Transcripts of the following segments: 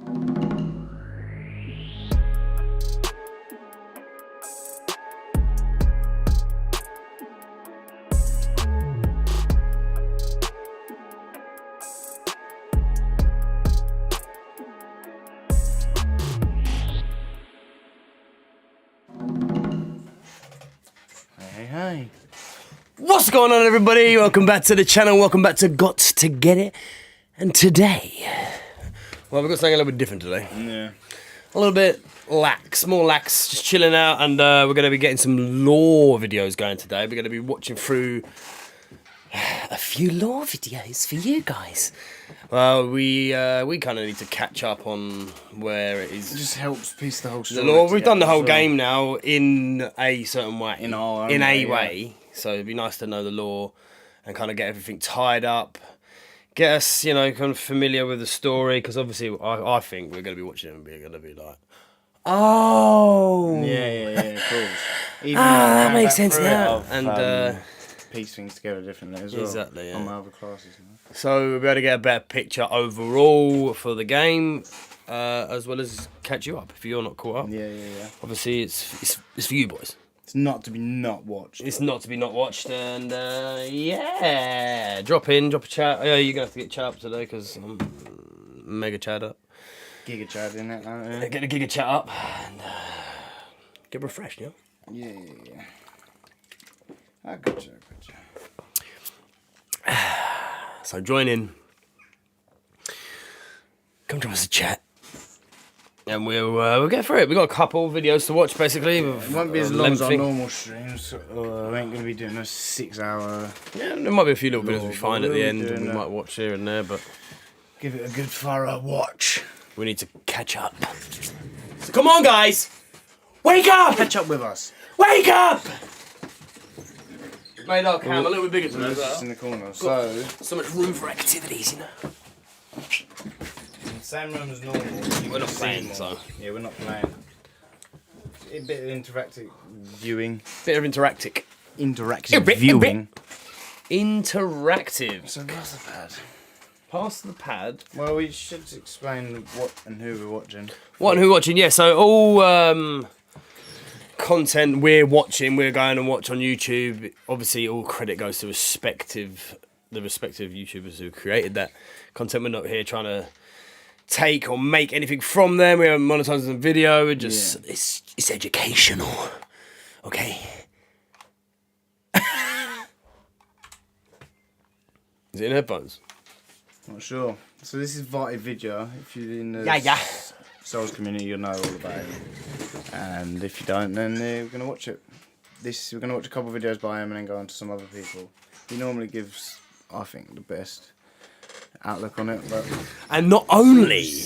Hey. What's going on, everybody? Welcome back to the channel. Welcome back to Gotsta Geddit. And today, well, we've got something a little bit different today. Yeah. A little bit more lax, just chilling out, and we're going to be getting some lore videos going today. We're going to be watching through a few lore videos for you guys. We kind of need to catch up on where it is. It just helps piece the whole story. The lore. We've done the whole game now in a certain way. In our own way, way. So it'd be nice to know the lore and kind of get everything tied up. Get us, you know, kind of familiar with the story, because obviously I think we're going to be watching it and we're going to be like, oh. Yeah, of course. Even that makes sense now. And piece things together differently as well. Exactly, yeah. On my other classes. You know? So we'll be able to get a better picture overall for the game, as well as catch you up if you're not caught up. Yeah. Obviously, it's for you boys. It's not to be not watched. It's not to be not watched, and yeah, drop a chat. Yeah, you're gonna have to get chat up today because I'm mega chat up. Giga chat in it, Yeah, get a giga chat up and get refreshed, you know? Yeah. I gotcha. So join in. Come join us a chat. And we'll get through it. We've got a couple videos to watch, basically. It won't be as long as our normal streams. We ain't going to be doing a 6 hour... Yeah, there might be a few little videos we find at the end and we might watch here and there, but... Give it a good thorough watch. We need to catch up. So come on, guys! Wake up! Catch up with us. Wake up! Made our cam a little bit bigger today. Just in the corner. So much room for activities, you know. Same room as normal. We're not playing, so. Yeah, we're not playing. A bit of interactive viewing. Bit of interactive. Viewing. Interactive. So pass the pad. Pass the pad. Well, we should explain what and who we're watching. What and who watching? Yeah. So all content we're watching, we're going and watch on YouTube. Obviously, all credit goes to the respective YouTubers who created that content. We're not here trying to take or make anything from them. We haven't monetized the video. We're just it's educational. Okay. Is it in headphones? Not sure. So this is Vati Vidya. If you're in the Souls community, you'll know all about it. And if you don't, then we're gonna watch it. We're gonna watch a couple of videos by him and then go on to some other people. He normally gives, I think, the best outlook on it, but and not only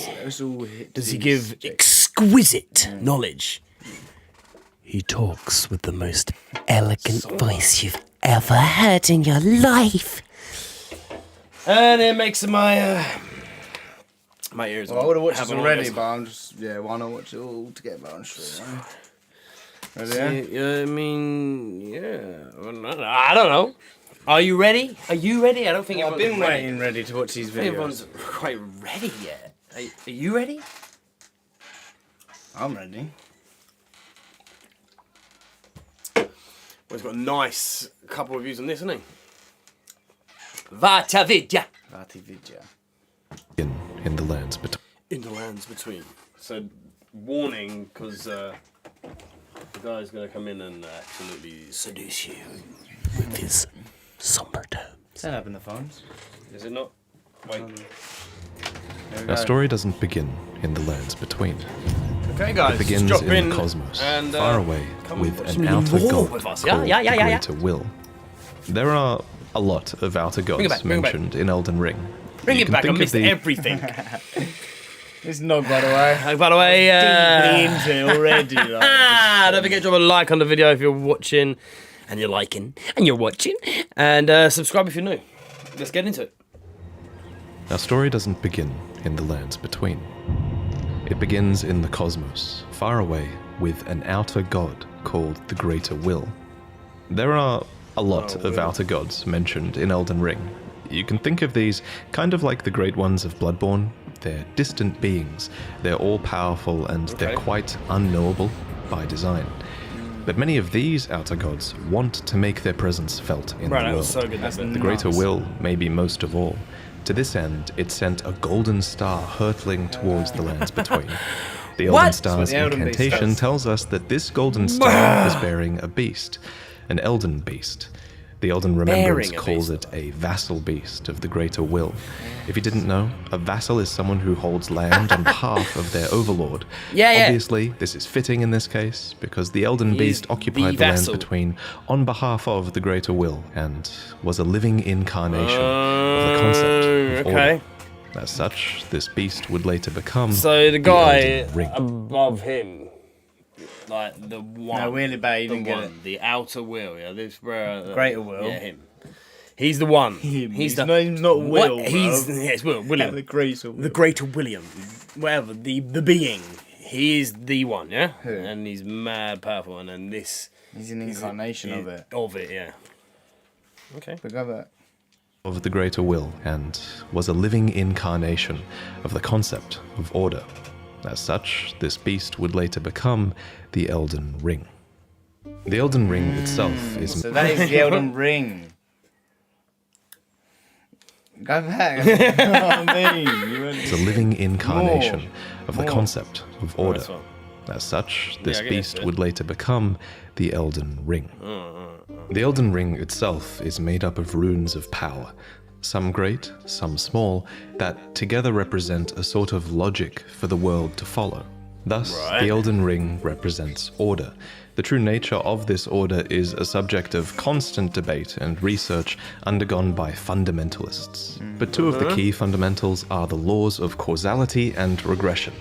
does he give exquisite knowledge, he talks with the most elegant voice you've ever heard in your life, and it makes my ears. Well, I would have watched it already, but I'm just why not watch it all together on stream? Ready? I mean, I don't know. Are you ready? Are you ready? I don't think I've been ready to watch these videos. Everyone's quite ready yet. Are you ready? I'm ready. Well, he's got a nice couple of views on this, hasn't he? Vati Vidya. In the lands between. In the lands between. So, warning, because the guy's going to come in and absolutely seduce you with his somber tones. Set up in the phones. Is it not? Wait. Our story doesn't begin in the lands between. Okay, guys. It begins in the cosmos, and, far away, with an outer god called the Greater Will. There are a lot of outer gods mentioned in Elden Ring. Bring it back, I missed everything. It's not, by the way. By the way, into it already. Don't forget to drop a like on the video if you're watching, and you're liking, and you're watching, and subscribe if you're new. Let's get into it. Our story doesn't begin in the lands between. It begins in the cosmos, far away, with an outer god called the Greater Will. There are a lot of outer gods mentioned in Elden Ring. You can think of these kind of like the Great Ones of Bloodborne, they're distant beings. They're all-powerful and they're quite unknowable by design. But many of these outer gods want to make their presence felt in the world. Was so good, the greater will, maybe most of all. To this end, it sent a golden star hurtling towards the lands between. The Elden Star's incantation tells us that this golden star is bearing a beast, an Elden beast. The Elden Remembrance calls it a vassal beast of the greater will. If you didn't know, a vassal is someone who holds land on behalf of their overlord. Obviously, this is fitting in this case, because the Elden beast occupied the lands between on behalf of the greater will, and was a living incarnation of the concept of order. As such, this beast would later become the guy Ring. above him. Like the one. No, really bad. You didn't get it. The outer will, yeah. This where greater will. Yeah, him. He's the one. His name's not Will. It's William. The greater will. The greater William. Whatever. The being. He is the one, yeah. Who? And he's mad powerful, and then this. He's an incarnation of it. Of it, yeah. Okay. But go back. Of the greater will, and was a living incarnation of the concept of order. As such, this beast would later become the Elden Ring. The Elden Ring itself is... So that is the Elden Ring. Go back. You know what I mean? It's a living incarnation of the concept of order. As such, this beast would later become the Elden Ring. The Elden Ring itself is made up of runes of power, some great, some small, that together represent a sort of logic for the world to follow. Thus, the Elden Ring represents order. The true nature of this order is a subject of constant debate and research undergone by fundamentalists. But two of the key fundamentals are the laws of causality and regression.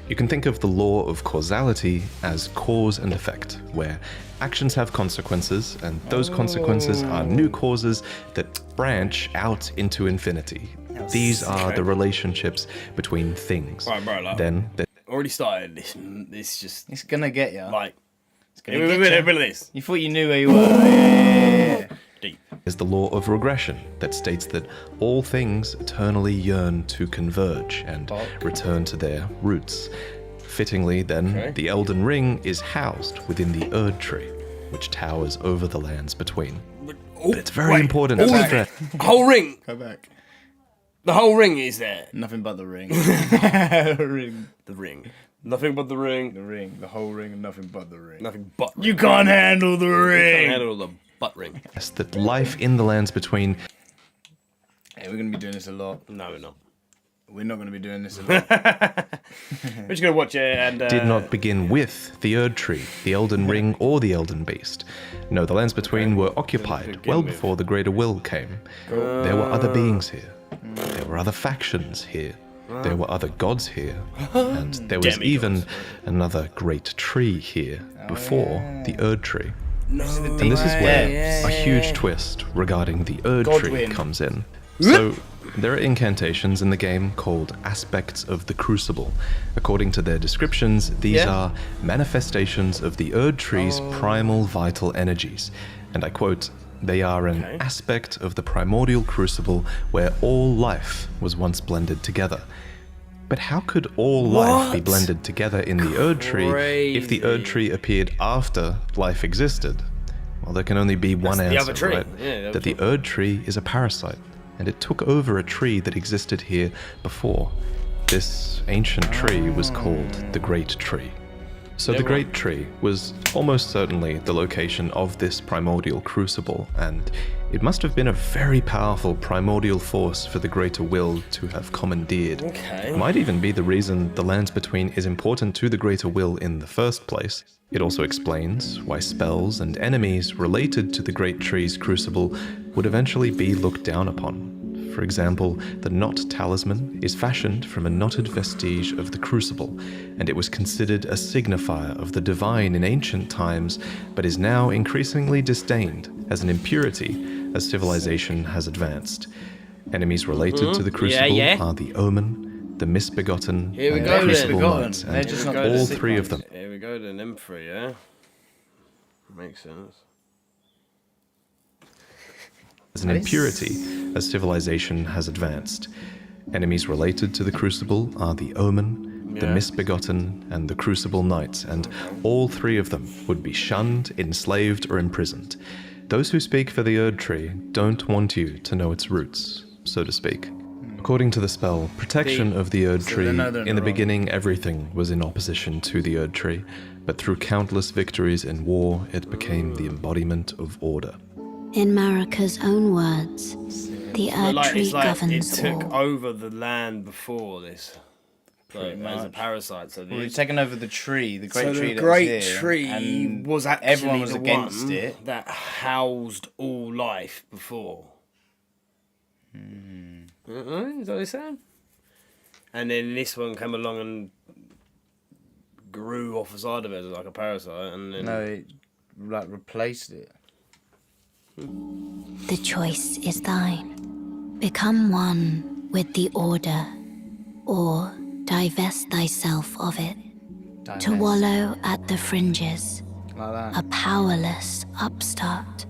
You can think of the law of causality as cause and effect, where actions have consequences, and those consequences are new causes that branch out into infinity. These are the relationships between things. Then already started this just it's gonna get you. Like it's gonna get you. This. You thought you knew where you were. Yeah. Deep. Is the law of regression that states that all things eternally yearn to converge and return to their roots. Fittingly, then, the Elden Ring is housed within the Erdtree, which towers over the lands between. But it's very important to stress. Whole ring. Go back. The whole ring is there. Nothing but the ring. Ring. The ring. Nothing but the ring. The ring. The whole ring and nothing but the ring. Nothing but. You can't handle the ring. You can't handle the butt ring. Yes, that life in the lands between. Hey, we're gonna be doing this a lot. No, we're not. We're not gonna be doing this a lot. We're just gonna watch it and. Did not begin with the Erdtree, the Elden Ring, or the Elden Beast. No, the lands between were occupied well before the Greater Will came. There were other beings here. There were other factions here. There were other gods here. And there was even another great tree here before the Erdtree. And this is where a huge twist regarding the Erdtree comes in. So, there are incantations in the game called aspects of the crucible. According to their descriptions, these are manifestations of the Erdtree's primal vital energies. And I quote, "They are an aspect of the primordial crucible where all life was once blended together." But how could all life be blended together in the Erdtree if the Erdtree appeared after life existed? Well, there can only be one answer, right? That the Erdtree is a parasite, and it took over a tree that existed here before. This ancient tree was called the Great Tree. So the Great Tree was almost certainly the location of this primordial crucible, and it must have been a very powerful primordial force for the Greater Will to have commandeered. It might even be the reason the lands between is important to the Greater Will in the first place. It also explains why spells and enemies related to the Great Tree's crucible would eventually be looked down upon. For example, the knot talisman is fashioned from a knotted vestige of the crucible, and it was considered a signifier of the divine in ancient times, but is now increasingly disdained as an impurity as civilization has advanced. Enemies related to the crucible are the Omen, the misbegotten, and the crucible knights, and all three of them. Here we go, the nymph, yeah? Makes sense. As an impurity as civilization has advanced. Enemies related to the crucible are the Omen, the Misbegotten, and the Crucible Knight, and all three of them would be shunned, enslaved, or imprisoned. Those who speak for the Erdtree don't want you to know its roots, so to speak. According to the spell, protection of the Erdtree, in the beginning everything was in opposition to the Erdtree, but through countless victories in war, it became the embodiment of order. In Marika's own words, the Erdtree governs it took all. over the land before this. As a parasite. So Well, it's taken over the tree, the great so tree the that great was here, tree and was actually everyone was the against one it. that housed all life before. Is that what you're saying? And then this one came along and grew off the side of it like a parasite, and then No, it like replaced it. The choice is thine. Become one with the order, or divest thyself of it, to wallow at the fringes, Like that. a powerless upstart.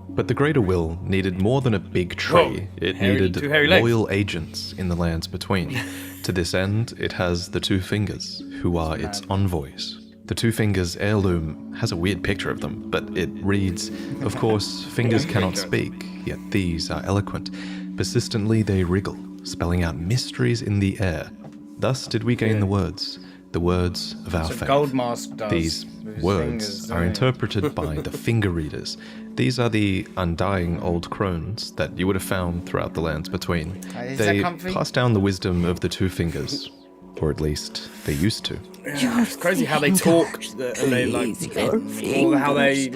But the Greater Will needed more than a big tree. It needed two hairy legs. loyal agents in the lands between. To this end, it has the Two Fingers, who are its envoys. The Two Fingers heirloom has a weird picture of them, but it reads, of course, fingers cannot speak, yet these are eloquent. Persistently they wriggle, spelling out mysteries in the air. Thus did we gain the words of our So faith. Gold Mask does. These with his words fingers, are don't he? interpreted by the finger readers. These are the undying old crones that you would have found throughout the lands between. Is They that comfy? pass down the wisdom of the Two Fingers, or at least they used to. it's crazy how they talk and they or how they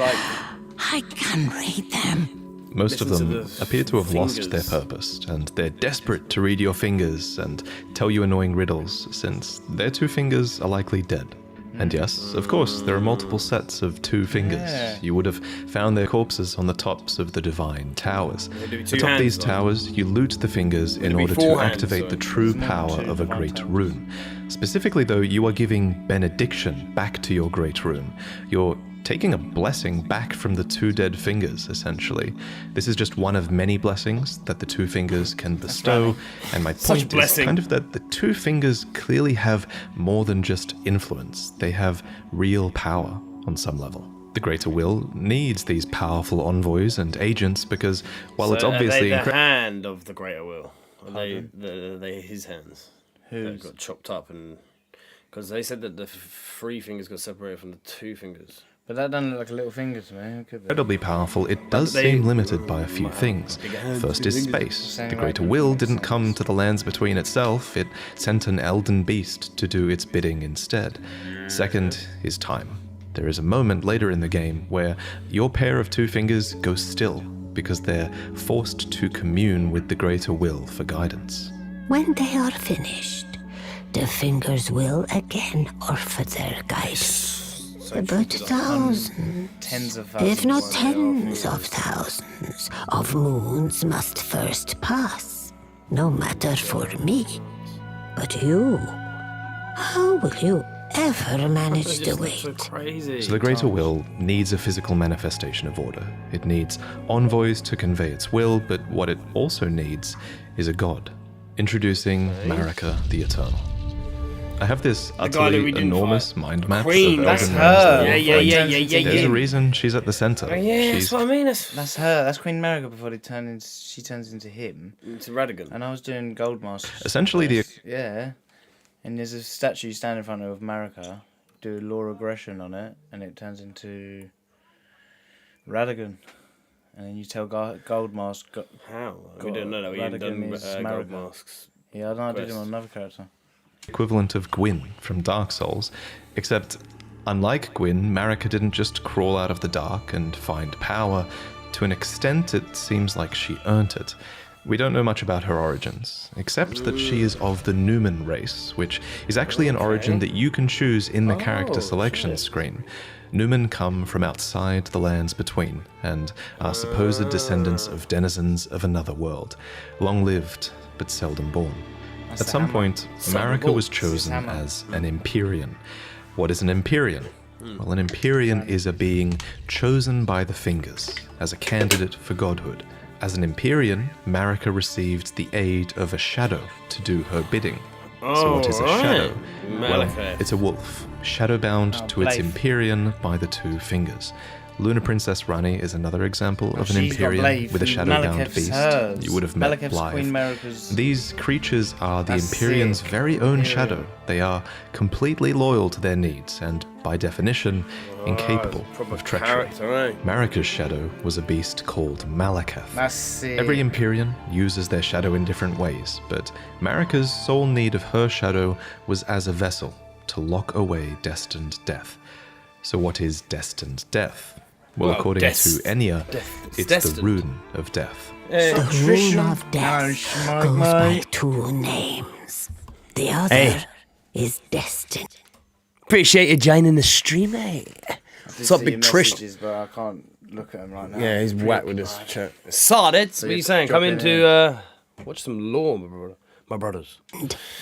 I can read them. Most of Listen to them the appear to have lost their fingers. purpose, and they're desperate to read your fingers and tell you annoying riddles, since their two fingers are likely dead. And yes, of course, there are multiple sets of Two Fingers. Yeah. You would have found their corpses on the tops of the divine towers. do two Atop hands, these though. towers, you loot the fingers in be order four to hands, activate so the true more power two of a divine great towers. rune. Specifically, though, you are giving benediction back to your great rune. You're taking a blessing back from the two dead fingers, essentially. This is just one of many blessings that the Two Fingers can bestow, and my Such a point is blessing. kind of that the Two Fingers clearly have more than just influence. They have real power on some level. The Greater Will needs these powerful envoys and agents because, while it's obviously the hand of the Greater Will. Are they his hands? That Whose? got chopped up, and because they said that the three fingers got separated from the two fingers. But that doesn't look like a little finger to me. It could be. incredibly powerful, it does they- seem limited by a few things. First is space. The Greater Will didn't come to the lands between itself, it sent an elden beast to do its bidding instead. Second is time. There is a moment later in the game where your pair of Two Fingers go still because they're forced to commune with the Greater Will for guidance. When they are finished, the fingers will again offer their guidance. About thousands, Tens of thousands. if not tens of thousands, of moons must first pass. No matter for me. But you, how will you ever manage to wait? So crazy. So the Greater Will needs a physical manifestation of order. It needs envoys to convey its will, but what it also needs is a god. Introducing Marika the Eternal. I have this guy that utterly we didn't enormous fight. mind map Queen, of that's Elden her. Ring's Yeah, lore. yeah. There's a reason she's at the center. Yeah, She's that's what I mean. That's her. That's Queen Marika before she turns into him. It's Radagon. And I was doing Gold Mask. essentially the Yeah. And there's a statue you stand in front of Marika, do law regression on it, and it turns into Radagon. And then you tell Gold Mask. How? We didn't know that. We hadn't Radagon done is gold Marika. masks. Yeah, I know I did Quest. him on another character. equivalent of Gwyn from Dark Souls, except unlike Gwyn, Marika didn't just crawl out of the dark and find power. To an extent, it seems like she earned it. We don't know much about her origins, except that she is of the Numen race, which is actually an origin that you can choose in the character selection screen. Numen come from outside the lands between, and are supposed descendants of denizens of another world, long-lived but seldom born. At some point, Marika was chosen as an Empyrean. What is an Empyrean? Well, an Empyrean is a being chosen by the Fingers as a candidate for godhood. As an Empyrean, Marika received the aid of a shadow to do her bidding. So what is a shadow? Well, it's a wolf, shadow-bound to its Blade. Empyrean by the 2 fingers. Lunar Princess Ranni is another example of an She's got Empyrean Blade. with a shadow-bound Malekith's beast. hers. You would have met Malekith's Queen live. Marika's. These creatures are the That's Empyrean's sick. very own Empyrean. shadow. They are completely loyal to their needs and, by definition, incapable of treachery. Marika's shadow was a beast called Malekith. That's sick. Every Empyrean uses their shadow in different ways, but Marika's sole need of her shadow was as a vessel to lock away destined death. So what is destined death? Well, according to Enya, it's destined. the rune of death. The rune of death No, goes by mate. 2 names. The other is destined. Appreciate you joining the stream, mate. What's up, big Trish? Messages, but I can't look at them right now. Yeah, he's whacked with this chat. Sarded, what are you saying? Come into watch some lore, my brothers.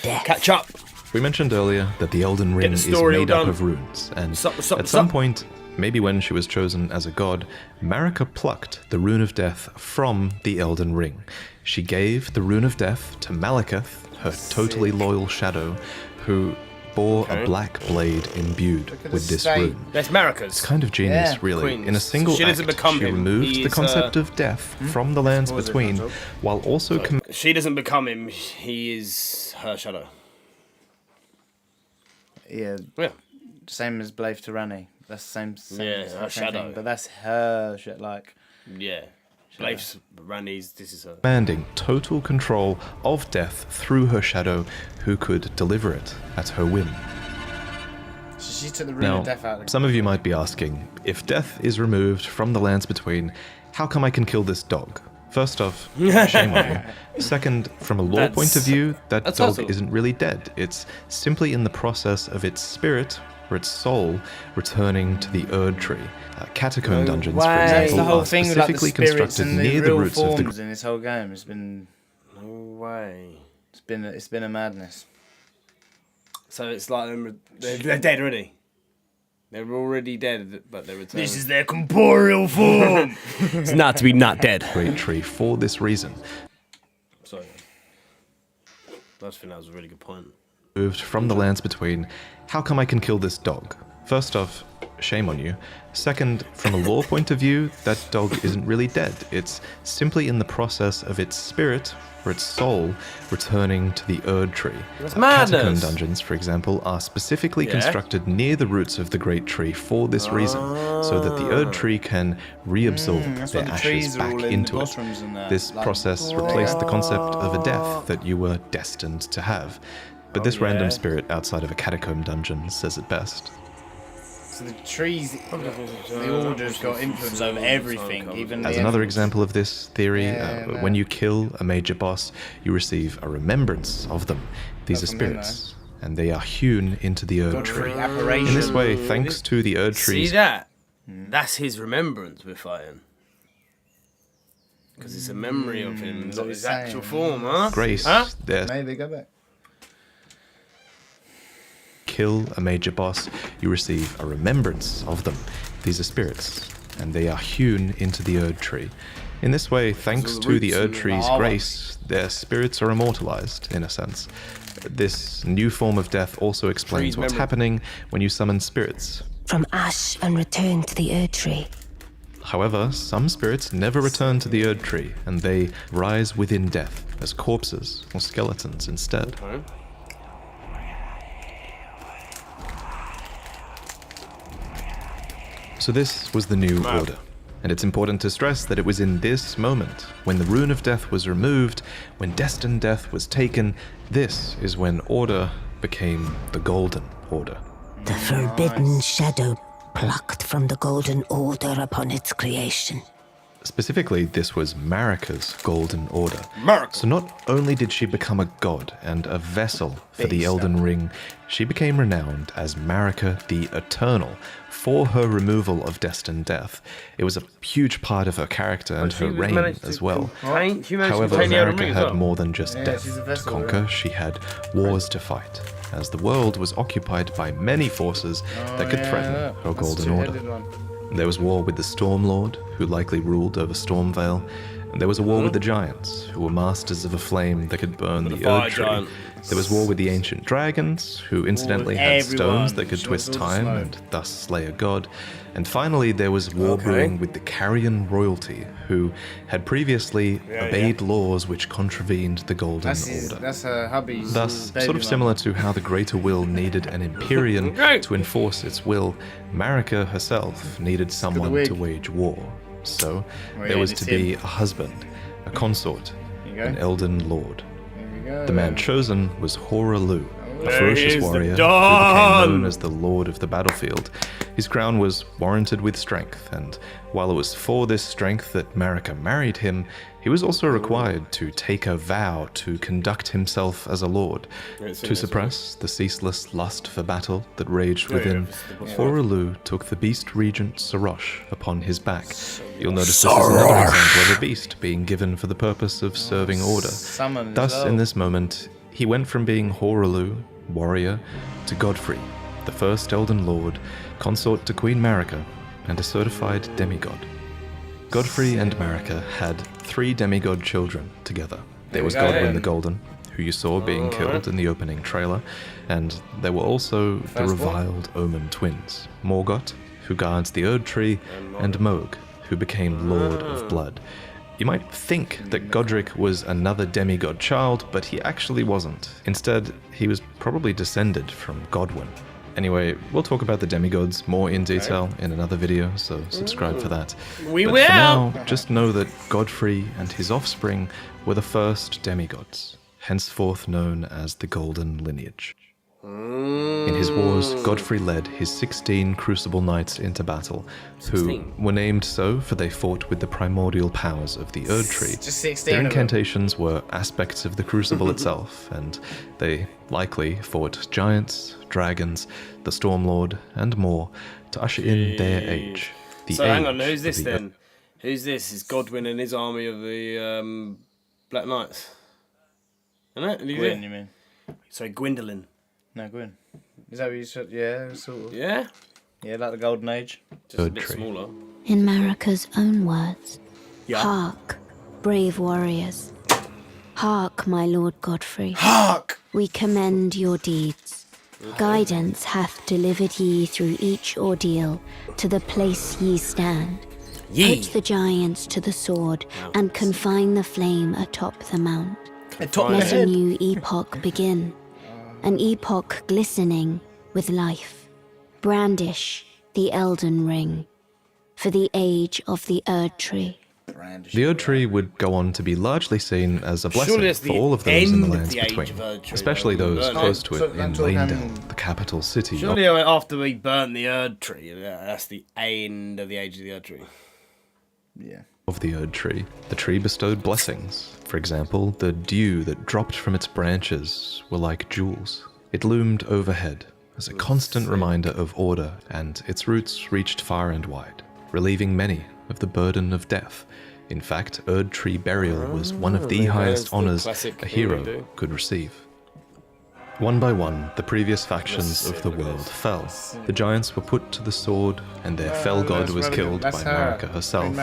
Death. Catch up. We mentioned earlier that the Elden Ring is story all made up done. of runes, and What's up, at some point, maybe when she was chosen as a god, Marika plucked the rune of death from the Elden Ring. She gave the rune of death to Malekith, her totally loyal shadow, who bore a black blade imbued at with the this state. rune. That's Marika's. Kind of genius, Yeah, really. Queens. In a single She doesn't act, become she him. removed He the is, concept of death from the lands What was it, between, Nigel? while also She doesn't become him. He is her shadow. Yeah, Yeah. same as Blade to Ranni. That's the same. Yeah, same her shadow. thing, but that's her shit. Like, Yeah. Blaif's, Ranni's, this is her. commanding total control of death through her shadow, who could deliver it at her whim. she took the rune Now, of death out. Of some of you might be asking, if death is removed from the lands between, how come I can kill this dog? First off, shame on you. Second, from a lore point of view, that that's dog also- isn't really dead. It's simply in the process of its spirit, or its soul, returning to the Erdtree. Catacomb dungeons, for way. That's example, the whole are thing with like the specifically spirits constructed and the near the real roots of forms the in this whole game. It's been No way. it's been a madness. So it's like they're dead already. They're already dead, but they're returned. This is their corporeal form. It's not to be not dead. Great Tree for this reason. Sorry. I just think that was a really good point. Moved from the lands between, how come I can kill this dog? First off, shame on you. Second, from a lore point of view, that dog isn't really dead. It's simply in the process of its spirit, or its soul, returning to the Erdtree. That's Catacomb madness. dungeons, for example, are specifically constructed near the roots of the Great Tree for this reason, so that the Erdtree can reabsorb That's their why the ashes trees are back all in the into it. boss rooms and that, This like- process replaced the concept of a death that you were destined to have. But this random spirit outside of a catacomb dungeon says it best. So the trees, the order's got influence over everything, even As the another enemies. example of this theory, Yeah, when you kill a major boss, you receive a remembrance of them. These are That's from them, spirits, and they are hewn into the Godfrey Erdtree. apparition. In this way, thanks to the See Erdtree's that? That's his remembrance we're fighting. Because it's a memory of him, what not he's his actual saying. form, huh? grace, Huh? their Maybe go back. kill a major boss, you receive a remembrance of them. These are spirits, and they are hewn into the Erdtree. In this way, thanks the to the roots and the Erdtree's lava. grace, their spirits are immortalized, in a sense. This new form of death also explains Tree's what's memory. happening when you summon spirits. From ash and return to the Erdtree. However, some spirits never return to the Erdtree, and they rise within death as corpses or skeletons instead. So this was the new order. And it's important to stress that it was in this moment, when the rune of death was removed, when destined death was taken, this is when order became the golden order. The forbidden shadow plucked from the golden order upon its creation. Specifically, this was Marika's golden order. Marika. So not only did she become a god and a vessel for the Big Elden Ring, she became renowned as Marika the Eternal for her removal of destined death. It was a huge part of her character and her reign as well. However, Marika had more than just Yeah, death she's a to vessel, conquer. She had wars to fight, as the world was occupied by many forces that could threaten her That's golden two-headed order. one. There was war with the Stormlord, who likely ruled over Stormvale, There was a war with the giants, who were masters of a flame that could burn the Erdtree. There was war with the ancient dragons, who incidentally had stones that could twist time and thus slay a god. And finally, there was war brewing with the Carian royalty, who had previously obeyed laws which contravened the Golden Order. That's her hubby's. Thus, sort of similar to how the Greater Will needed an Empyrean to enforce its will, Marika herself needed someone to wage war. So, there was to be a husband, a consort, an Elden Lord. The man chosen was Hoarah, a ferocious warrior who became known as the Lord of the Battlefield. His crown was warranted with strength, and while it was for this strength that Marika married him, he was also required to take a vow to conduct himself as a lord. To suppress the ceaseless lust for battle that raged within, Hoarah took the beast regent Sarosh upon his back. You'll notice this is another example of a beast being given for the purpose of serving order. Thus, in this moment, he went from being Hoarah, warrior, to Godfrey, the first Elden Lord, consort to Queen Marika, and a certified demigod. Godfrey and Marika had 3 demigod children together. There was Godwyn the Golden, who you saw being killed in the opening trailer, and there were also the reviled Omen twins, Morgott, who guards the Erdtree, and Mohg, who became Lord of Blood. You might think that Godric was another demigod child, but he actually wasn't. Instead, he was probably descended from Godwyn. Anyway, we'll talk about the demigods more in detail in another video, so subscribe for that. But for now, just know that Godfrey and his offspring were the first demigods, henceforth known as the Golden Lineage. In his wars, Godfrey led his 16 Crucible Knights into battle, who were named so for they fought with the primordial powers of the Erdtree. Their incantations were aspects of the Crucible itself, and they likely fought giants, dragons, the Stormlord, and more to usher in their age. So hang on, who's this then? Who's this? Is Godwyn and his army of the Black Knights? Isn't it? Gwyn, you mean? Sorry, Gwendolyn. No, Gwyn. Is that what you said? Yeah, sort of. Yeah? Yeah, like the Golden Age. Just a bit smaller. In Marika's own words, hark, brave warriors. Hark, my Lord Godfrey. Hark! We commend your deeds. Guidance hath delivered ye through each ordeal to the place ye stand. Put the giants to the sword and confine the flame atop the mount. Let a new epoch begin. An epoch glistening with life. Brandish the Elden Ring for the age of the Erdtree. The Erdtree would go on to be largely seen as a blessing for all of those in the lands between, especially those close to it in Leyndell, the capital city. Surely after we burnt the Erdtree, that's the end of the age of the Erdtree. Yeah. Of the Erdtree, the tree bestowed blessings. For example, the dew that dropped from its branches were like jewels. It loomed overhead as a constant reminder of order, and its roots reached far and wide, relieving many of the burden of death. In fact, Erdtree burial was one of the highest honors a hero could receive. One by one, the previous factions of the world fell. The giants were put to the sword, and their fell god was killed by Marika herself.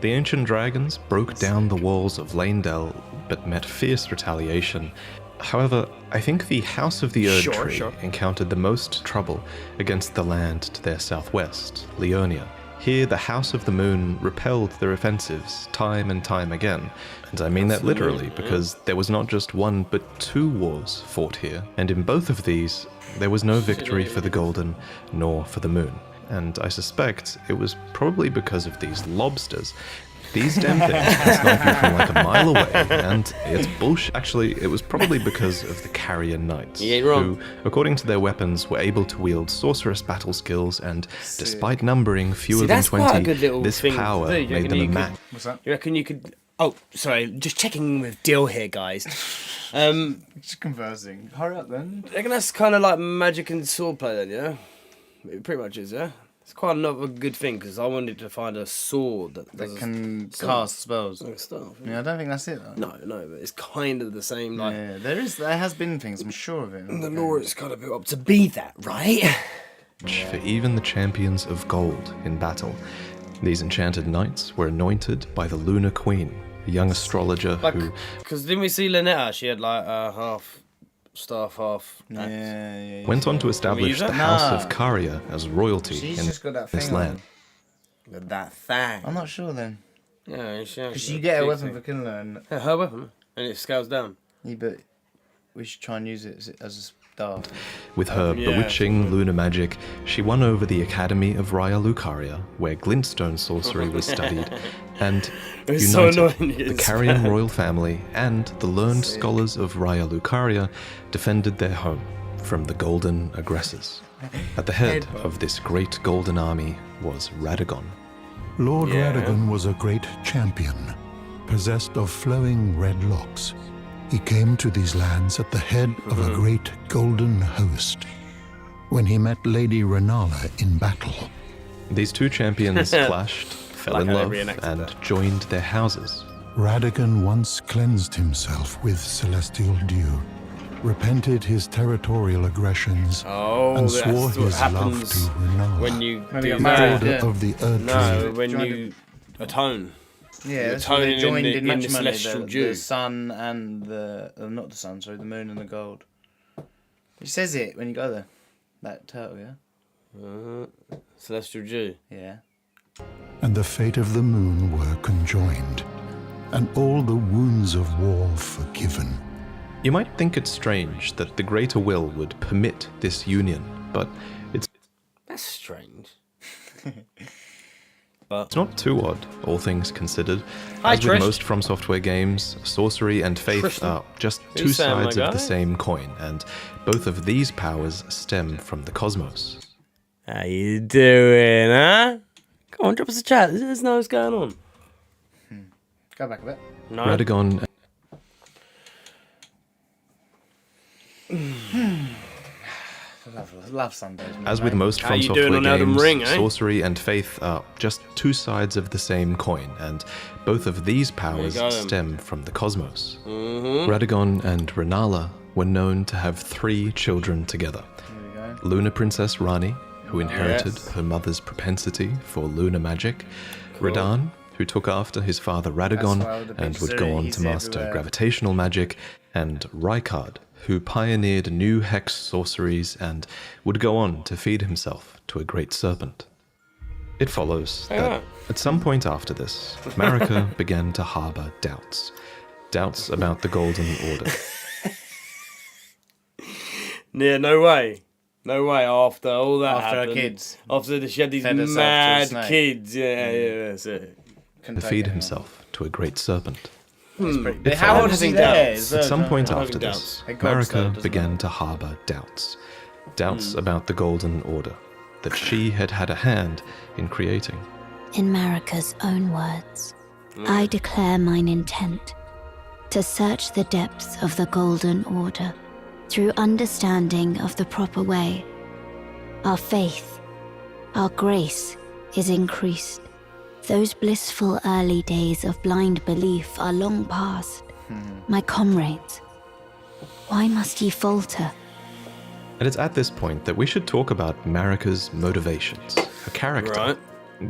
The ancient dragons broke down the walls of Leyndell, but met fierce retaliation. However, I think the House of the Erdtree encountered the most trouble against the land to their southwest, Leonia. Here, the House of the Moon repelled their offensives time and time again, and I mean that literally, because there was not just one but 2 wars fought here, and in both of these, there was no victory for the Golden, nor for the Moon. And I suspect it was probably because of these lobsters. These damn things can snipe you from like a mile away, and it's bullshit. Actually, it was probably because of the Carian Knights, who, according to their weapons, were able to wield sorceress battle skills, and despite numbering fewer than 20, this power made them a match. What's that? You reckon you could... Oh, sorry, just checking with Dill here, guys. Just conversing. Hurry up then. I reckon that's kind of like magic and swordplay then, yeah? It pretty much is, yeah? It's quite not a good thing, because I wanted to find a sword that can cast spells. Like stuff. Yeah, I don't think that's it though. No, but it's kind of the same. Like, yeah, there has been things, I'm sure of it. And the lore is kind of built up to be that, right? For even the champions of gold in battle. These enchanted knights were anointed by the Lunar Queen, a young astrologer who Because didn't we see Lynetta? She had like half staff, half. Yeah. went on to establish the House of Carian as royalty She's in just got that this thing land. With that thing. I'm not sure then. Yeah, Because you get a weapon for killing her, and Yeah, her weapon, and it scales down. yeah, but we should try and use it as a staff. With her bewitching lunar magic, she won over the Academy of Raya Lucaria, where glintstone sorcery was studied, and It's so united annoying. the Carian royal family and the learned scholars of Raya Lucaria defended their home from the golden aggressors. At the head of this great golden army was Radagon. Lord Radagon was a great champion, possessed of flowing red locks. He came to these lands at the head of a great golden host. When he met Lady Rennala in battle, These two champions clashed, fell Like in how they love, reenacted and that. joined their houses. Radagon once cleansed himself with celestial dew, repented his territorial aggressions, and that's swore what his love to happens Rennala, when you Maybe do I'm married, that. of the Erdtree. No, when Joined you atone. Yeah, that's toning what they in joined the- in in the matrimony. celestial dew. The sun and the not the sun, sorry, the moon and the gold. It says it when you go there. That turtle, yeah. Celestial Jew. Yeah. And the fate of the moon were conjoined, and all the wounds of war forgiven. You might think it strange that the Greater Will would permit this union, but it's That's strange. not too odd, all things considered. Hi, As with Trish. most From Software games, sorcery and faith Tristan. are just Who's two Sam, my sides of the guy? same coin, and both of these powers stem from the cosmos. How you doing, huh? Come on, drop us a chat. Let's know what's going on. Go back a bit. No. Radagon Love Sundays. As with most How From you Software doing on Elden games, Ring, eh? sorcery and faith are just two sides of the same coin, and both of these powers go, then. stem from the cosmos. Mm-hmm. Radagon and Rennala were known to have 3 children together. Here we go. Lunar Princess Ranni, who inherited Yes. her mother's propensity for lunar magic. Radagon, who took after his father Radagon That's why all the and pictures would go are- on he's to master everywhere. gravitational magic. And Rykard, who pioneered new hex sorceries and would go on to feed himself to a great serpent. It follows that at some point after this, Marika began to harbour doubts. Doubts about the Golden Order. Yeah, no way. No way. After all that After her happened, kids. After she had these Fed herself to a mad snake. kids. Yeah, that's it. Couldn't To take feed it himself to a great serpent. anymore. How old is he Having there? doubts. At some point having after doubts. this, Hey, Gotsta, Marika doesn't began it? to harbour doubts. Doubts about the Golden Order that she had had a hand in creating. In Marika's own words, I declare mine intent to search the depths of the Golden Order through understanding of the proper way. Our faith, our grace is increased. Those blissful early days of blind belief are long past. My comrades, why must ye falter? And it's at this point that we should talk about Marika's motivations, her character. Right.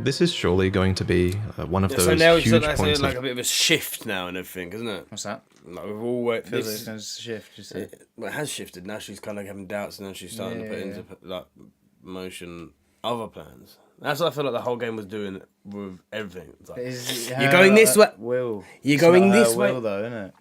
This is surely going to be one of those So now it's huge like, points like of a bit of a shift now and everything, isn't it? What's that? Like we've all worked. Feels like This, it's going to shift. You see. well, it has shifted. Now she's kind of having doubts, and then she's starting to put into like motion other plans. That's what I feel like the whole game was doing with everything. It's like, you're going this way. Will. You're It's going not her this way. will, though, isn't it?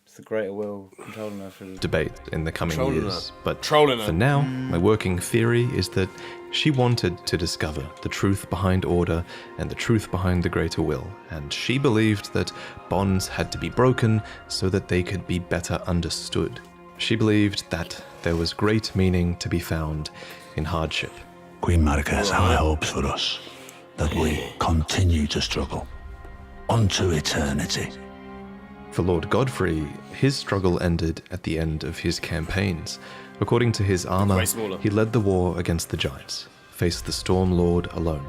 It's the greater will controlling her through the debate in the coming Trolling years. her. But Trolling her. for now, my working theory is that she wanted to discover the truth behind order and the truth behind the greater will, and she believed that bonds had to be broken so that they could be better understood. She believed that there was great meaning to be found in hardship. Queen Marika has high hopes for us, that we continue to struggle, unto eternity. For Lord Godfrey, his struggle ended at the end of his campaigns. According to his armor, Way smaller. he led the war against the giants, faced the Storm Lord alone.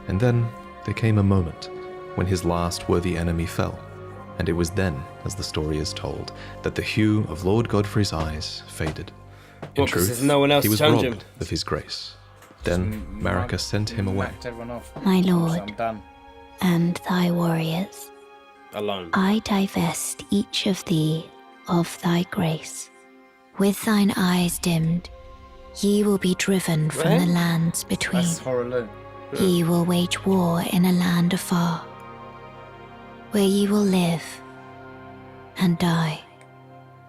And then there came a moment when his last worthy enemy fell. And it was then, as the story is told, that the hue of Lord Godfrey's eyes faded. In What, 'cause truth, there's no one else he was to challenge robbed him? of his grace. Then Marika sent him away. Knocked everyone off. My So lord, I'm done. and thy warriors. Alone. I divest each of thee of thy grace. With thine eyes dimmed, ye will be driven from the lands between. That's horror loot. Ye will wage war in a land afar, where ye will live and die.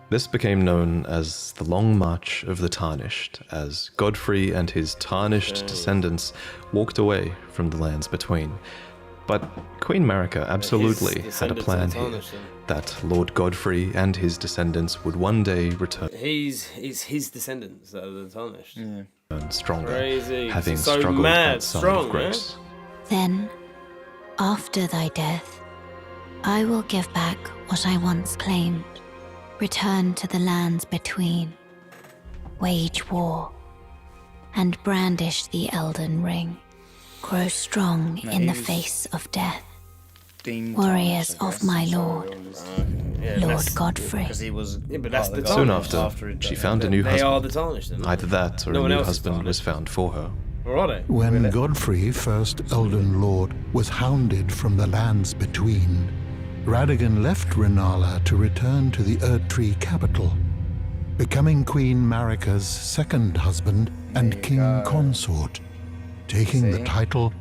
This became known as the Long March of the Tarnished, as Godfrey and his tarnished descendants walked away from the lands between. But Queen Marika absolutely had a plan here, that Lord Godfrey and his descendants would one day return. It's his descendants that are the tarnished. And stronger, Crazy. having So struggled mad outside strong, of grace. Then, after thy death, I will give back what I once claimed, return to the lands between, wage war, and brandish the Elden Ring, grow strong in the face of death. Warriors of my lord, Lord Godfrey. Because he was. Yeah, but that's the Soon tarnished. after, she found a new They are husband. the tarnished, then. Either that or No a one new else is husband was tarnished. found for her. Or are they? When Godfrey, first Elden Lord, was hounded from the lands between, Radagon left Rennala to return to the Erdtree capital, becoming Queen Marika's second husband and king consort, taking the title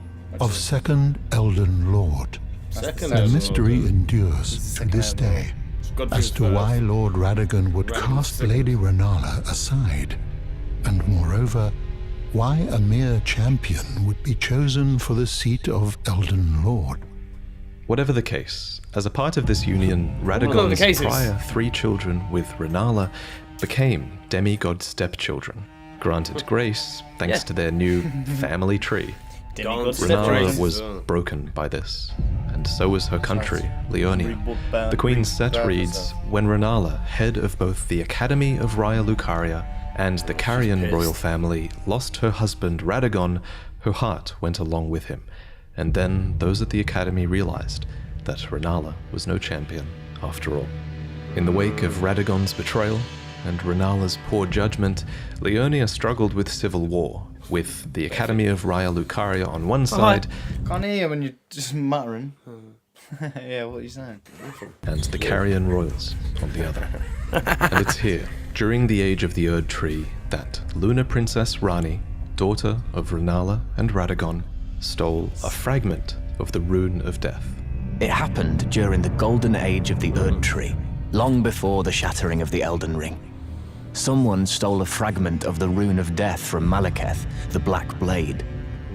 of Second Elden Lord. The mystery endures to this day as to why Lord Radagon would cast Lady Rennala aside, and moreover, why a mere champion would be chosen for the seat of Elden Lord. Whatever the case, as a part of this union, the Radagon's cases. prior 3 children with Rennala became demigod stepchildren, granted grace thanks to their new family tree. Rennala was broken by this, and so was her country, Leonia. The Queen Set reads, when Rennala, head of both the Academy of Raya Lucaria and the Carian royal family, lost her husband Radagon, her heart went along with him. And then those at the Academy realized that Rennala was no champion after all. In the wake of Radagon's betrayal and Rennala's poor judgment, Leonia struggled with civil war, with the Academy of Raya Lucaria on one side Can't hear when you're just muttering. Yeah, what are you saying? and the Carian royals on the other. And it's here, during the age of the Erdtree, that Lunar Princess Ranni, daughter of Rennala and Radagon, stole a fragment of the Rune of Death. It happened during the golden age of the Erdtree, long before the shattering of the Elden Ring. Someone stole a fragment of the Rune of Death from Malekith, the Black Blade.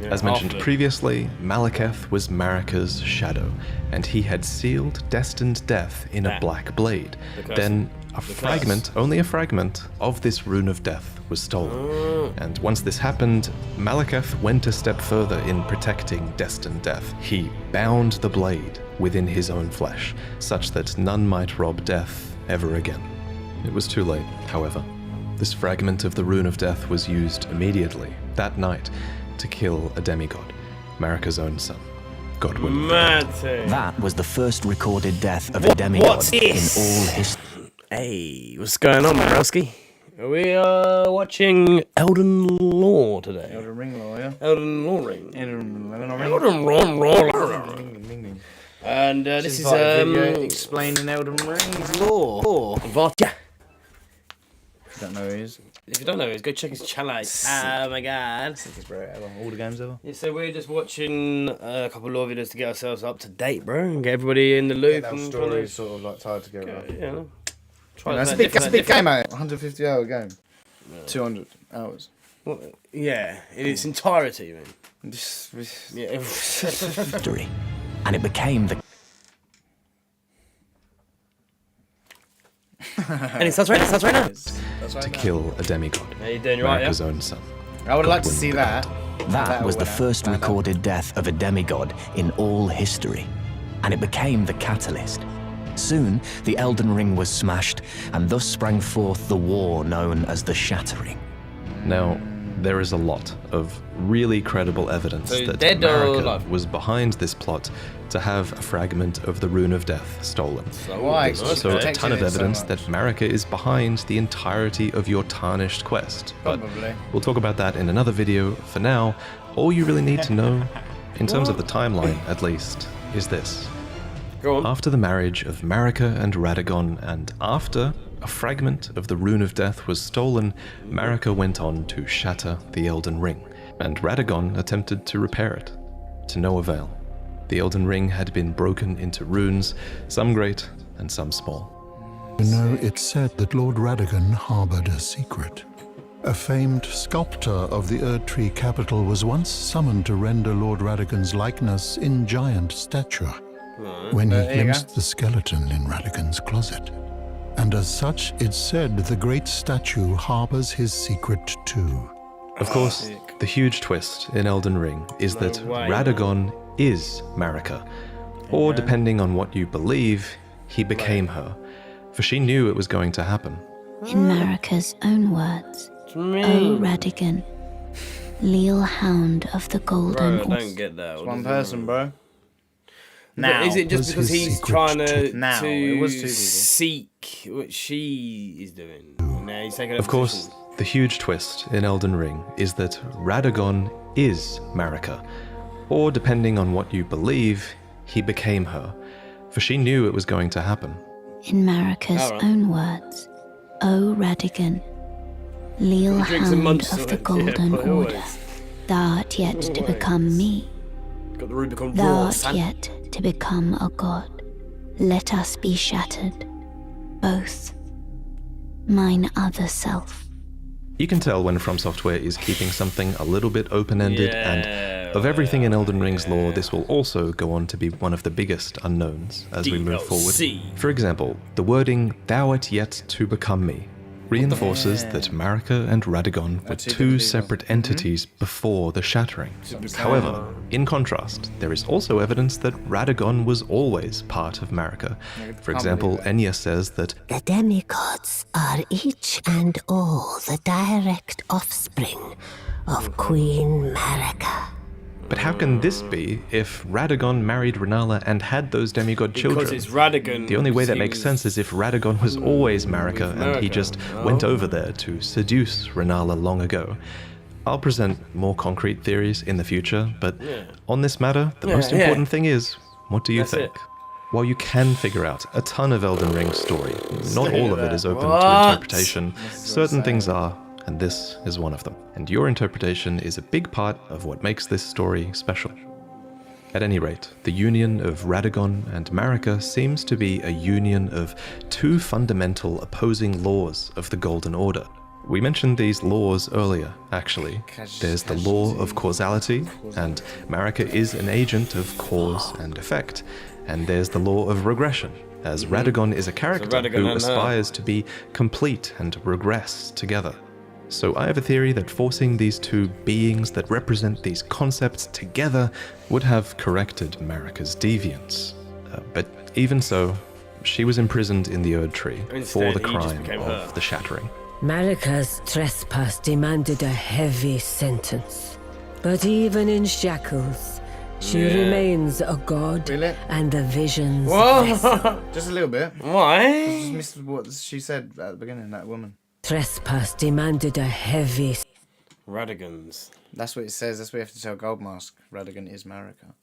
As mentioned previously, Malekith was Marika's shadow, and he had sealed destined death in a black blade. Then a fragment, only a fragment, of this Rune of Death was stolen. And once this happened, Malekith went a step further in protecting destined death. He bound the blade within his own flesh, such that none might rob death ever again. It was too late, however. This fragment of the Rune of Death was used immediately, that night, to kill a demigod, Marika's own son, Godwyn. Mad thing. That was the first recorded death of a demigod What's in this? all history. Hey, what's going on, Marowski? We are watching Elden Law today. Elden Ring law, yeah? Elden Law Ring. Elden Ring. Elden Law. And this is video explaining Elden Ring's law. Vatja. If you don't know who he is. If you don't know, go check his channel out. Oh my god. Sickest bro ever. All the games ever. Yeah, so we're just watching a couple of law videos to get ourselves up to date, bro, and get everybody in the loop. That and story is sort of like tied together. yeah. It's a big game, mate. 150-hour game. 200 hours. Well, yeah, in its entirety, man. Yeah. history, and it became the And it starts right now. To kill a demigod, How you doing, right, Marika's yeah? own son. I would like to Godwyn see the that. God. That was the first recorded death of a demigod in all history, and it became the catalyst. Soon, the Elden Ring was smashed, and thus sprang forth the war known as the Shattering. Now, there is a lot of really credible evidence So that dead or Marika alive? was behind this plot to have a fragment of the Rune of Death stolen. Why? So a ton of evidence that Marika is behind the entirety of your tarnished quest. But Probably. we'll talk about that in another video. For now, all you really need to know, in terms of the timeline at least, is this. Go on. After the marriage of Marika and Radagon, and after a fragment of the Rune of Death was stolen, Marika went on to shatter the Elden Ring, and Radagon attempted to repair it, to no avail. The Elden Ring had been broken into runes, some great and some small. You know, it's said that Lord Radagon harbored a secret. A famed sculptor of the Erdtree capital was once summoned to render Lord Radagon's likeness in giant stature, when he glimpsed the skeleton in Radagon's closet. And as such, it's said the great statue harbors his secret too. Of course, the huge twist in Elden Ring is that Radagon is Marika, or depending on what you believe, he became her, for she knew it was going to happen. In Marika's own words, O Radagon, Leal Hound of the Golden Bro, I don't get that. It's one person, bro. Now, is it just because he's trying to it was two people. seek what she is doing? Now he's taking Of course, the huge twist in Elden Ring is that Radagon is Marika, or depending on what you believe, he became her, for she knew it was going to happen. In Marika's own words, O Radagon, Leal Hound of the Golden Order, thou art yet to become me. Got the Rubicon Thou raw, art son. yet to become a god. Let us be shattered, both. Mine other self. You can tell when From Software is keeping something a little bit open-ended, and of everything in Elden Ring's lore, this will also go on to be one of the biggest unknowns as we move forward. For example, the wording, thou art yet to become me, reinforces that Marika and Radagon were two separate entities before the shattering. However, in contrast, there is also evidence that Radagon was always part of Marika. For example, Enya says that The demigods are each and all the direct offspring of Queen Marika. but how can this be if Radagon married Rennala and had those demigod children? Because it's Radagon. The only way that makes sense is if Radagon was always Marika and he just went over there to seduce Rennala long ago. I'll present more concrete theories in the future, but on this matter, the most important thing is, what do you think? While you can figure out a ton of Elden Ring's story, not all of it is open to interpretation. Certain things are, and this is one of them. And your interpretation is a big part of what makes this story special. At any rate, the union of Radagon and Marika seems to be a union of two fundamental opposing laws of the Golden Order. We mentioned these laws earlier, actually. There's the law of causality, and Marika is an agent of cause and effect. And there's the law of regression, as Radagon is a character who aspires to be complete and regress together. So I have a theory that forcing these two beings that represent these concepts together would have corrected Marika's deviance. But even so, she was imprisoned in the Erdtree for the crime of the shattering. Marika's trespass demanded a heavy sentence. But even in shackles, she remains a god and the vision's vessel. Just a little bit. Why? I just missed what she said at the beginning, that woman. Trespass demanded a heavy... Radagon's. That's what it says. That's what you have to tell Goldmask. Radagon is Marika.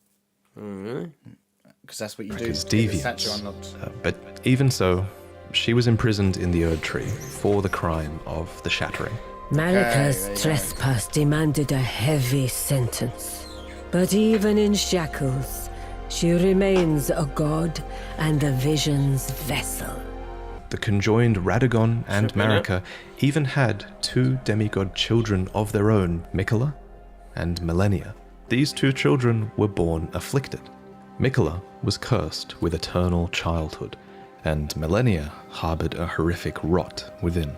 Because that's what you do. Marika's To get the deviance. statue unlocked. But even so, she was imprisoned in the Erdtree for the crime of the shattering. Marika's trespass demanded a heavy sentence. But even in shackles, she remains a god and the vision's vessel. The conjoined Radagon and Marika even had two demigod children of their own, Miquella and Malenia. These two children were born afflicted. Miquella was cursed with eternal childhood, and Malenia harbored a horrific rot within.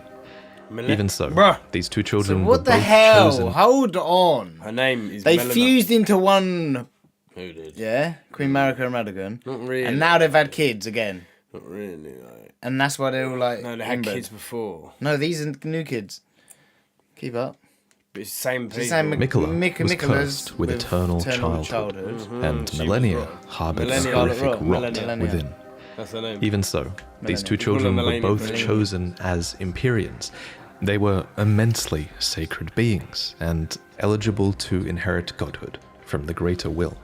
Even so, these two children were What the both hell? chosen. Hold on. Her name is They Melina. fused into one. Who did? Yeah, Queen Marika and Radagon. Not really. And now they've had kids again. Not really, like... And that's why they're all like. No, they had inbred. kids before. No, these are new kids. Keep up. But it's the same people. It's the same Miquella was cursed with eternal childhood, and Malenia harbored a Malenia. horrific rot Malenia. within. That's her name. Even so, these two Call her children were Malenia. both chosen as Empyreans. They were immensely sacred beings and eligible to inherit godhood from the greater will.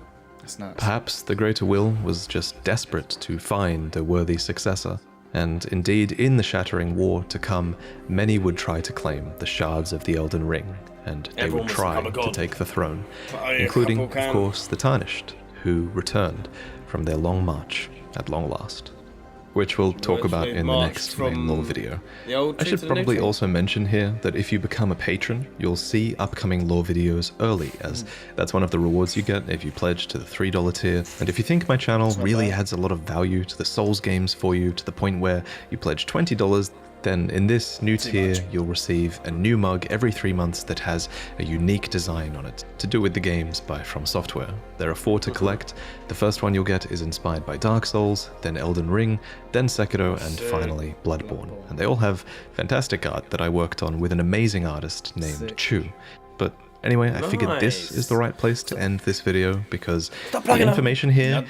That's nuts. Perhaps the Greater Will was just desperate to find a worthy successor, and indeed in the Shattering War to come, many would try to claim the shards of the Elden Ring, and they Everyone would wants to try become a to god. take the throne, Only a including, couple of can. course, the Tarnished, who returned from their long march at long last, which we'll talk about they've in the marched next from main lore video. The old I tree should to the new probably tree. also mention here that if you become a patron, you'll see upcoming lore videos early, as that's one of the rewards you get if you pledge to the $3 tier. And if you think my channel really adds a lot of value to the Souls games for you to the point where you pledge $20, then in this new tier you'll receive a new mug every 3 months that has a unique design on it, to do with the games by From Software. There are 4 to collect. The first one you'll get is inspired by Dark Souls, then Elden Ring, then Sekiro, and finally Bloodborne. And they all have fantastic art that I worked on with an amazing artist named Chu. But anyway, I figured this is the right place to end this video, because the information here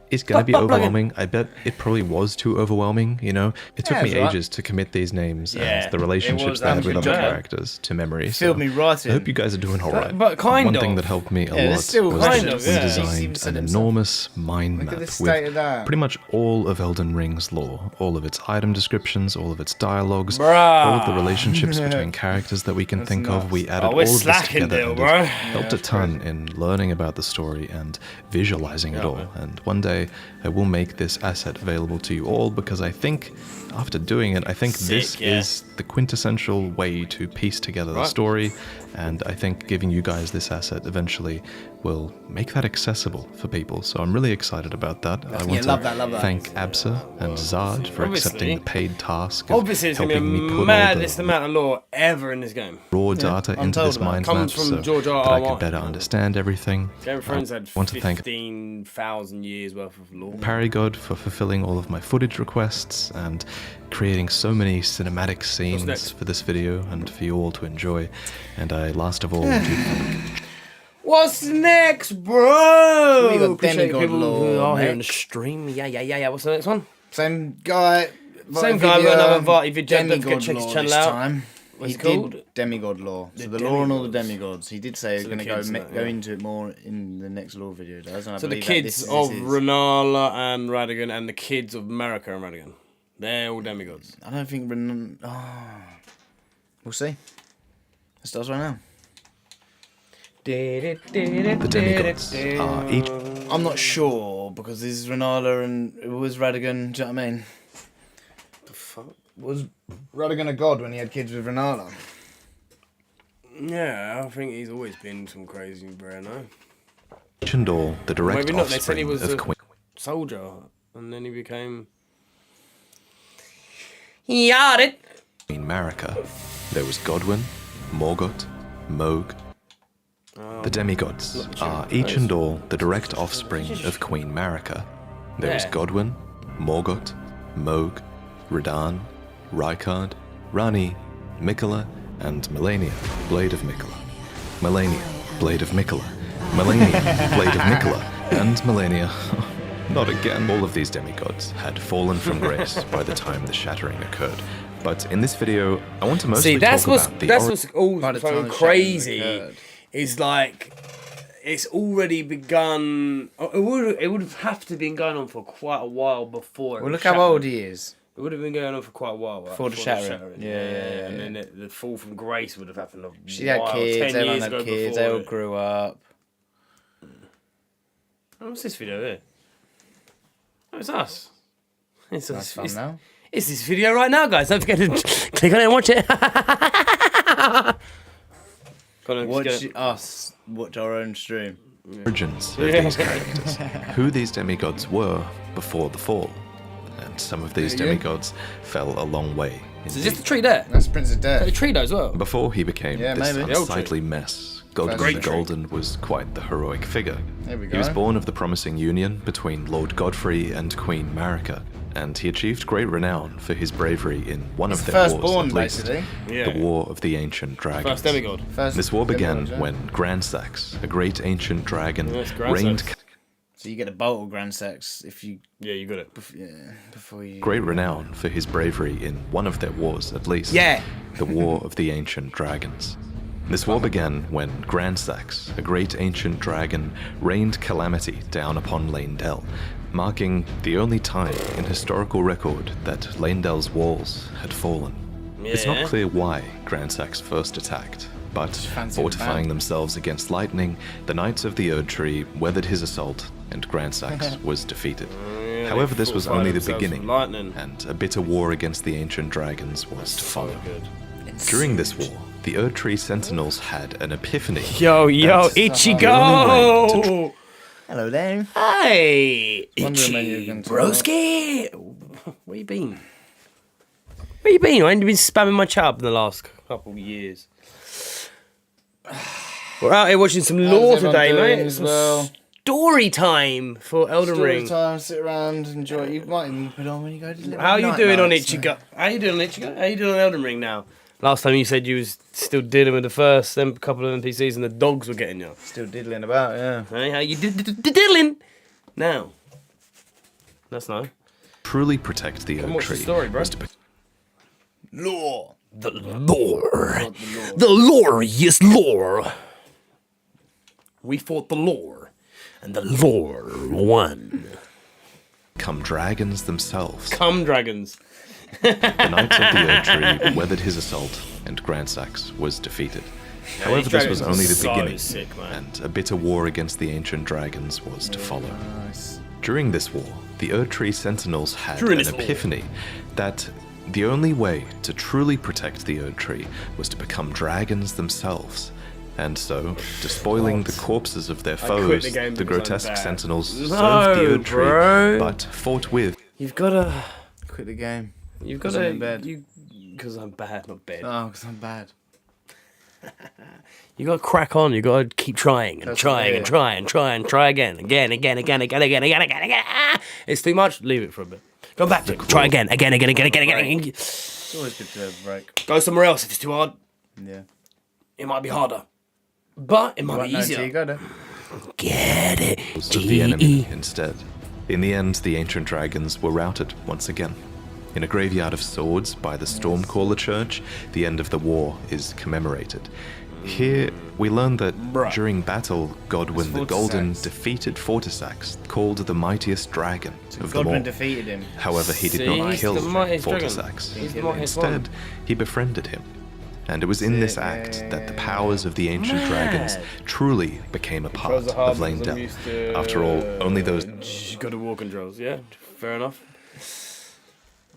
is going to be overwhelming. I bet it probably was too overwhelming, you know? It took me ages to commit these names and the relationships they had with other characters to memory. So Filled me right in. I hope you guys are doing alright. but kind One of. thing that helped me a Yeah, lot there's still was kind that of, we yeah. designed Said an himself. enormous mind Look map at the with state of that. pretty much all of Elden Ring's lore, all of its item descriptions, all of its dialogues, Bruh. all of the relationships between characters that we can think of. We added Oh, all we're of this slacking, together, Dale, and bro. it helped a ton in learning about the story and visualizing it all. And one day I will make this asset available to you all, because I think after doing it, I think this Sick, yeah. is the quintessential way to piece together the story, and I think giving you guys this asset eventually will make that accessible for people. So I'm really excited about that. I want love to that. thank Absa and Zard for Obviously. accepting the paid task of Obviously, it's going to be helping me the put all maddest the amount of lore ever in this game. raw data I'm into told this about it. mind Comes map from so George that R. I R. could Martin. better understand everything. Game of Thrones had want to thank 15,000 years worth of lore. Paragod for fulfilling all of my footage requests and creating so many cinematic scenes next? for this video and for you all to enjoy. And I last of all do thank What's next, bro? We got Appreciate demigod people lore, who are here mate. on the stream. Yeah. What's the next one? Same guy. Same guy with another Varty video. Don't forget Demigod to check his lore channel this out. time. What's He it called? did demigod lore. So The the lore and all the demigods. demigods. He did say he's So going the to go kids and that, go yeah. into it more in the next lore video. Does, and I So the believe that kids this is of his. Rennala and Radagon and the kids of Marika and Radagon. They're all demigods. I don't think we'll see. It starts right now. the demigods are each I'm not sure because this is Rennala and it was Radagon. Do you know what I mean? The fuck? Was Radagon a god when he had kids with Rennala? Yeah, I think he's always been some crazy bro, no? and all the direct Maybe not, they said he offspring was of a Queen soldier, and then he became... Yared it! Marika. There was Godwyn, Morgott, Mohg. The demigods are each and all the direct offspring of Queen Marika. There was Yeah. Godwyn, Morgott, Mohg, Radagon, Rykard, Ranni, Miquella and Malenia, Blade of Miquella. Malenia, Blade of Miquella. Malenia, Blade of Miquella. And Malenia. Not again. All of these demigods had fallen from grace by the time the shattering occurred. But in this video, I want to mostly See, that's talk what's about the that's what's all By the time so the crazy. shattering occurred. Is like it's already begun. It would have to been going on for quite a while before. Well, look how old he is. It would have been going on for quite a while. Right? Before the shattering. Yeah. And then the fall from grace would have happened a She had while, kids, 10 everyone years had ago kids, before they all it. grew up. Oh, what's this video here? Oh, it's us. It's That's fun now. It's this video right now, guys. Don't forget to click on it and watch it. Watch our own stream. origins of these characters, who these demigods were before the fall. And some of these demigods fell a long way. So is this the tree there? That's Prince of The Death. tree though as well. Before he became Yeah, this maybe. The old tree. unsightly mess, Godwyn Great the tree. Golden was quite the heroic figure. There we He was go. born of the promising union between Lord Godfrey and Queen Marika, and he achieved great renown for his bravery in one of their wars, Firstborn, at least, basically. Yeah. the War of the Ancient Dragons. First demigod. This war began demigod, yeah. when Grandsax, a great ancient dragon, Yes, Grandsax. reigned So you get a bolt of Grand Sex if you Yeah, you got it. before you. great renown for his bravery in one of their wars, at least. Yeah. The War of the Ancient Dragons. This war began when Grandsax, a great ancient dragon, rained calamity down upon Leyndell, marking the only time in historical record that Leyndell's walls had fallen. It's not clear why Grandsax first attacked, but fortifying themselves against lightning, the Knights of the Erdtree weathered his assault and Grandsax was defeated. However, this was only the beginning, and a bitter war against the ancient dragons was to follow. During this war, the Erdtree Sentinels had an epiphany. Yo, Ichigo! Hello there. Hey, Ichi, broski! Where you been? Where you been? I ain't been spamming my chat up in the last couple of years. We're out here watching some lore today, mate. Some story time for Elden Ring. Story time, sit around, enjoy it. You might even put on when you go to the How are you doing on Ichigo? How you doing on Ichigo? How you doing on Elden Ring now? Last time you said you was still dealing with the first them couple of NPCs and the dogs were getting you. Still diddling about, yeah. Hey, how you diddling? Now. That's nice. Truly protect the Erdtree. What's the story, bro? Lore. The lore. The lore, yes, lore. We fought the lore, and the lore won. Come dragons themselves. Come dragons. The Knights of the Erdtree weathered his assault, and Grandsax was defeated. However, this was only the beginning, and a bitter war against the ancient dragons was to follow. During this war, the Erdtree Sentinels had an epiphany that the only way to truly protect the Erdtree was to become dragons themselves. And so, despoiling the corpses of their foes, the grotesque Sentinels served the Erdtree, but fought with... You've gotta... Quit the game. You've got to... Because I'm bad, not bad. Oh, because I'm bad. You got to crack on. You got to keep trying and trying and trying and try and try again. It's too much. Leave it for a bit. Go back to it. Try again. It's always good to have a break. Go somewhere else if it's too hard. Yeah. It might be harder. But it might be easier. You got it. Get it. Of the enemy instead. In the end, the ancient dragons were routed once again. In a graveyard of swords by the Stormcaller Church, the end of the war is commemorated. Here, we learn that during battle, Godwyn the Golden defeated Fortisax, called the mightiest dragon of them all. Godwyn defeated him. However, he did not kill Fortisax. Instead, he befriended him. And it was in this act that the powers of the ancient dragons truly became a part of Leyndell. After all, only those... Got to war controls, yeah? Fair enough.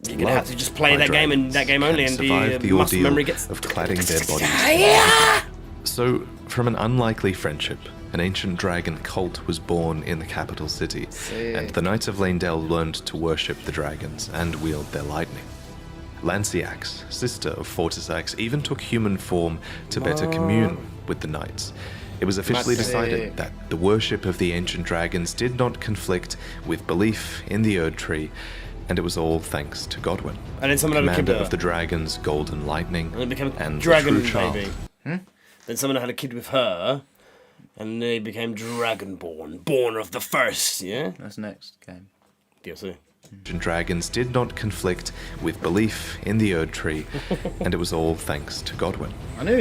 You're gonna have to just play that game and that game only, and the muscle memory gets of cladding their bodies. So, from an unlikely friendship, an ancient dragon cult was born in the capital city, and the Knights of Leyndell learned to worship the dragons and wield their lightning. Lanciax, sister of Fortisax, even took human form to better commune with the knights. It was officially decided that the worship of the ancient dragons did not conflict with belief in the Erdtree, and it was all thanks to Godwyn, and then someone commander of the dragons, Golden Lightning, and, became and dragon the true child. Then someone had a kid with her, and they became Dragonborn, born of the first, yeah? That's next game. DLC. Dragons did not conflict with belief in the Erdtree, and it was all thanks to Godwyn,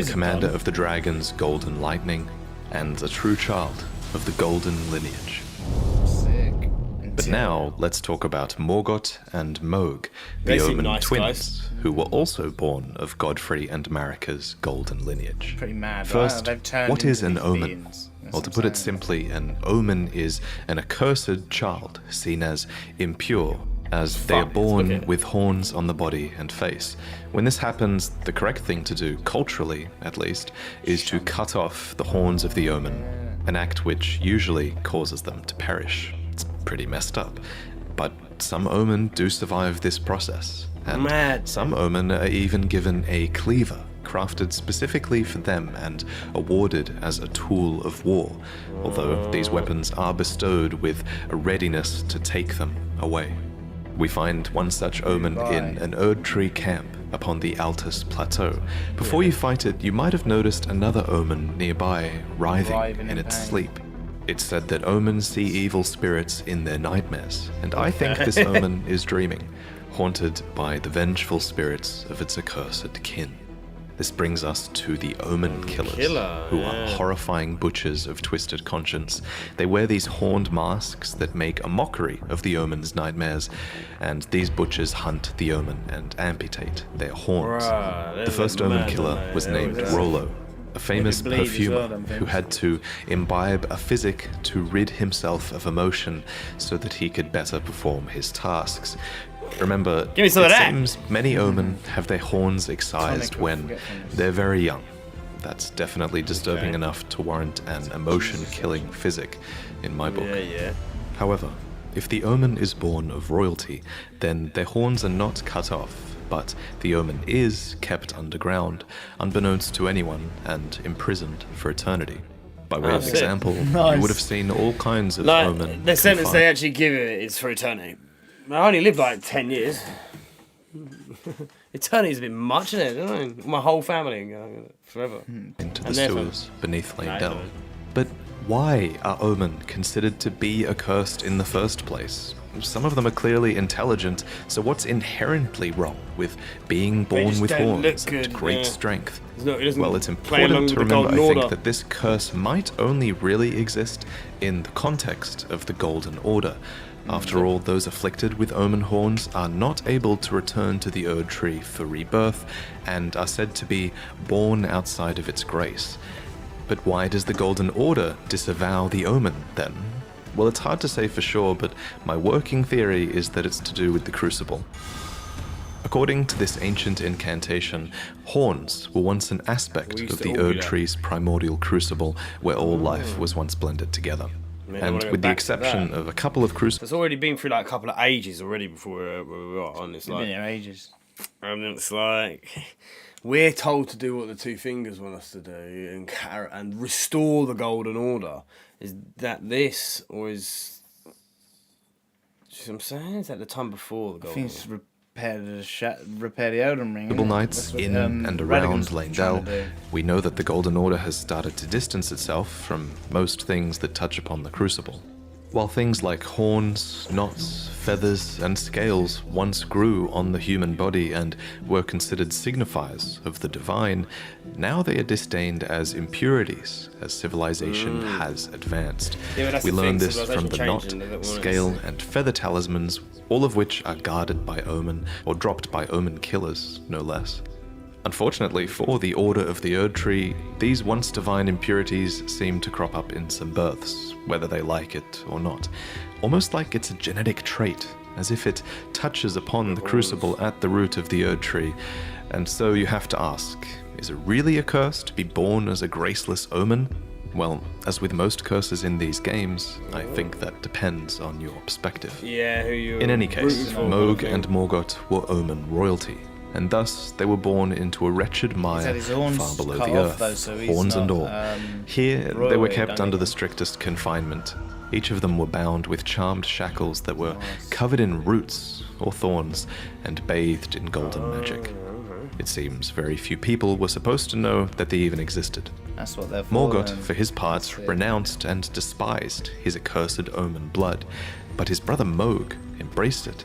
commander of the dragons, Golden Lightning, and a true child of the Golden lineage. But now, let's talk about Morgott and Mohg, the Omen twins, who were also born of Godfrey and Marika's golden lineage. Pretty mad, First, right? what is an omen? Well, to put it simply, an omen is an accursed child seen as impure, as they are born with horns on the body and face. When this happens, the correct thing to do, culturally at least, is to cut off the horns of the omen, an act which usually causes them to perish. It's pretty messed up, but some omen do survive this process, and some omen are even given a cleaver, crafted specifically for them and awarded as a tool of war, although these weapons are bestowed with a readiness to take them away. We find one such omen in an Erdtree camp upon the Altus Plateau. Before you fight it, you might have noticed another omen nearby writhing in its sleep. It's said that omens see evil spirits in their nightmares, and I think this omen is dreaming, haunted by the vengeful spirits of its accursed kin. This brings us to the Omen Killers, who are horrifying butchers of twisted conscience. They wear these horned masks that make a mockery of the Omen's nightmares, and these butchers hunt the Omen and amputate their horns. The first Omen killer was named Rollo, a famous perfumer who had to imbibe a physic to rid himself of emotion so that he could better perform his tasks. Remember, it seems many Omen have their horns excised when they're very young. That's definitely disturbing enough to warrant an emotion-killing physic in my book. However, if the Omen is born of royalty, then their horns are not cut off, but the Omen is kept underground, unbeknownst to anyone, and imprisoned for eternity. By way of example, you would have seen all kinds of Omen. The sentence they actually give it is for eternity. I only lived like 10 years. Eternity's a bit much, isn't it? I mean, my whole family forever. Into the sewers beneath Lane. But why are Omen considered to be accursed in the first place? Some of them are clearly intelligent, so what's inherently wrong with being born with horns and great strength? Well, it's important to remember, I think, that this curse might only really exist in the context of the Golden Order. After all, those afflicted with Omen horns are not able to return to the Erdtree for rebirth, and are said to be born outside of its grace. But why does the Golden Order disavow the Omen, then? Well, it's hard to say for sure, but my working theory is that it's to do with the crucible. According to this ancient incantation, horns were once an aspect of the Erdtree's primordial crucible, where all life was once blended together. And with the exception of a couple of crucibles... It's already been through like a couple of ages already before we got on. It's like... been here ages. And it's like... We're told to do what the Two Fingers want us to do and restore the Golden Order. Is that this, or is... Do you know what I'm saying? Is that the time before the Golden Order? Repair the Elden Ring. Nights in and around Lane. We know that the Golden Order has started to distance itself from most things that touch upon the crucible. While things like horns, knots, feathers, and scales once grew on the human body and were considered signifiers of the divine, now they are disdained as impurities as civilization has advanced. We learn this from the knot, scale, and feather talismans, all of which are guarded by Omen, or dropped by Omen killers, no less. Unfortunately for the Order of the Erdtree, these once divine impurities seem to crop up in some births, whether they like it or not. Almost like it's a genetic trait, as if it touches upon the crucible at the root of the Erdtree. And so you have to ask, is it really a curse to be born as a graceless Omen? Well, as with most curses in these games, I think that depends on your perspective. Yeah, who you... In any case, Mohg and Morgott were Omen royalty, and thus they were born into a wretched mire far below the earth, horns and all. Here, they were kept under the strictest confinement. Each of them were bound with charmed shackles that were covered in roots or thorns and bathed in golden magic. It seems very few people were supposed to know that they even existed. That's what they're for. Morgott, for his part, renounced and despised his accursed Omen blood, but his brother Mohg embraced it.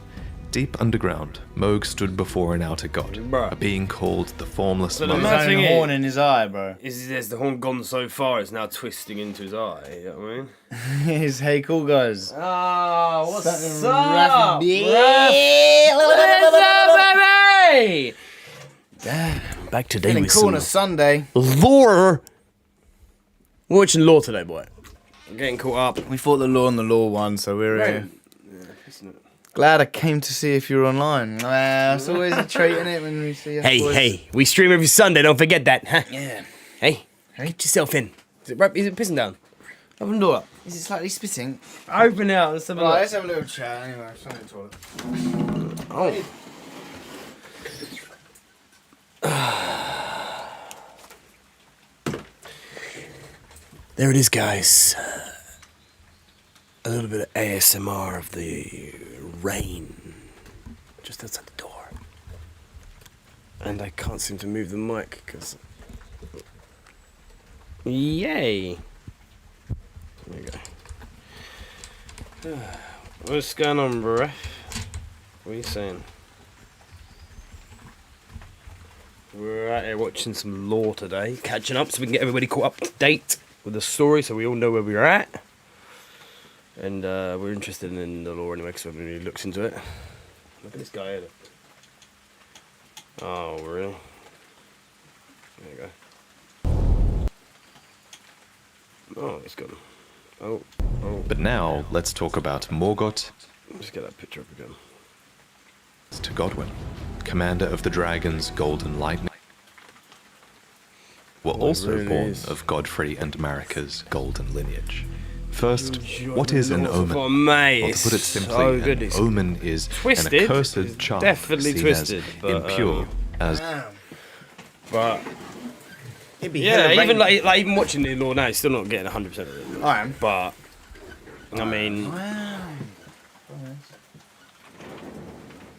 Deep underground, Mohg stood before an outer god, a being called the Formless Mother. There's a horn in his eye, bro. Has the horn gone so far it's now twisting into his eye? You know what I mean? It's hey, cool guys. Ah, what's Something up? baby? Back today Feeling with cool on some a Sunday. lore. We're watching lore today, boy. I'm getting caught up. We fought the law and the law won, so we're here. Glad I came to see if you're online. It's always a treat, isn't it, when we see you. Hey, we stream every Sunday, don't forget that, huh? Yeah. Hey, get yourself in. Is it pissing down? Open the door up. Is it slightly spitting? Open it out, let's have a look. Let's have a little chat anyway. It's not in the toilet. There it is, guys. A little bit of ASMR of the rain just outside the door. And I can't seem to move the mic because... Yay! There we go. What's going on, bruh? What are you saying? We're out here watching some lore today, catching up so we can get everybody caught up to date with the story so we all know where we're at. And we're interested in the lore anyway because everybody looks into it. Look at this guy here. Oh, really? There you go. Oh, he's got him. Oh. But now, let's talk about Morgott. Let's get that picture up again. To Godwyn, commander of the Dragon's Golden Lightning, were also really born is. of Godfrey and Marika's golden lineage. First, what is an omen? Oh, mate, Or to put it it's simply, so good. an omen is Twisted. an accursed It's charm definitely seen twisted, as but, impure as But It'd be yeah, hella even rain- like even watching the lore now, it's still not getting 100% of it. I am. But I mean, Wow.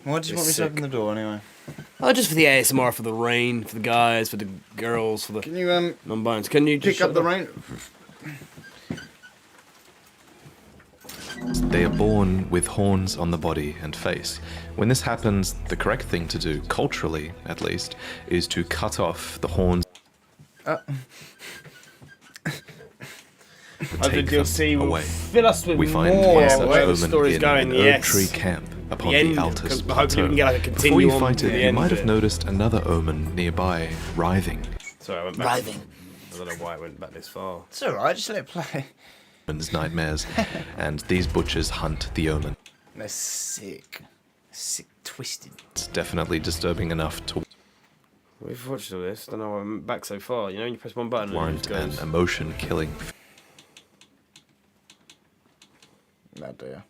Why did you want me It's to open sick. the door anyway? oh, just for the ASMR, for the rain, for the guys, for the girls, for the Can you non-binds. Can you just pick up shut the rain? they are born with horns on the body and face. When this happens, the correct thing to do, culturally at least, is to cut off the horns. I Take think you'll them see. We'll away. fill us with We find more one such where the omen story's in going. an Yes. Erdtree camp upon The the, end, Altus hopefully plateau. we can get like a Before continue you on fight to it, the you end might of have it. noticed another omen nearby, writhing. Sorry, I went back. Writhing. I don't know why I went back this far. It's alright, just let it play. Omen's nightmares, and these butchers hunt the omen. They're sick. Sick, twisted. It's definitely disturbing enough to We've watched all this. Don't know why I went back so far. You know, when you press one button and it warrant just an goes. emotion-killing. No, dear.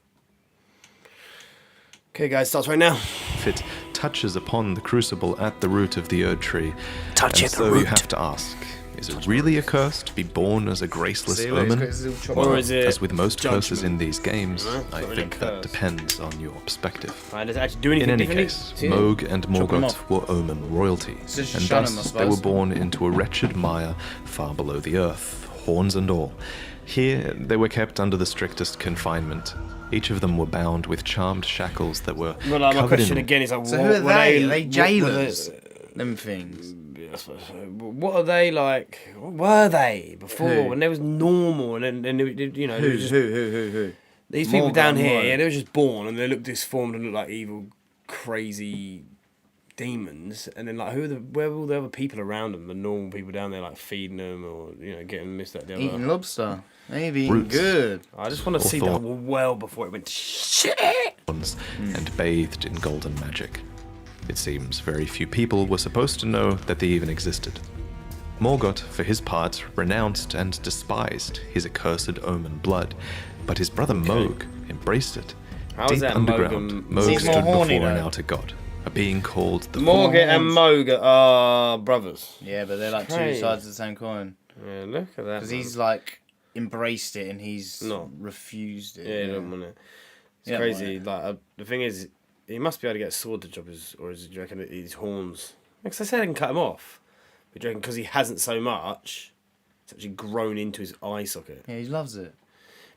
Okay, guys, starts right now. If it touches upon the crucible at the root of the Erdtree, Touch and it, the so you root. have to ask, is it really a curse to be born as a graceless See, look, he's got omen? his little chop Or mark. is it As with most curses judgment? in these games, No, it's I not really think a that curse. depends on your perspective. Right, does it actually do anything In any differently? case, See it? Mohg and Chop 'em Morgott off. were Omen royalty, So just and shun 'em, I thus they were suppose. born into a wretched mire far below the earth, horns and all. Here, they were kept under the strictest confinement. Each of them were bound with charmed shackles that were Well, like, my covered question in again is like, So what who are were they? Are what they were jailers? Them things. Yeah, I suppose so. What are they like? What were they before Who? when they was normal and then you know, they were just, Who? these people Morgott down and here, Mohg. yeah, they were just born and they looked disformed and looked like evil, crazy demons. And then like, where were all the other people around them? The normal people down there, like feeding them or you know, getting this, that, the other. Eating lobster. Maybe eating Roots. good. I just want to see that thorn. well before it went to shit. horns and bathed in golden magic. It seems very few people were supposed to know that they even existed. Morgott, for his part, renounced and despised his accursed omen blood, but his brother Mohg embraced it. How is Deep that Mohg underground, and- Mohg Is he more stood horny, before an though? outer god, a being called the Morgott and Mohg are brothers. Yeah, but they're like two Crazy. sides of the same coin. Yeah, look at that. Because man. he's like embraced it and he's No. refused it. Yeah, he don't want it. It's Yeah, crazy. Like the thing is, he must be able to get a sword to chop his, or is it, do you reckon that his horns? Because I said I can cut him off. But do you reckon because he hasn't so much, it's actually grown into his eye socket. Yeah, he loves it.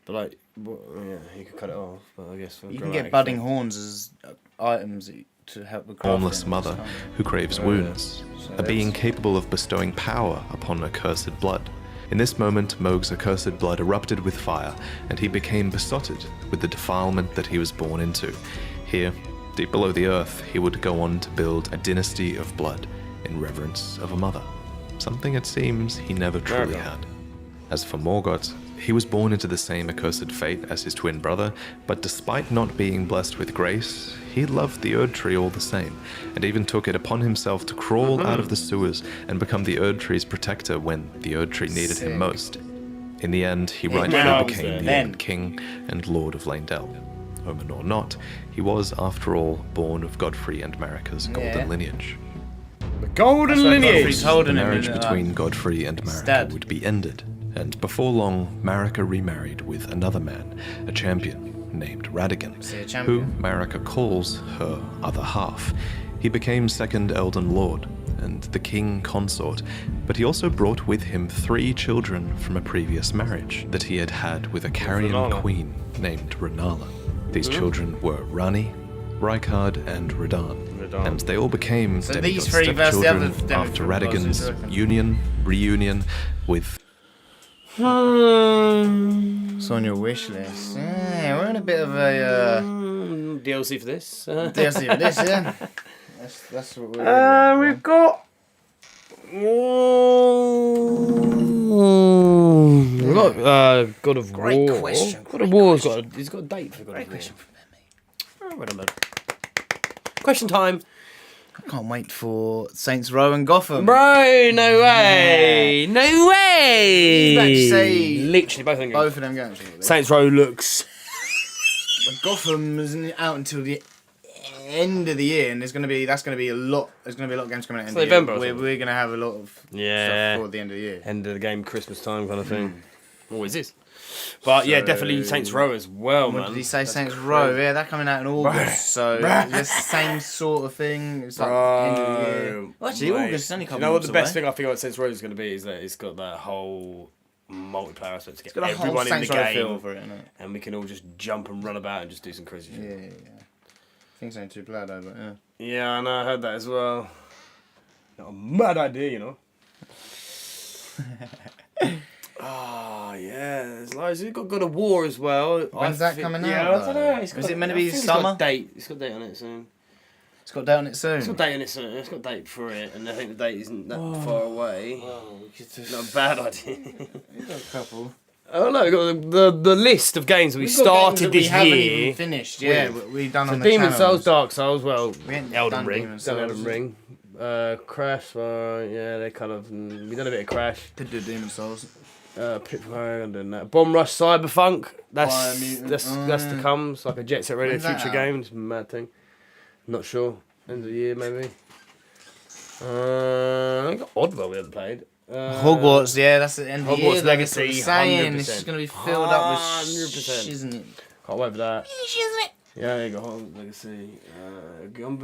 But like, yeah, he could cut it off. But I guess for You can dramatic get budding effect. horns as items to help with crafting. formless and mother stuff. who craves wounds, So a being that's- capable of bestowing power upon accursed blood. In this moment, Mohg's accursed blood erupted with fire, and he became besotted with the defilement that he was born into. Here, deep below the earth, he would go on to build a dynasty of blood in reverence of a mother, something it seems he never truly Marika. had. As for Morgott, he was born into the same accursed fate as his twin brother, but despite not being blessed with grace, he loved the Erdtree all the same, and even took it upon himself to crawl out of the sewers and become the Erdtree's protector when the Erdtree needed Sick. him most. In the end, he When I rightfully was became there. the Then. Omen King and Lord of Leyndell. Omen or not, he was, after all, born of Godfrey and Marika's golden Yeah. lineage. The golden That's what lineage. Godfrey's The holding him. marriage in, between Godfrey and Marika Dad. would be ended, and before long, Marika remarried with another man, a champion named Radagon, See, a who champion. Marika calls her other half. He became second Elden Lord and the king consort, but he also brought with him 3 children from a previous marriage that he had had with a Carian Rennala. queen named Rennala. These children were Ranni, Rykard, and Radagon. and they all became So demigod these three versus the other stepchildren after demigod bosses, Radagon's you reckon? reunion with. It's on your wish list. Yeah, we're in a bit of a DLC for this. DLC for this, yeah. That's what we're. We've got. We've got God of Great War. question, God of War's got he's got a date for God of War. Oh, I don't know. Question time. I can't wait for Saints Row and Gotham. Bro, no way! No way! You actually say Literally both of them. both of them games. Saints Row looks. But Gotham isn't out until the end of the year, and that's going to be a lot. There's going to be a lot of games coming out. It's November. We're going to have a lot of stuff before the end of the year. End of the game, Christmas time kind of thing. Always is. But yeah, definitely Saints Row as well, man. What did he say? Saints Row. Yeah, they're coming out in August. So it's the same sort of thing. It's like end of the year. Well, actually, August is only a couple You know what months the best away. thing I think about Saints Row is going to be is that it's got that whole multiplayer aspect to get It's got a whole everyone in the Saints Row feel game, for it, innit? and we can all just jump and run about and just do some crazy shit. Yeah. I think it's only 2 player though, but yeah. Yeah, I know. I heard that as well. Not a mad idea, you know. Yeah. There's loads. We've got God of War as well. When's that coming out? Yeah, I don't know. Is it meant to be summer? It's got a date on it soon. It's got a date on it soon. It's got a date on it soon. It's got a date for it, and I think the date isn't that far away. Not a bad idea. We've got a couple. Oh no, we got the list of games that we We've got started games that we this haven't year. even finished. Yeah, we've done So on the Demon channels. Souls, Dark Souls, well, We ain't Elden done Ring, Demon done Elden Souls. Ring, Crash, yeah, they kind of we done a bit of Crash. Did do Demon Souls. Pitfire and that. Bomb Rush Cyberpunk. That's Biomutant. that's to come. It's like a Jet Set Radio When's that future out? game. It's a mad thing. Not sure. End of the year maybe. I got Oddworld we haven't played. Hogwarts, yeah, that's the end of the year. Hogwarts Legacy, That's what I'm saying. 100%. It's just going to be filled up with 100%. isn't it? Can't wait for that. Yeah, you got Hogwarts Legacy. Beyond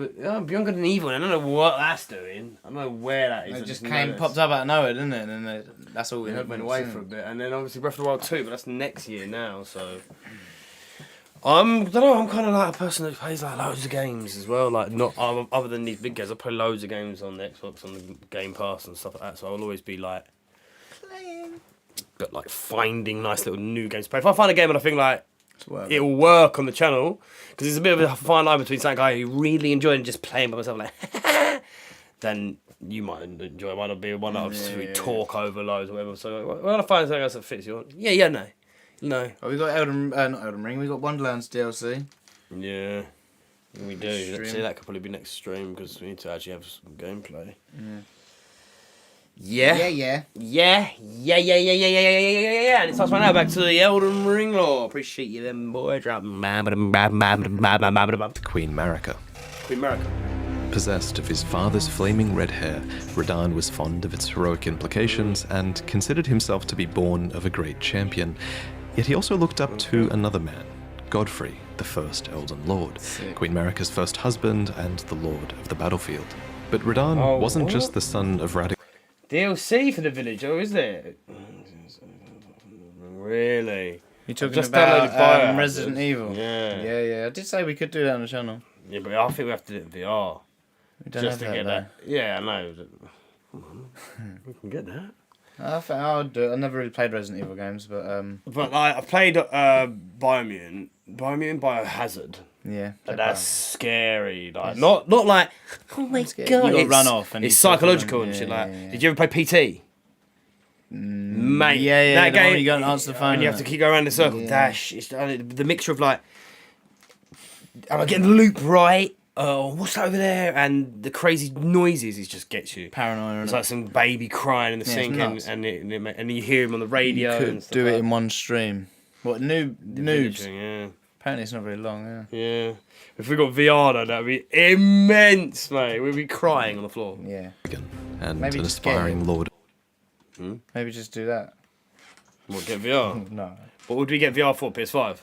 Good and Evil. I don't know what that's doing. I don't know where that is. It just popped up out of nowhere, didn't it? And that's all we It had. went away for a bit, and then obviously Breath of the Wild 2, but that's next year now. So I don't know. I'm kind of like a person that plays like loads of games as well. Like not other than these big games, I play loads of games on the Xbox, on the Game Pass and stuff like that. So I'll always be like playing, but like finding nice little new games to play. If I find a game and I think like it'll work on the channel, because there's a bit of a fine line between something I really enjoy and just playing by myself, like then you might enjoy it. Might not be one that I'll just talk over loads or whatever. So when I find something else that fits you, no. Oh, we got not Elden Ring. We got Wonderlands DLC. Yeah, we do. Stream. See, that could probably be next stream because we need to actually have some gameplay. Yeah. Yeah. And it starts right now. Back to the Elden Ring lore. Appreciate you, them boy. Dropping. Queen Marika. Queen Marika. Possessed of his father's flaming red hair, Radahan was fond of its heroic implications and considered himself to be born of a great champion. Yet he also looked up to another man, Godfrey, the first Elden Lord, Queen Marika's first husband and the Lord of the battlefield. But Radahan wasn't just the son of Radagon. DLC for the village, is there? Really? You're talking Just about downloaded Biohazard. Resident Evil. Yeah. Yeah. I did say we could do that on the channel. Yeah, but I think we have to do it in VR. We don't Just have to get that. that. Yeah, I know. We can get that. I think I'll do it. I've never really played Resident Evil games, but But like, I played Biomutant, Biohazard. yeah. And that's scary. Like not like oh my god. You gotta it's- run off and it's you sort of psychological run- and shit. yeah, Like, yeah. did you ever play PT? Mate, Yeah. that the one game where you go and answer the phone. and you have to keep going around the circle. Yeah. Dash. It's the mixture of like, am I getting the loop right? What's that over there? And the crazy noises, it just gets you. Paranoia. It's innit? like some baby crying in the Yeah, it's sink, nuts. and you hear him on the radio. You and could stuff do like it in one stream. What noobs? Villaging, yeah. Apparently it's not very long. Yeah. If we got VR though, that'd be immense, mate. We'd be crying on the floor. Yeah. And Maybe an just get aspiring him. lord. Maybe just do that. What, get VR? No. What would we get VR for? PS5?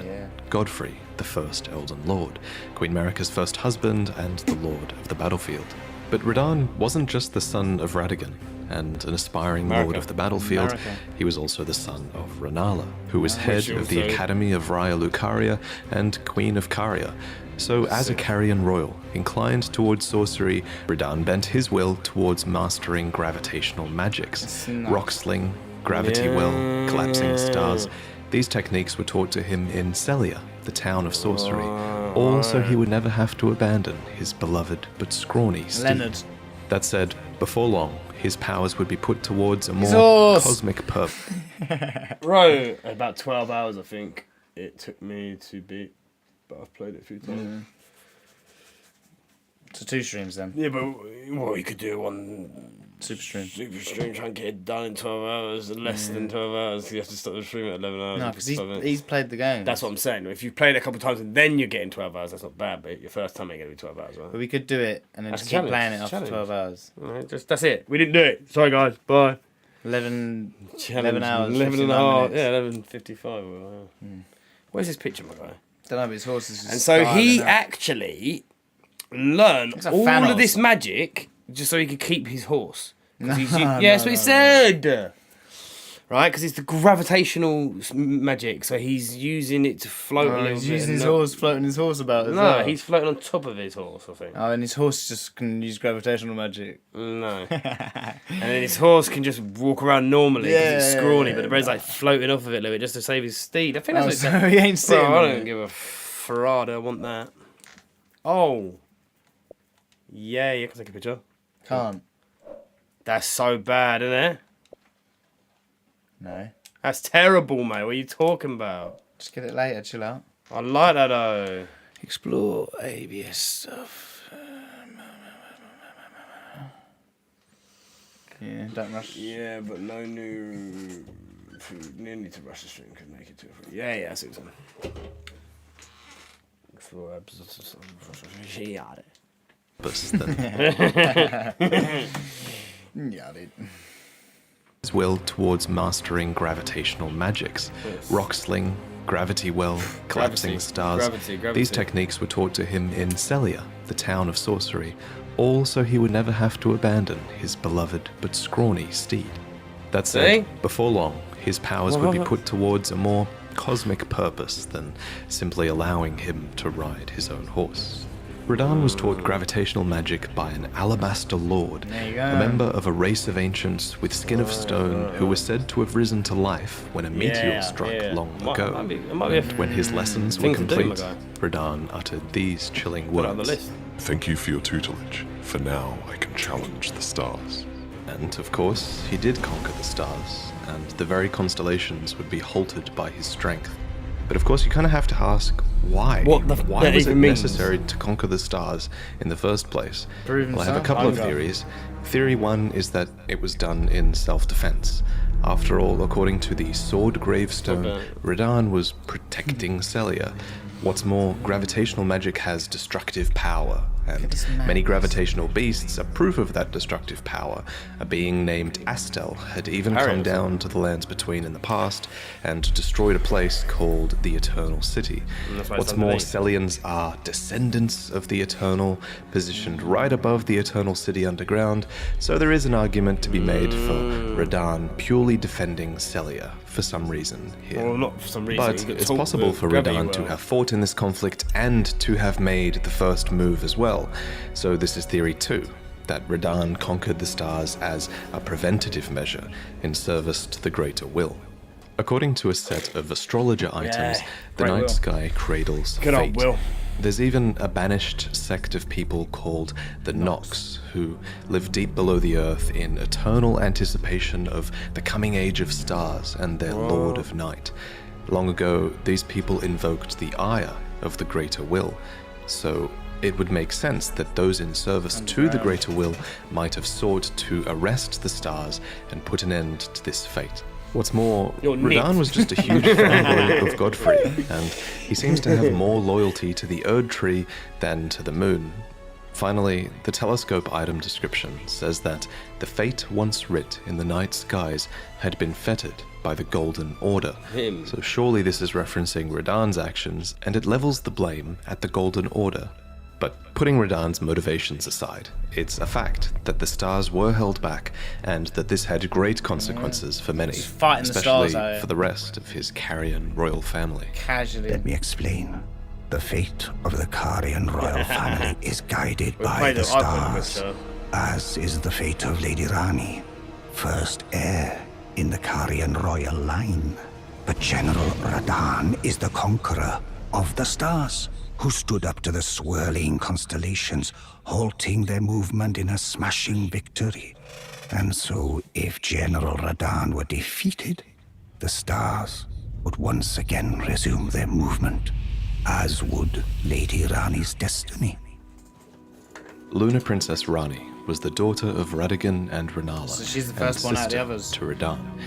Yeah. Godfrey, the first Elden Lord, Queen Marika's first husband and the Lord of the battlefield. But Radagon wasn't just the son of Radagon and an aspiring lord of the battlefield. He was also the son of Rennala, who was head of the Academy of Raya Lucaria and Queen of Caria. So as a Carian royal, inclined towards sorcery, Radagon bent his will towards mastering gravitational magics. Rock sling, gravity well, collapsing stars. These techniques were taught to him in Celia, the town of sorcery, all so he would never have to abandon his beloved but scrawny steed. That said, before long, his powers would be put towards a more cosmic purpose. Right, about 12 hours I think it took me to beat, but I've played it a few times. So 2 streams then? Yeah, but well, you could do one Super stream. Try and get it done in 12 hours, less than 12 hours. You have to stop the stream at 11 hours. No, because he's played the game. That's what I'm saying. If you've played it a couple of times and then you're getting 12 hours, that's not bad, but your first time ain't going to be 12 hours, right? But we could do it and then just keep playing it after 12 hours. Right, that's it. We didn't do it. Sorry, guys. Bye. 11 hours. 11 and a half. Minutes. Yeah, 11:55. Where's his picture, my guy? Don't know, but his horse is just... And so he actually learned all Thanos. of this magic just so he could keep his horse. That's what he said. Right, because it's the gravitational magic, so he's using it to float a little bit. He's using his horse, floating his horse about as well. No, he's floating on top of his horse, I think. Oh, and his horse just can use gravitational magic. No. And then his horse can just walk around normally because it's scrawny, but the bird's like floating off of it a little bit just to save his steed. I think that's what so he ain't sitting I on don't it. give a farada, I want that. Oh. Yeah, you can take a picture. Can't. That's so bad, isn't it? No. That's terrible, mate. What are you talking about? Just get it later, chill out. I like that, though. Explore ABS stuff. Yeah, don't rush. Yeah, but no new food. No need to rush the stream. Could make it 2 or 3. Yeah, I see what you're saying. Explore episodes. Yeah, dude. His will towards mastering gravitational magics. Rock sling, gravity well, collapsing stars. Gravity. These techniques were taught to him in Celia, the town of sorcery, all so he would never have to abandon his beloved but scrawny steed. That said, before long, his powers would be put towards a more cosmic purpose than simply allowing him to ride his own horse. Radagon was taught gravitational magic by an alabaster lord, a member of a race of ancients with skin of stone who was said to have risen to life when a meteor struck long ago. And when his lessons were complete, Radagon uttered these chilling words. Thank you for your tutelage. For now, I can challenge the stars. And of course, he did conquer the stars, and the very constellations would be halted by his strength. But of course, you kind of have to ask, why? Why was it necessary to conquer the stars in the first place? Well, I have a couple of theories. Theory 1 is that it was done in self-defense. After all, according to the sword gravestone, Radagon was protecting Celia. What's more, gravitational magic has destructive power, and many gravitational beasts are proof of that destructive power. A being named Astel had even come down to the lands between in the past and destroyed a place called the Eternal City. What's more, Celians are descendants of the Eternal, positioned right above the Eternal City underground, so there is an argument to be made for Radagon purely defending Celia for some reason here. Well, not for some reason. But it's possible for Radagon to have fought in this conflict and to have made the first move as well. So this is theory 2, that Radagon conquered the stars as a preventative measure in service to the greater will. According to a set of astrologer items, the night sky cradles fate. There's even a banished sect of people called the Nox, who live deep below the earth in eternal anticipation of the coming age of stars and their Lord of Night. Long ago, these people invoked the ire of the greater will, so it would make sense that those in service to the greater will might have sought to arrest the stars and put an end to this fate. What's more, Radagon was just a huge fanboy of Godfrey, and he seems to have more loyalty to the Erdtree than to the moon. Finally, the telescope item description says that the fate once writ in the night skies had been fettered by the Golden Order. So surely this is referencing Radagon's actions, and it levels the blame at the Golden Order. But putting Radahn's motivations aside, it's a fact that the stars were held back and that this had great consequences for many, especially for the rest of his Carian royal family. Casually. Let me explain. The fate of the Carian royal family is guided by the stars, as is the fate of Lady Ranni, first heir in the Carian royal line. But General Radahan is the conqueror of the stars, who stood up to the swirling constellations, halting their movement in a smashing victory. And so, if General Radahan were defeated, the stars would once again resume their movement, as would Lady Ranni's destiny. Lunar Princess Ranni was the daughter of Radagon and Rennala, so she's the first one out of the others. To Radahan.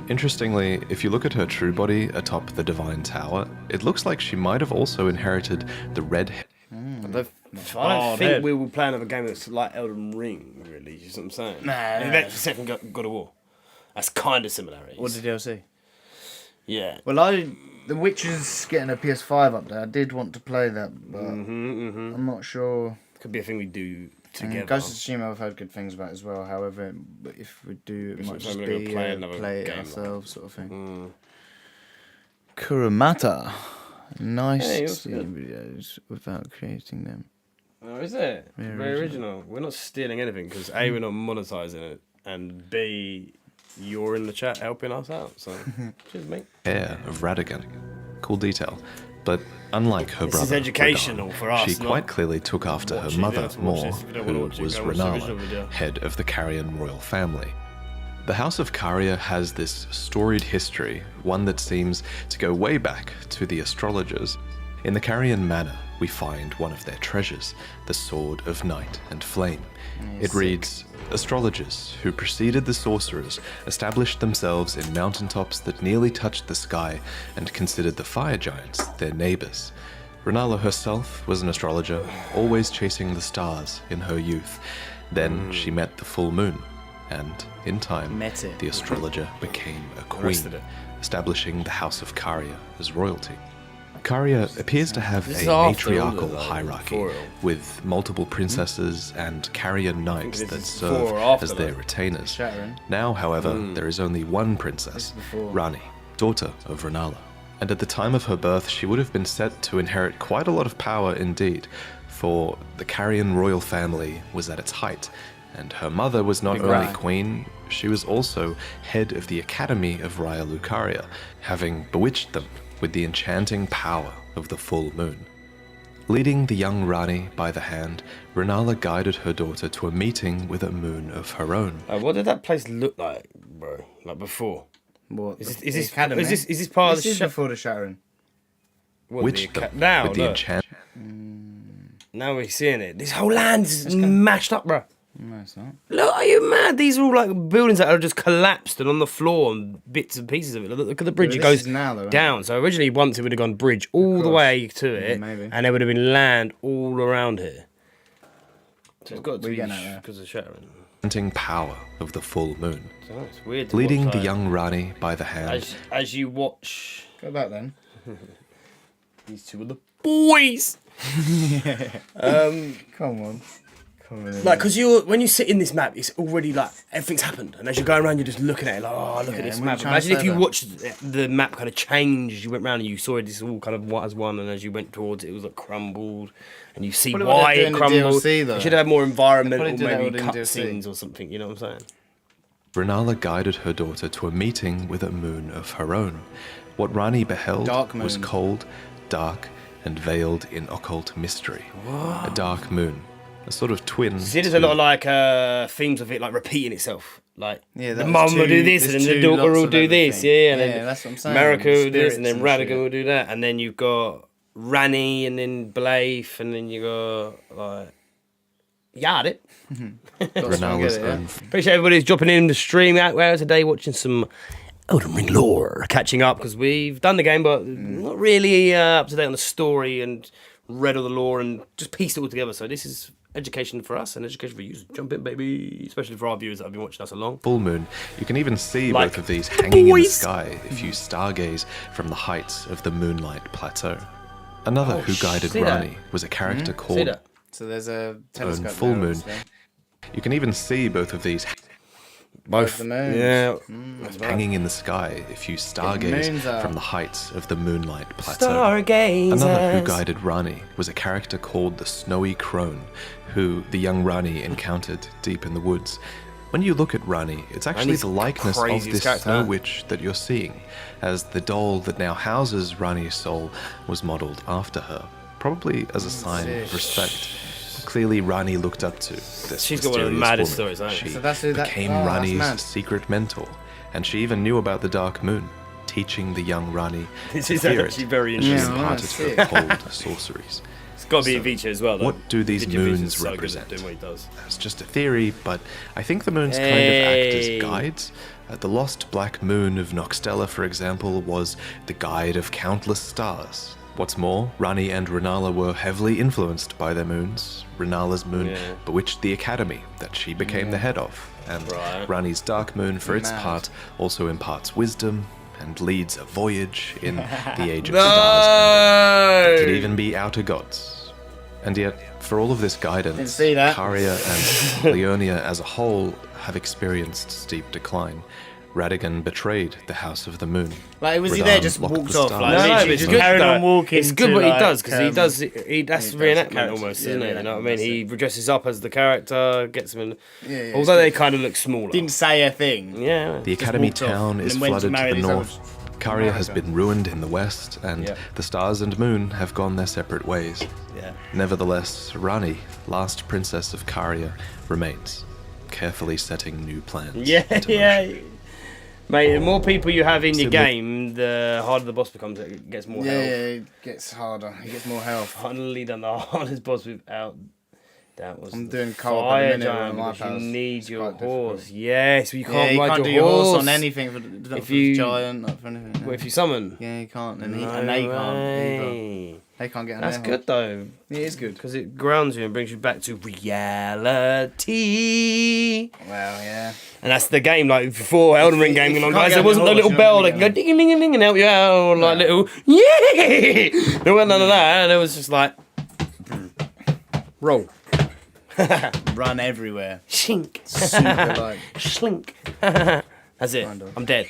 Interestingly, if you look at her true body atop the Divine Tower, it looks like she might have also inherited the red I don't think we will play another game that's like Elden Ring, really. You know what I'm saying? Nah. Second God of War. That's kind of similarities. What did DLC? Yeah. Well, The Witcher's getting a PS5 up there. I did want to play that, but I'm not sure. Could be a thing we do together. Ghost of Tsushima I've heard good things about as well. However, if we do, it might just be play it ourselves sort of thing. Kurumata. Nice to see videos without creating them. Oh, is it? Very original. We're not stealing anything because A, we're not monetizing it, and B, you're in the chat helping us out. So, cheers, mate. Hair of Radagon. Cool detail. But unlike her brother, this is educational Radagon, for us. she quite clearly took after her mother, Morg, who was Rennala, head of the Carian royal family. The House of Caria has this storied history, one that seems to go way back to the astrologers. In the Carian manor, we find one of their treasures, the Sword of Night and Flame. It reads, astrologers who preceded the sorcerers established themselves in mountaintops that nearly touched the sky and considered the fire giants their neighbors. Rennala herself was an astrologer, always chasing the stars in her youth. Then she met the full moon, and in time, the astrologer became a queen, establishing the House of Caria as royalty. Caria appears to have a matriarchal hierarchy, with multiple princesses and Carian knights that serve as their retainers. Now, however, there is only one princess, Ranni, daughter of Rennala. And at the time of her birth, she would have been set to inherit quite a lot of power indeed, for the Carian royal family was at its height, and her mother was not only queen, she was also head of the Academy of Raya Lucaria, having bewitched them with the enchanting power of the full moon. Leading the young Ranni by the hand, Rennala guided her daughter to a meeting with a moon of her own. What did that place look like, bro? Like before? What? Is this part of the This is before the shattering. Witched them with the enchant. Now we're seeing it. This whole land's mashed up, bro. No, it's not. Look, are you mad? These are all like buildings that are just collapsed and on the floor and bits and pieces of it. Look at the bridge. It goes down. So originally, once it would have gone bridge all the way to it, and there would have been land all around here. So it's got to be because of shattering. Power of the full moon. So it's weird to leading watch, the young Ranni by the hand. As you watch. Go back then. These two are the boys. Come on. Like, because when you sit in this map, it's already like everything's happened, and as you're going around, you're just looking at it like, oh, look at this map. Imagine if you watched the map kind of change as you went around, and you saw this all kind of what as one, and as you went towards it, it was like crumbled, and you see why it crumbled. You should have more environmental, maybe cutscenes or something. You know what I'm saying? Rennala guided her daughter to a meeting with a moon of her own. What Ranni beheld was cold, dark, and veiled in occult mystery. A dark moon. A sort of twin. See, there's a lot of like themes of it like repeating itself. Like the mum will do this, and then the daughter will do this. And then that's what I'm saying. Marika will do this, and then Radagon will do that, and then you've got Ranni, and then Blasphemy, and then you got like Yard it. Appreciate everybody who's dropping in the stream out there today, watching some Elden Ring lore, catching up because we've done the game, but not really up to date on the story and read all the lore and just pieced it all together. So this is education for us and education for you. Jump in, baby. Especially for our viewers that have been watching us along. Full moon. You can even see both of these hanging in the sky if you stargaze from the heights of the Moonlight Plateau. Another who guided Ranni was a character called So there's a telescope full there, moon. obviously. You can even see both of these Both. The moons. Yeah. hanging in the sky if you stargaze moons out. from the heights of the Moonlight Plateau. Stargazers. Another who guided Ranni was a character called the Snowy Crone, who the young Ranni encountered deep in the woods. When you look at Ranni, it's actually Ranni's the likeness of craziest this character, snow huh? witch that you're seeing, as the doll that now houses Ranni's soul was modelled after her, probably as a sign of respect. Clearly, Ranni looked up to this She's got one of the mysterious maddest woman. stories, hasn't she? She So that's who that- became oh, that's Ranni's mad. secret mentor, and she even knew about the Dark Moon, teaching the young Ranni This to is fear actually it, very and interesting. imparted sick. her cold sorceries. It's got to be a feature as well, though. What do these Video feature's moons so good at represent? doing what he does. It's just a theory, but I think the moons kind of act Hey. as guides. The lost black moon of Noxtella, for example, was the guide of countless stars. What's more, Ranni and Rennala were heavily influenced by their moons. Rennala's moon bewitched the academy that she became the head of, and Right. Ranni's dark moon, for its Mad. part, also imparts wisdom and leads a voyage in the Age of Stars. And it could even be outer gods. And yet, for all of this guidance, Didn't see that. Carian and Leonia as a whole have experienced steep decline. Radagon betrayed the House of the Moon. Like, was he there, Radagon just locked walked the off? stars. Like, No, literally but it's just good carried though. on walking. It's good to, what he like, does because he does. That's he does reenactment it, almost, yeah, isn't it? You know what I mean? that's He it. dresses up as the character, gets him in. Yeah, yeah, although it's they kind of look smaller. Didn't say a thing. Yeah. The Academy walked off town and is then went to flooded to marry the these north. Caria has Marika. been ruined in the west, and Yeah. the stars and moon have gone their separate ways. Yeah. Nevertheless, Ranni, last princess of Caria, remains, carefully setting new plans. Yeah, into yeah. motion. Mate, the more people you have in your Similar- game, the harder the boss becomes. It gets more Yeah, health. yeah, it gets harder. He gets more health. Finally done the hardest boss without. That was I'm the doing co-op at the fire minute giant on my because you house. need It's your quite horse. difficult. Yes, you Yeah, can't you ride can't your do your horse on horse. anything for If the you- giant, not for anything. Well, if you summon. Yeah, you can't, and, No and they can't either. way. They can't get on That's their good though, It is good. because it grounds you and brings you back to reality. Well, yeah. And that's the game, like before Elden Ring game, if you you know, can't guys, get there on wasn't your no little horse, bell you're that not could go ding ding ding and help you out, or like little yeah. There wasn't none of that. There was just like roll, Run everywhere. shink, Super like. slink. That's it. Kind of. I'm dead.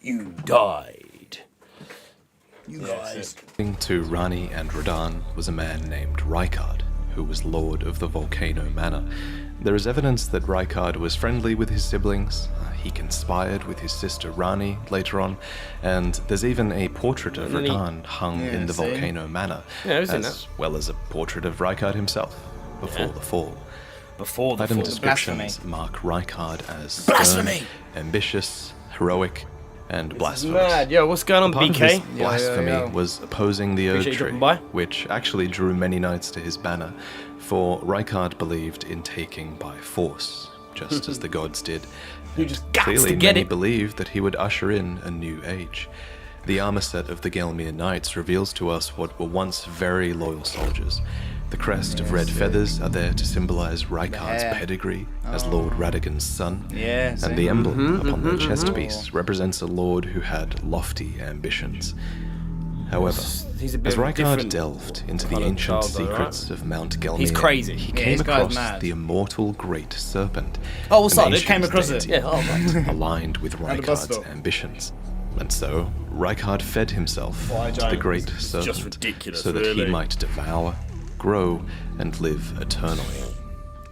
You died. You guys. According to Ranni and Radagon was a man named Rykard, who was lord of the Volcano Manor. There is evidence that Rykard was friendly with his siblings. He conspired with his sister Ranni later on, and there's even a portrait of Really? Radagon hung Yeah, in the see? Volcano Manor, Yeah, I've seen as well as a portrait of Rykard himself before Yeah. the fall. Before the Item fall. descriptions mark Rykard as stern, Blasphemy! ambitious, heroic, and blasphemous. Mad. Yo, what's going on, Part of BK? his blasphemy yeah. was opposing the Appreciate you dropping Erdtree, by. which actually drew many knights to his banner, for Rykard believed in taking by force, just as the gods did. You just Gotsta Clearly, Geddit. many believed that he would usher in a new age. The armor set of the Gelmir Knights reveals to us what were once very loyal soldiers. The crest of red feathers are there to symbolize Rykard's hair. pedigree as Lord Radagon's son. Yeah, And the emblem upon the chest piece represents a lord who had lofty ambitions. However, He's a bit as of a Rykard different delved into the kind of ancient child, though, secrets of Mount Gelmir, He's crazy. he Yeah, came this guy's across mad. the immortal Great Serpent. Oh, what's an up? Just came ancient across it. deity Yeah, oh, right. aligned with At the bus Rykard's stop. ambitions. And so, Rykard fed himself Fire to the giant Great is Serpent just ridiculous, so that he really. might devour, grow, and live eternally.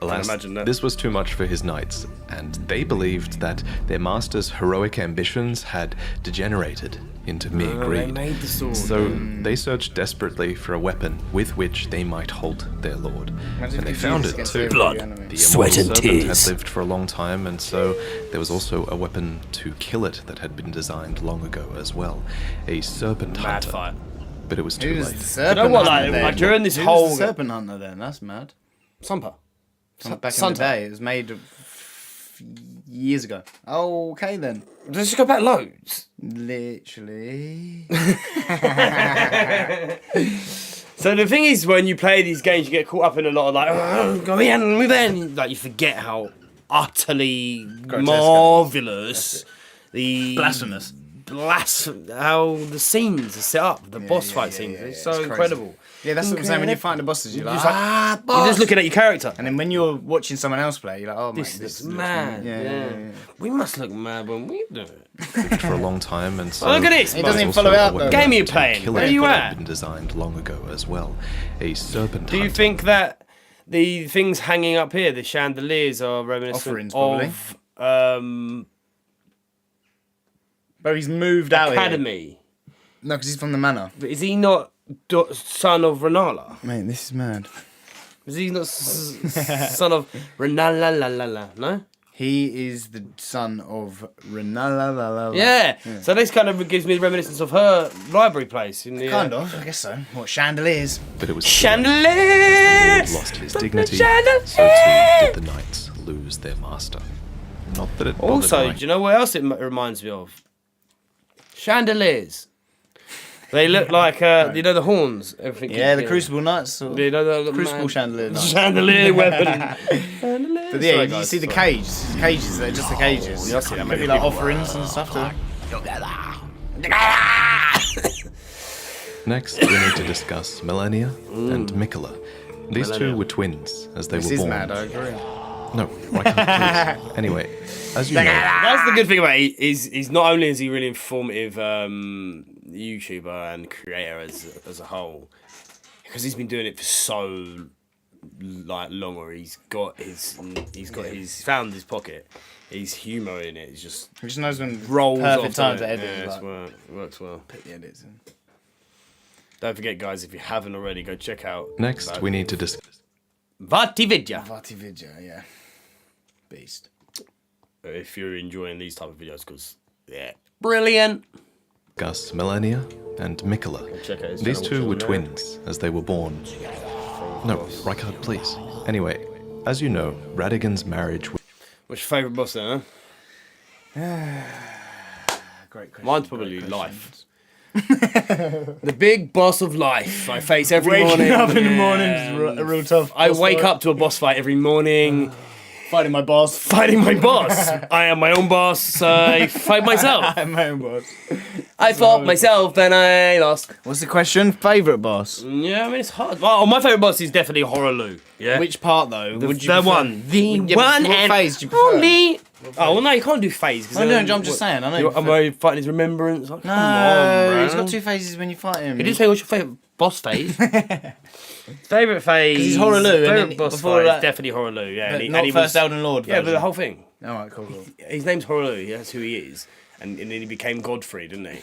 Alas, imagine that. this was too much for his knights, and they believed that their master's heroic ambitions had degenerated into mere They greed. made the sword. So they searched desperately for a weapon with which they might halt their lord. Imagine And they if found Jesus it gets too. saved by Blood. the enemy. The Sweat immortal and serpent tears. had lived for a long time, and so there was also a weapon to kill it that had been designed long ago as well. A serpent Mad hunter. fight. But it was too Who's late. the serpent You know what, hunter like, then? like, during this Who's whole- the serpent hunter then? That's mad. Sumper. From back in Sunta. the day, it was made years ago. Oh, okay then. Let's just go back loads. Literally. So the thing is, when you play these games, you get caught up in a lot of like, oh, go in, move in. Like you forget how utterly Grotesque. marvelous the Blasphemous. how the scenes are set up, the boss fight scenes. It's so incredible. Yeah, that's what I'm saying. When you fight the bosses, you're like, boss! You're just looking at your character. And then when you're watching someone else play, you're like, oh, this mate, this is mad. Yeah. We must look mad when we do it. For a long time, and so look at this. It doesn't even follow out though. Game you playing? Where are you at? Been designed long ago as well. A serpent. Do you think that the things hanging up here, the chandeliers, are reminiscent of But he's moved out Academy? No, because he's from the manor. But is he not son of Rennala? Mate, this is mad. Is he not son of Rennala? No? He is the son of Rennala. Yeah. So this kind of gives me the reminiscence of her library place. In the, kind of, I guess so. What, chandeliers? But it was chandeliers! Lost his dignity, so too did the knights lose their master. Not that it bothered Also, Mike. do you know what else it reminds me of? Chandeliers. They look like, you know, the horns. Everything. Yeah, the crucible knights. Sort of. You know, the crucible chandelier knights. Chandelier weapon. But yeah, you see the cages, they're just the cages. Yeah, I see that. Maybe like offerings and stuff to Next, we need to discuss Malenia and Miquella. These two were twins as they were born. This is mad, I agree. No, Rykard, please. Anyway, as you know, That's the good thing about it. He's not only is he really informative YouTuber and creator as a whole, because he's been doing it for so long, or he's found his pocket. He's humour in it. It's just He just knows when rolls perfect off time to to edit. Yeah, Like, it works well. put the edits in. Don't forget, guys, if you haven't already, go check out. next we need to discuss Vatividya. Vatividya, yeah. Beast. If you're enjoying these type of videos, because brilliant. Malenia and Miquella. Check out his These channel, two were which is twins as they were born. No, Rykard, please. Anyway, as you know, Radagon's marriage. What's your favourite boss then, Great question. Mine's probably life. The big boss of life I face every Waking morning. up in the morning is a real tough. I wake up to a boss fight every morning. Fighting my boss. Fighting my boss. I am my own boss. I fight myself. I'm my own boss. I fought myself, then I lost. What's the question? Favourite boss? Yeah, I mean, it's hard. Well, my favourite boss is definitely Horaloo. Yeah. Which part though? The, would you the prefer? one. The Yeah, one what and phase do you prefer? only. Oh, well, no, you can't do phase. I know, I'm just saying. I know. Am I fighting his remembrance? Oh, come on, No, bro. he's got two phases when you fight him. He did say what's your favourite boss phase? Favourite phase. 'Cause he's Horaloo, and Favourite then boss before fight that- is definitely Horaloo. Yeah, But and he, not and he first was, Elden Lord. Yeah, but version. the whole thing. Alright, cool. His name's Horaloo. That's who he is, and then he became Godfrey, didn't he?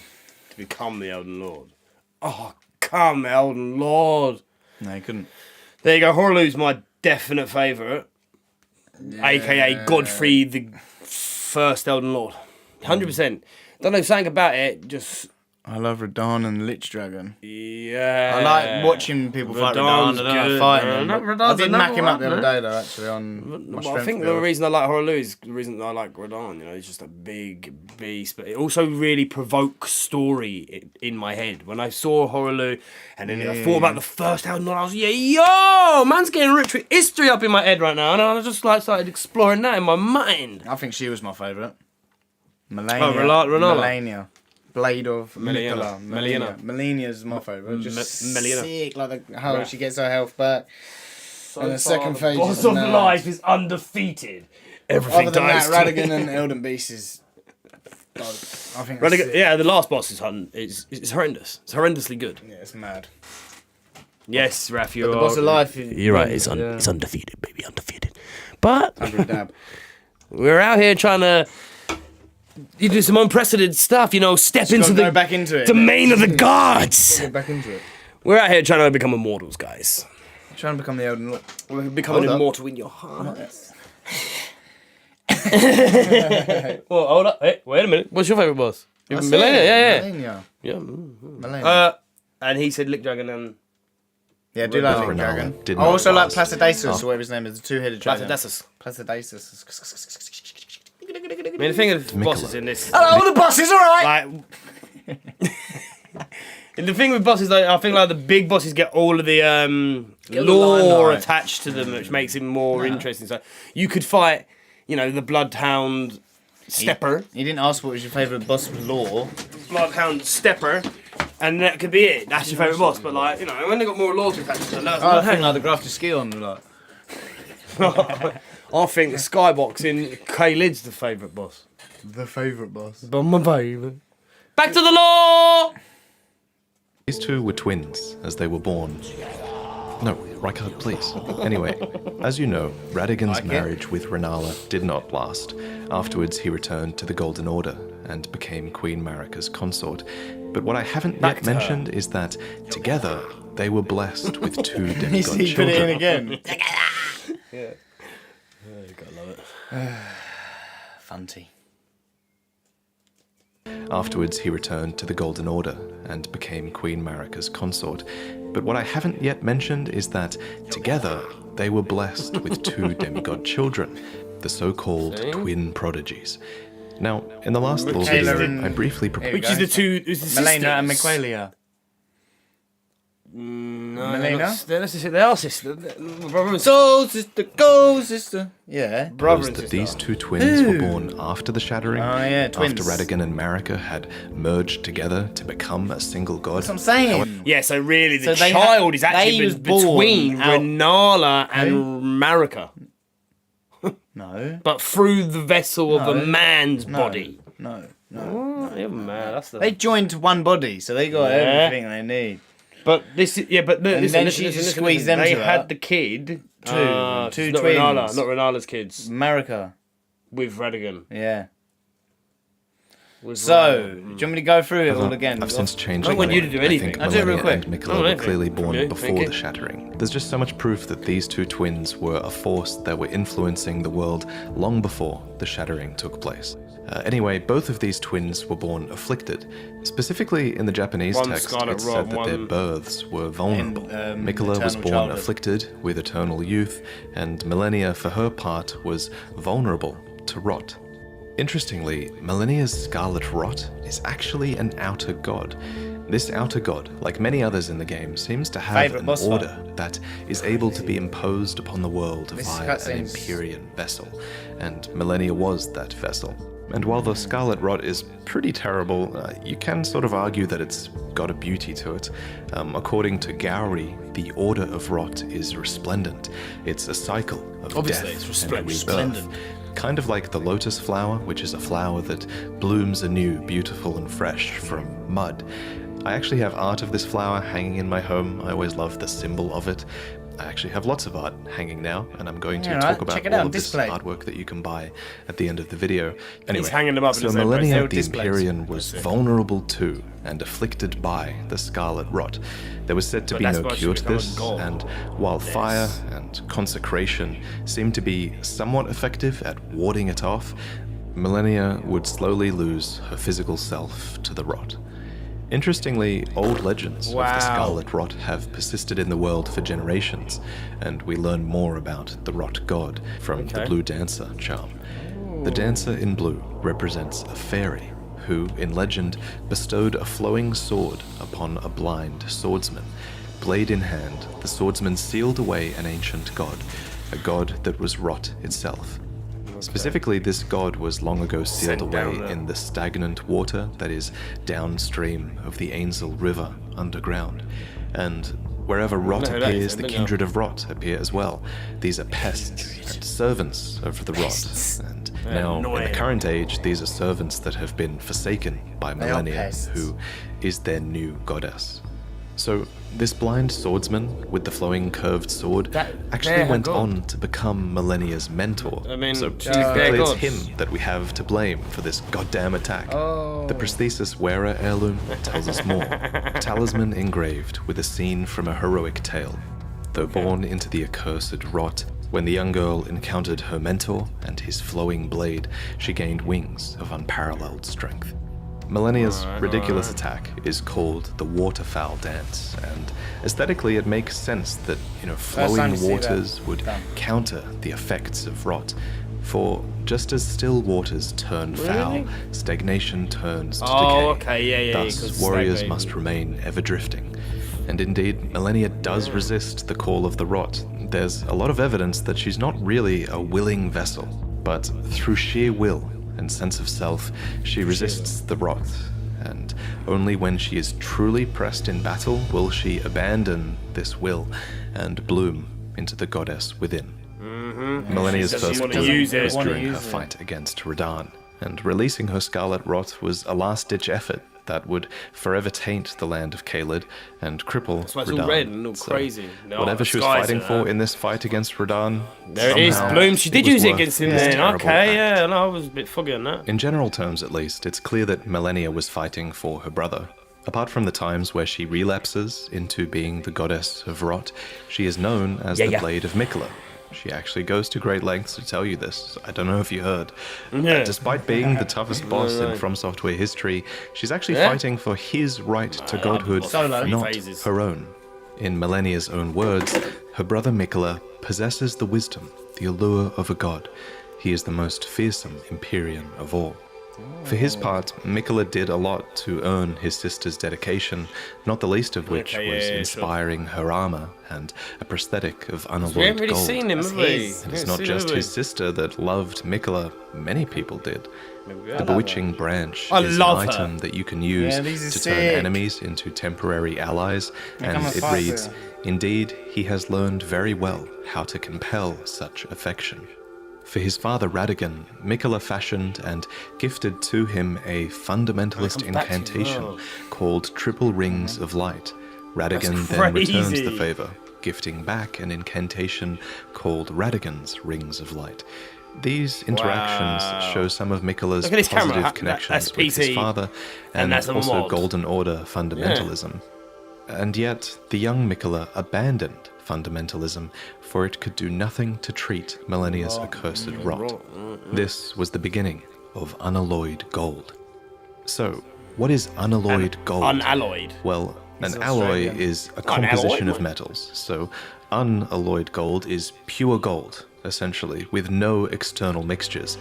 To become the Elden Lord. Oh, come Elden Lord. No, he couldn't. There you go. Horaloo's my definite favourite, aka Godfrey, the first Elden Lord. 100%. Don't know something about it. Just I love Radagon and Lich Dragon. yeah. I like watching people fight Radagon. I don't like fighting him. but I did knock him up the other day though, actually on my Well, I think build. the reason I like Horaloo is the reason I like Radagon. You know, he's just a big beast, but it also really provokes story in my head. When I saw Horaloo, and then I thought about the first Elden Lord, I was yo, man's getting rich with history up in my head right now, and I just like started exploring that in my mind. I think she was my favourite. Malenia. Rennala. Malenia. Blade of Malenia. Miquella. Malenia is my favourite. Just Malenia. sick, like how she gets her health back. And the second phase Boss is of now. life is undefeated. Everything Other than dies. that, Radagon and Elden Beast is dope. I think that's Radagon, sick. yeah, the last boss is horrendous. It's horrendously good. Yeah, it's mad. Yes, Raph, you're But the boss of life is... You're right. It's undefeated, baby, undefeated. But Under a dab. we're out here trying to do some unprecedented stuff. You know, step into Go the back into it. domain of the gods. Get back into it. We're out here trying to become immortals, guys. Trying to become the Elden Lord. We're becoming Hold up. immortal in your hearts. Well, hold up. Hey, wait a minute. What's your favourite boss? Malenia, yeah. Malenia. Yeah. Malenia. And he said Lick Dragon and Yeah, I do like Lick Rennala Dragon. did I not also like last. Placidasus, or whatever his name is, the two-headed dragon. Placidasus. Placidasus. I mean, the thing of bosses in this. Hello, the boss is alright! Like, and the thing with bosses, like, I think like the big bosses get all of the lore limelight. attached to them, which makes it more interesting. So you could fight, you know, the Bloodhound Stepper. You didn't ask what was your favourite boss lore. Bloodhound Stepper, and that could be it. That's your favourite boss. But like, you know, when they got more loyalty attached to them, that's I think like the grafted ski on like. I think the Skybox in K-Lid's the favourite boss. The favourite boss. But my baby. Back to the law! These two were twins as they were born. No, Rykard, please. Anyway, as you know, Radagon's marriage with Rennala did not last. Afterwards, he returned to the Golden Order and became Queen Marika's consort. But what I haven't yet mentioned is that together they were blessed with 2 demigod children. You put it in again. Yeah. Oh, you gotta love it. Funty. Afterwards, he returned to the Golden Order and became Queen Marika's consort. But what I haven't yet mentioned is that together they were blessed with 2 demigod children, the so-called twin prodigies. Now, in the last little video, I briefly proposed... Which is the two... Is the Malenia and Miquella. No, Malenia? They are sisters. Brother and Soul sister, go sister. Yeah. brother and that sister. these 2 twins were born after the shattering, Oh, yeah, twins. after Radagon and Marika had merged together to become a single god. That's what I'm saying. Yeah, so really the So they child is they actually was born between out- Rennala and Marika. No. But through the vessel of a No. man's No. body. No. Oh, you're mad. That's the... They joined to one body, so they got Yeah. everything they need. But this is... Yeah, but And listen, then she just squeezed them They to had that. the kid. Two not twins. Rennala, not Rennala's kids. Marika. With Radagon. Yeah. With So, Radagon. do you want me to go through it all again? I've since changed I my want you to mind. do anything. I think I'll do it real Malenia quick. and Miquella Oh, were anything. clearly born Okay, before thank the you. shattering. There's just so much proof that these 2 twins were a force that were influencing the world long before the shattering took place. Anyway, both of these twins were born afflicted. Specifically in the Japanese One text, Scarlet it Rod, said that their one- births were vulnerable. Miquella was eternal born childhood. afflicted with eternal youth, and Malenia, for her part, was vulnerable to rot. Interestingly, Malenia's scarlet rot is actually an outer god. This outer god, like many others in the game, seems to have Favourite an boss order that is able to be imposed upon the world This via an cutscene's- Empyrean vessel, and Malenia was that vessel. And while the Scarlet Rot is pretty terrible, you can sort of argue that it's got a beauty to it. According to Gowry, the Order of Rot is resplendent. It's a cycle of Obviously, death it's and rebirth. resplendent. Kind of like the lotus flower, which is a flower that blooms anew, beautiful and fresh from mud. I actually have art of this flower hanging in my home. I always love the symbol of it. I actually have lots of art hanging now, and I'm going to Yeah, talk right. about Check it all out, of this display. artwork that you can buy at the end of the video. Anyway, hanging them up in so his own place. They Malenia were the displays. Empyrean was vulnerable to and afflicted by the Scarlet Rot. There was said to But be that's no why she cure to became a this, god. and while fire and consecration seemed to be somewhat effective at warding it off, Malenia would slowly lose her physical self to the rot. Interestingly, old legends of the Wow. Scarlet Rot have persisted in the world for generations, and we learn more about the Rot God from the Blue Dancer charm. The dancer in blue represents a fairy who, in legend, bestowed a flowing sword upon a blind swordsman. Blade in hand, the swordsman sealed away an ancient god, a god that was rot itself. Specifically, this god was long ago sealed Sent down away there. in the stagnant water that is downstream of the Ainzel River underground. And wherever rot No, that appears, is the it, kindred of rot appear as well. These are pests and servants of the rot. And now, in the annoying. current age, these are servants that have been forsaken by are Malenia, pests. who is their new goddess. So, this blind swordsman with the flowing curved sword actually they're her went god. on to become Malenia's mentor. I mean, so she's their technically it's god. him that we have to blame for this goddamn attack. Oh. The prosthesis wearer heirloom tells us more. A talisman engraved with a scene from a heroic tale. Though born into the accursed rot, when the young girl encountered her mentor and his flowing blade, she gained wings of unparalleled strength. Malenia's ridiculous attack is called the Waterfowl Dance, and aesthetically it makes sense that, time flowing to see that waters would done. counter the effects of rot. For just as still waters turn foul, stagnation turns to Oh, decay. okay, yeah, Thus, 'cause warriors stagnating. must remain ever drifting. And indeed, Malenia does resist the call of the rot. There's a lot of evidence that she's not really a willing vessel, but through sheer will and sense of self, she resists the rot. And only when she is truly pressed in battle will she abandon this will and bloom into the goddess within. Malenia's first bloom was during her fight against Radagon, and releasing her scarlet rot was a last-ditch effort that would forever taint the land of Caelid and cripple That's why it's Radagon. all red and all crazy. No, whatever she was fighting for in this fight against Radagon, there it is, Bloom. She did use it against him then. Okay, yeah, no, I was a bit foggy on that. In general terms, at least, it's clear that Malenia was fighting for her brother. Apart from the times where she relapses into being the goddess of rot, she is known as the Blade of Miquella. She actually goes to great lengths to tell you this. I don't know if you heard. Despite being the toughest boss in From Software history, she's actually fighting for his right to godhood, not her own. In Malenia's own words, her brother Miquella possesses the wisdom, the allure of a god. He is the most fearsome Empyrean of all. For his part, Miquella did a lot to earn his sister's dedication, not the least of which was inspiring her armor and a prosthetic of unalloyed we haven't really gold. seen him, have we? And it's not just his sister that loved Miquella, many people did. The bewitching branch is an item that you can use to turn enemies into temporary allies, and it reads, "Indeed, he has learned very well how to compel such affection." For his father Radagon, Miquella fashioned and gifted to him a fundamentalist incantation called Triple Rings of Light. Radagon then returns the favor, gifting back an incantation called Radagon's Rings of Light. These interactions show some of Miquella's positive connections with his father and also Golden Order fundamentalism. And yet, the young Miquella abandoned fundamentalism, for it could do nothing to treat Malenia's accursed rot. This was the beginning of unalloyed gold. So, what is unalloyed gold? Unalloyed. Well, an alloy is a composition of metals, so unalloyed gold is pure gold, essentially, with no external mixtures.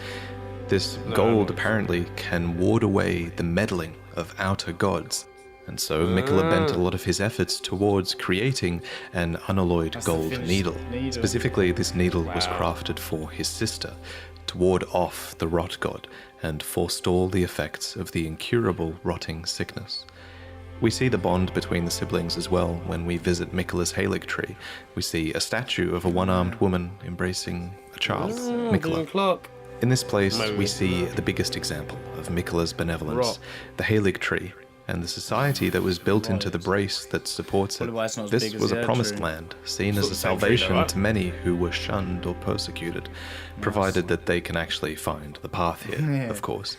This gold apparently can ward away the meddling of outer gods. And so Miquella bent a lot of his efforts towards creating an unalloyed gold needle. Specifically, this needle was crafted for his sister, to ward off the rot god and forestall the effects of the incurable rotting sickness. We see the bond between the siblings as well when we visit Miquella's Haligtree. We see a statue of a one-armed woman embracing a child, Miquella. In this place, we see the biggest example of Miquella's benevolence, the Haligtree, and the society that was built into the brace that supports it. This was a promised land, seen as a salvation to many who were shunned or persecuted, provided that they can actually find the path here, of course.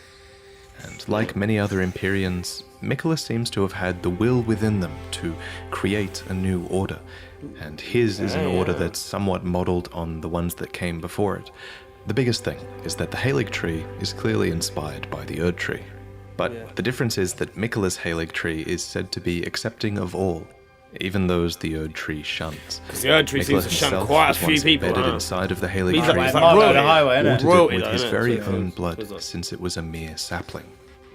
And like many other Empyreans, Miquella seems to have had the will within them to create a new order, and his is an order that's somewhat modelled on the ones that came before it. The biggest thing is that the Haligtree is clearly inspired by the Erdtree. But the difference is that Miquella's Haligtree is said to be accepting of all, even those the Erdtree shuns. Because the Erdtree seems to shun quite a few people. Embedded inside of the Haligtree, watered it with his very own blood, since it was a mere sapling.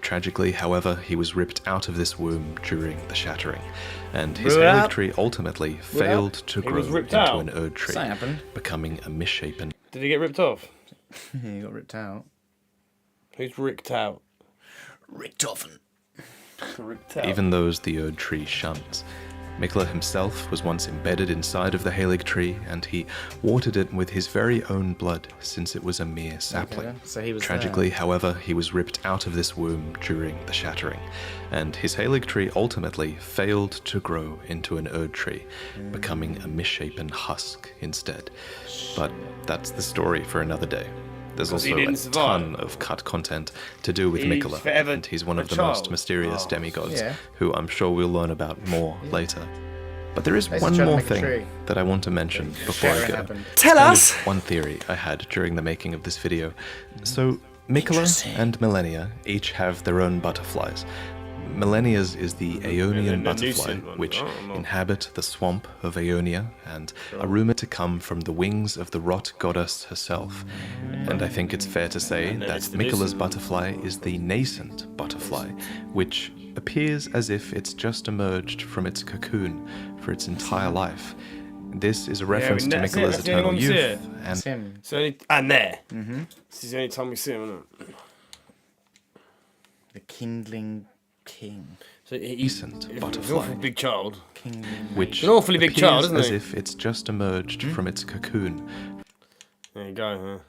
Tragically, however, he was ripped out of this womb during the shattering, and his Haligtree ultimately failed to grow into an Erdtree, becoming a misshapen. Did he get ripped off? He got ripped out. Who's ripped out? Richtofen. Even those the Erdtree shuns. Miquella himself was once embedded inside of the Haligtree, and he watered it with his very own blood, since it was a mere sapling. So he was Tragically, however, he was ripped out of this womb during the shattering, and his Haligtree ultimately failed to grow into an Erdtree, becoming a misshapen husk instead. But that's the story for another day. There's also a ton of cut content to do with Miquella, and he's one of the most mysterious demigods, who I'm sure we'll learn about more later. But there is one more thing that I want to mention before I go. Tell us! One theory I had during the making of this video. So, Miquella and Malenia each have their own butterflies. Malenia's is the Aeonian butterfly, which inhabit the swamp of Aeonia and are rumoured to come from the wings of the rot goddess herself. And I think it's fair to say that Miquella's butterfly is the nascent butterfly, which appears as if it's just emerged from its cocoon for its entire life. This is a reference to Miquella's eternal youth, and there. This is the only time we see him, isn't it? The kindling King. So decent he's butterfly. an awful big child. Which an awfully big child, isn't as he? if it's just emerged from its cocoon. There you go, huh?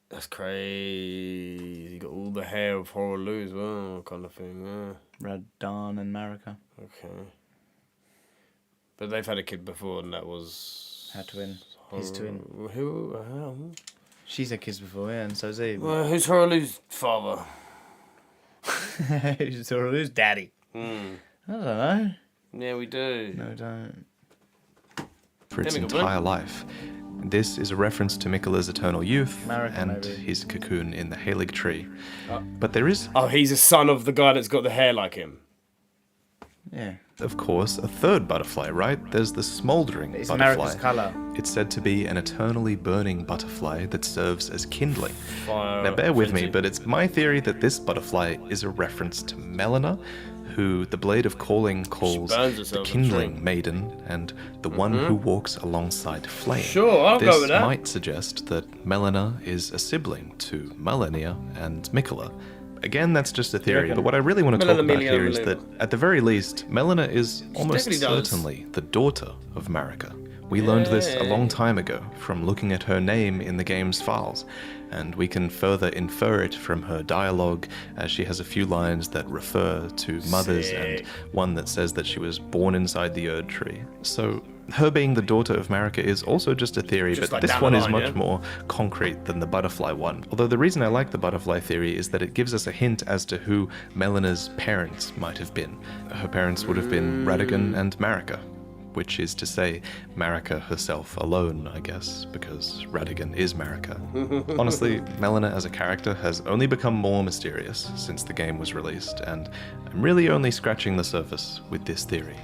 That's crazy. You got all the hair of Horaloo as well, kind of thing. Radagon and Marika. Okay. But they've had a kid before, and that was... Her twin. His twin. Who? She's had kids before, yeah, and so's he. Well, who's Horaloo's father? Who's daddy? I don't know. Yeah, we do. No, don't. For its entire life. This is a reference to Miquella's eternal youth Marika, and maybe. his cocoon in the Haligtree. But there is, Oh, he's a son of the guy that's got the hair like him. Yeah. of course, a third butterfly, right? There's the smouldering It's butterfly. Marika's colour. It's said to be an eternally burning butterfly that serves as kindling. Fire Now bear with me, frenzy. but it's my theory that this butterfly is a reference to Malenia, who the Blade of Calling calls burns the herself, I'm kindling sure. maiden and the one who walks alongside flame. Sure, I'll this go with that. might suggest that Malenia is a sibling to Malenia and Miquella. Again, that's just a theory, but what I really want to talk about Malenia, here is that, at the very least, Malenia is almost definitely does. certainly the daughter of Marika. We learned this a long time ago from looking at her name in the game's files, and we can further infer it from her dialogue, as she has a few lines that refer to mothers and one that says that she was born inside the Erdtree. So, her being the daughter of Marika is also just a theory, Just but like this down one the is line, much yeah? more concrete than the butterfly one. Although the reason I like the butterfly theory is that it gives us a hint as to who Malenia's parents might have been. Her parents would have been Radagon and Marika, which is to say, Marika herself alone, I guess, because Radagon is Marika. Honestly, Malenia as a character has only become more mysterious since the game was released, and I'm really only scratching the surface with this theory.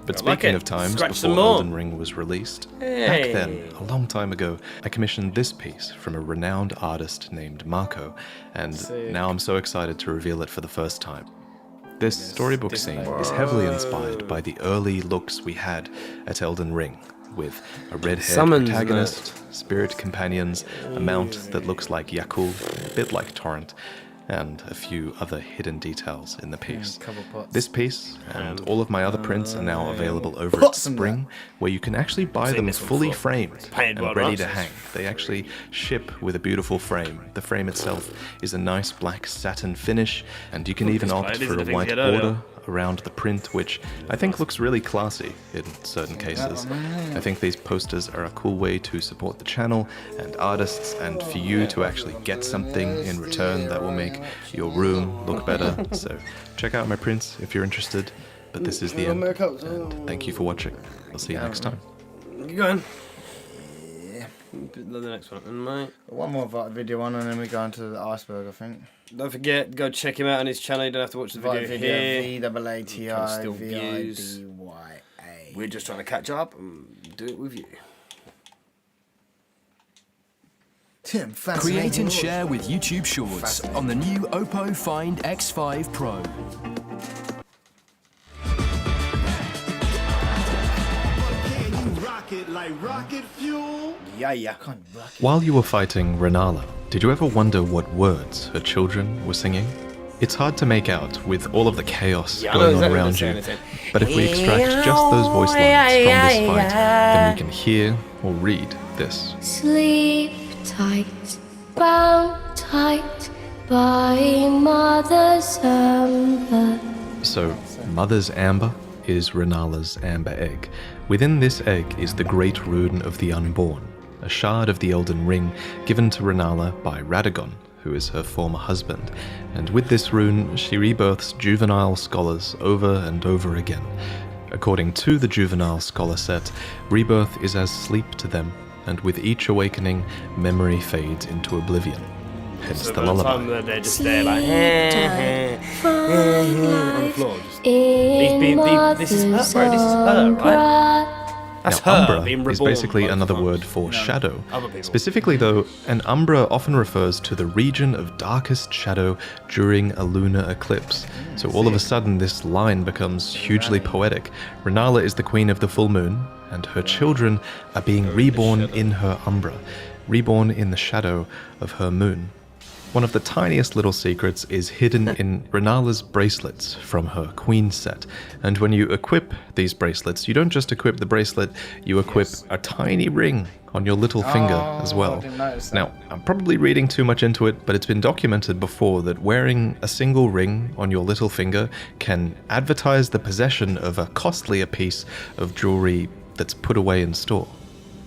But I like speaking it. of times Scratch some before more. Elden Ring was released, back then, a long time ago, I commissioned this piece from a renowned artist named Marco, and now I'm so excited to reveal it for the first time. This storybook scene is heavily inspired by the early looks we had at Elden Ring, with a red-haired Summons, protagonist, spirit companions, a mount that looks like Yakul, a bit like Torrent, and a few other hidden details in the piece. couple pots. This piece and all of my other prints are now available over at Spring, where you can actually buy them this one fully before. framed Painted and by ready to Rust. hang. They actually ship with a beautiful frame. The frame itself is a nice black satin finish, and you can even display. opt These for are a the things white you get earlier. border around the print, which I think looks really classy in certain cases. I think these posters are a cool way to support the channel and artists, and for you to actually get something in return that will make your room look better. So check out my prints if you're interested, but this is the end, and thank you for watching. I'll see you next time. You going? Yeah. The next one, mate. One more video on, and then we go into the iceberg, I think. Don't forget, go check him out on his channel. You don't have to watch the video here. VAATIVIDYA. We're just trying to catch up and do it with you. Tim, Create and share with YouTube Shorts on the new Oppo Find X5 Pro. Yeah. While you were fighting Rennala, did you ever wonder what words her children were singing? It's hard to make out with all of the chaos Yeah, I know going on exactly around what you, they're saying. but if we extract just those voice lines from this fight, then we can hear or read this. Sleep tight, bound tight by mother's amber. So, Mother's Amber is Rennala's amber egg. Within this egg is the great rune of the Unborn, a shard of the Elden Ring given to Rennala by Radagon, who is her former husband, and with this rune she rebirths juvenile scholars over and over again. According to the juvenile scholar set, rebirth is as sleep to them, and with each awakening, memory fades into oblivion. Hence So the by the time lullaby. they're just there, like, on the floor. Just, this is her, bro. This is her, right? That's Now, her umbra being is reborn basically both another times. word for shadow. Other people. Specifically though, an umbra often refers to the region of darkest shadow during a lunar eclipse. So all of a sudden this line becomes hugely poetic. Rennala is the queen of the full moon, and her children are being reborn in her umbra, reborn in the shadow of her moon. One of the tiniest little secrets is hidden in Rennala's bracelets from her queen set. And when you equip these bracelets, you don't just equip the bracelet, you equip a tiny ring on your little finger as well. I didn't notice that. Now, I'm probably reading too much into it, but it's been documented before that wearing a single ring on your little finger can advertise the possession of a costlier piece of jewelry that's put away in store.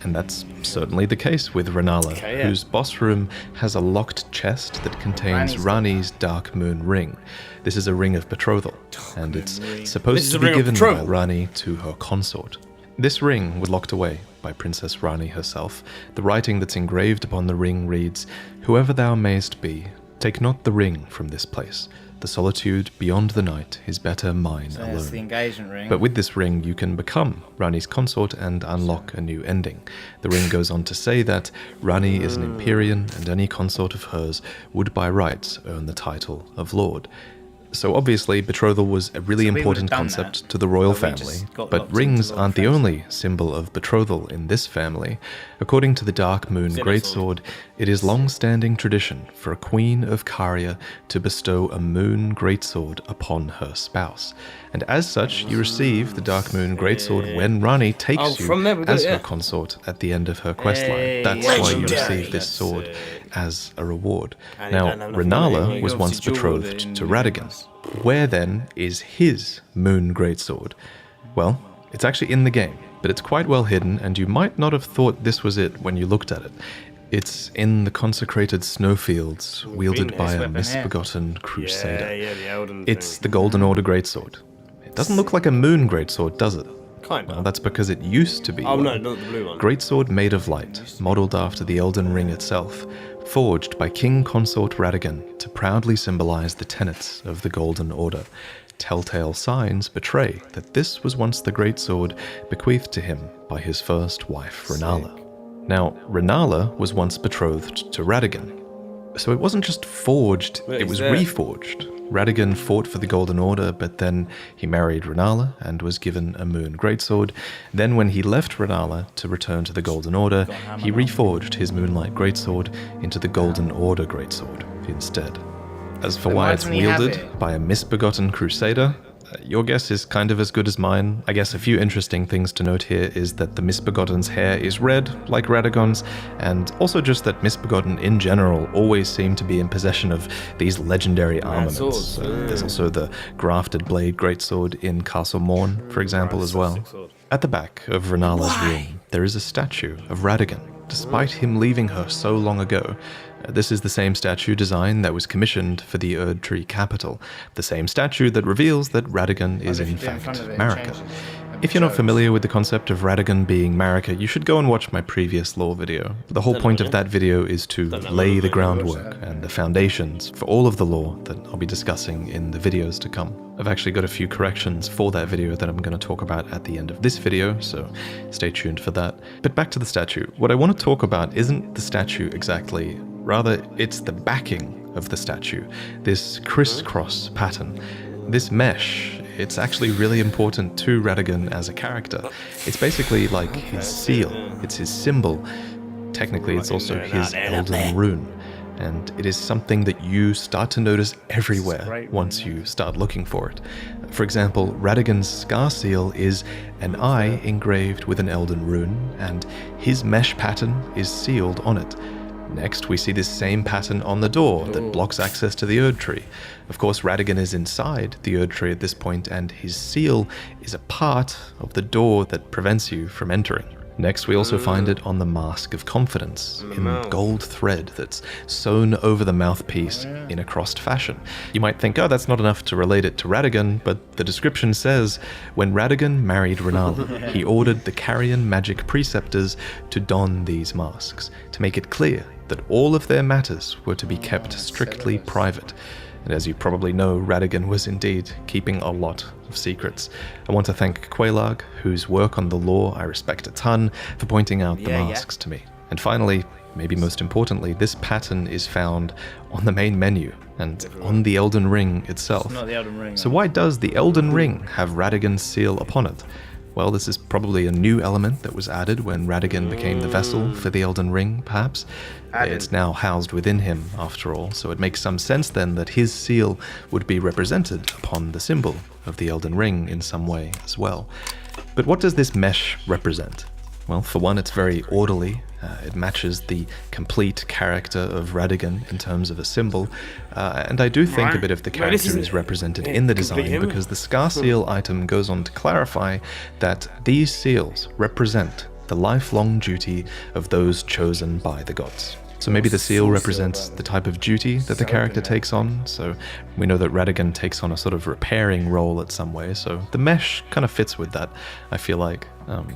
And that's certainly the case with Rennala, whose boss room has a locked chest that contains Ranni's Dark Moon ring. This is a ring of betrothal, and it's supposed to be given by Ranni to her consort. This ring was locked away by Princess Ranni herself. The writing that's engraved upon the ring reads, "Whoever thou mayst be, take not the ring from this place. The solitude beyond the night is better mine alone." That's the engagement ring. But with this ring, you can become Ranni's consort and unlock a new ending. The ring goes on to say that Ranni is an Empyrean, and any consort of hers would by rights earn the title of Lord. So obviously, betrothal was a really important concept to the royal family, but rings aren't the only symbol of betrothal in this family. According to the Dark Moon Greatsword, it is long-standing tradition for a queen of Caria to bestow a moon greatsword upon her spouse. And as such, you receive the Dark Moon Greatsword when Ranni takes you as her consort at the end of her questline. That's why you receive this sword as a reward. Now, Rennala was once betrothed to Radagon. Where then is his Moon Greatsword? Well, it's actually in the game, but it's quite well hidden, and you might not have thought this was it when you looked at it. It's in the consecrated snowfields, wielded by a misbegotten crusader. It's the Golden Order Greatsword. It doesn't look like a Moon Greatsword, does it? Well, that's because it used to be one. No, not the blue one. Greatsword made of light, modelled after the Elden Ring itself, forged by King Consort Radagon to proudly symbolize the tenets of the Golden Order. Telltale signs betray that this was once the greatsword bequeathed to him by his first wife, Rennala. Now, Rennala was once betrothed to Radagon, so it wasn't just forged, it was reforged. Radagon fought for the Golden Order, but then he married Rennala and was given a Moon Greatsword. Then when he left Rennala to return to the Golden Order, he reforged his Moonlight Greatsword into the Golden Order Greatsword instead. As for why it's wielded by a misbegotten crusader, your guess is kind of as good as mine. I guess a few interesting things to note here is that the Misbegotten's hair is red, like Radagon's, and also just that Misbegotten in general always seem to be in possession of these legendary armaments. There's also the grafted blade greatsword in Castle Morn, for example, as well. At the back of Rennala's room, there is a statue of Radagon, despite him leaving her so long ago. This is the same statue design that was commissioned for the Erdtree capital, the same statue that reveals that Radagon is in fact Marika. If you're not familiar with the concept of Radagon being Marika, you should go and watch my previous lore video. The whole point of that video is to lay the groundwork and the foundations for all of the lore that I'll be discussing in the videos to come. I've actually got a few corrections for that video that I'm going to talk about at the end of this video, so stay tuned for that. But back to the statue. What I want to talk about isn't the statue exactly, rather it's the backing of the statue, this crisscross pattern. This mesh, it's actually really important to Radagon as a character. It's basically like his seal, it's his symbol. Technically, it's also his Elden rune. And it is something that you start to notice everywhere once you start looking for it. For example, Radagon's scar seal is an eye engraved with an Elden rune, and his mesh pattern is sealed on it. Next, we see this same pattern on the door that blocks access to the Erdtree. Of course, Radagon is inside the Erdtree at this point, and his seal is a part of the door that prevents you from entering. Next, we also find it on the Mask of Confidence, in gold thread that's sewn over the mouthpiece in a crossed fashion. You might think, oh, that's not enough to relate it to Radagon, but the description says, when Radagon married Rennala, he ordered the Carian magic preceptors to don these masks, to make it clear that all of their matters were to be kept strictly private. And as you probably know, Radagon was indeed keeping a lot of secrets. I want to thank Quelaag, whose work on the lore I respect a ton, for pointing out the masks to me. And finally, maybe most importantly, this pattern is found on the main menu and on the Elden Ring itself. It's not the Elden Ring. So why does the Elden Ring have Radagon's seal upon it? Well, this is probably a new element that was added when Radagon became the vessel for the Elden Ring, perhaps. It's now housed within him, after all, so it makes some sense then that his seal would be represented upon the symbol of the Elden Ring in some way as well. But what does this mesh represent? Well, for one, it's very orderly. It matches the complete character of Radagon in terms of a symbol. And I do think a bit of the character is represented in the design, because the Scar Seal item goes on to clarify that these seals represent the lifelong duty of those chosen by the gods. So maybe the seal represents the type of duty that the character takes on. So we know that Radagon takes on a sort of repairing role at some way. So the mesh kind of fits with that, I feel like.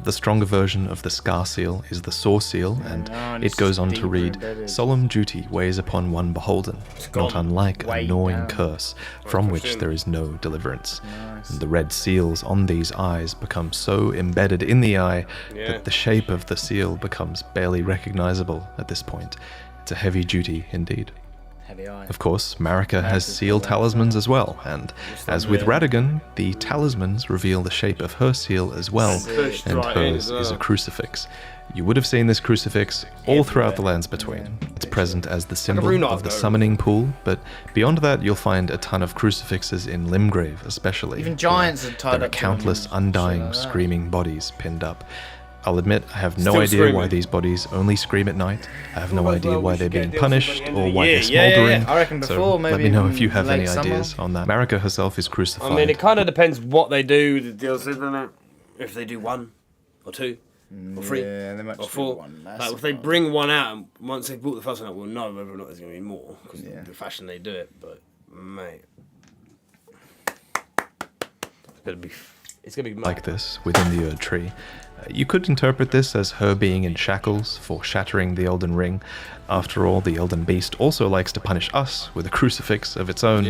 The stronger version of the Scar Seal is the Saw Seal, and it goes on to read, "Solemn duty weighs upon one beholden, not unlike a gnawing curse, from which there is no deliverance." And the red seals on these eyes become so embedded in the eye that the shape of the seal becomes barely recognizable at this point. It's a heavy duty indeed. Of course, Marika has seal talismans as well, and as with Radagon, the talismans reveal the shape of her seal as well, and hers is a crucifix. You would have seen this crucifix all throughout the lands between. It's present as the symbol of the summoning pool, but beyond that you'll find a ton of crucifixes in Limgrave especially. Even giants are tied up. There are countless undying, screaming bodies pinned up. I'll admit, I have no idea why these bodies only scream at night. I have no idea why they're being punished or why they're smouldering. I reckon before, so maybe let me know if you have any late ideas on that. Marika herself is crucified. I mean, it kind of depends what they do, the deals, isn't it? If they do 1 or 2 or 3 or 4. Like, if they bring one out, and once they've brought the first one out, we'll know whether or not there's going to be more, because the fashion they do it. But, mate, it's going to be mad. Like this, within the Erdtree. You could interpret this as her being in shackles for shattering the Elden Ring. After all, the Elden Beast also likes to punish us with a crucifix of its own.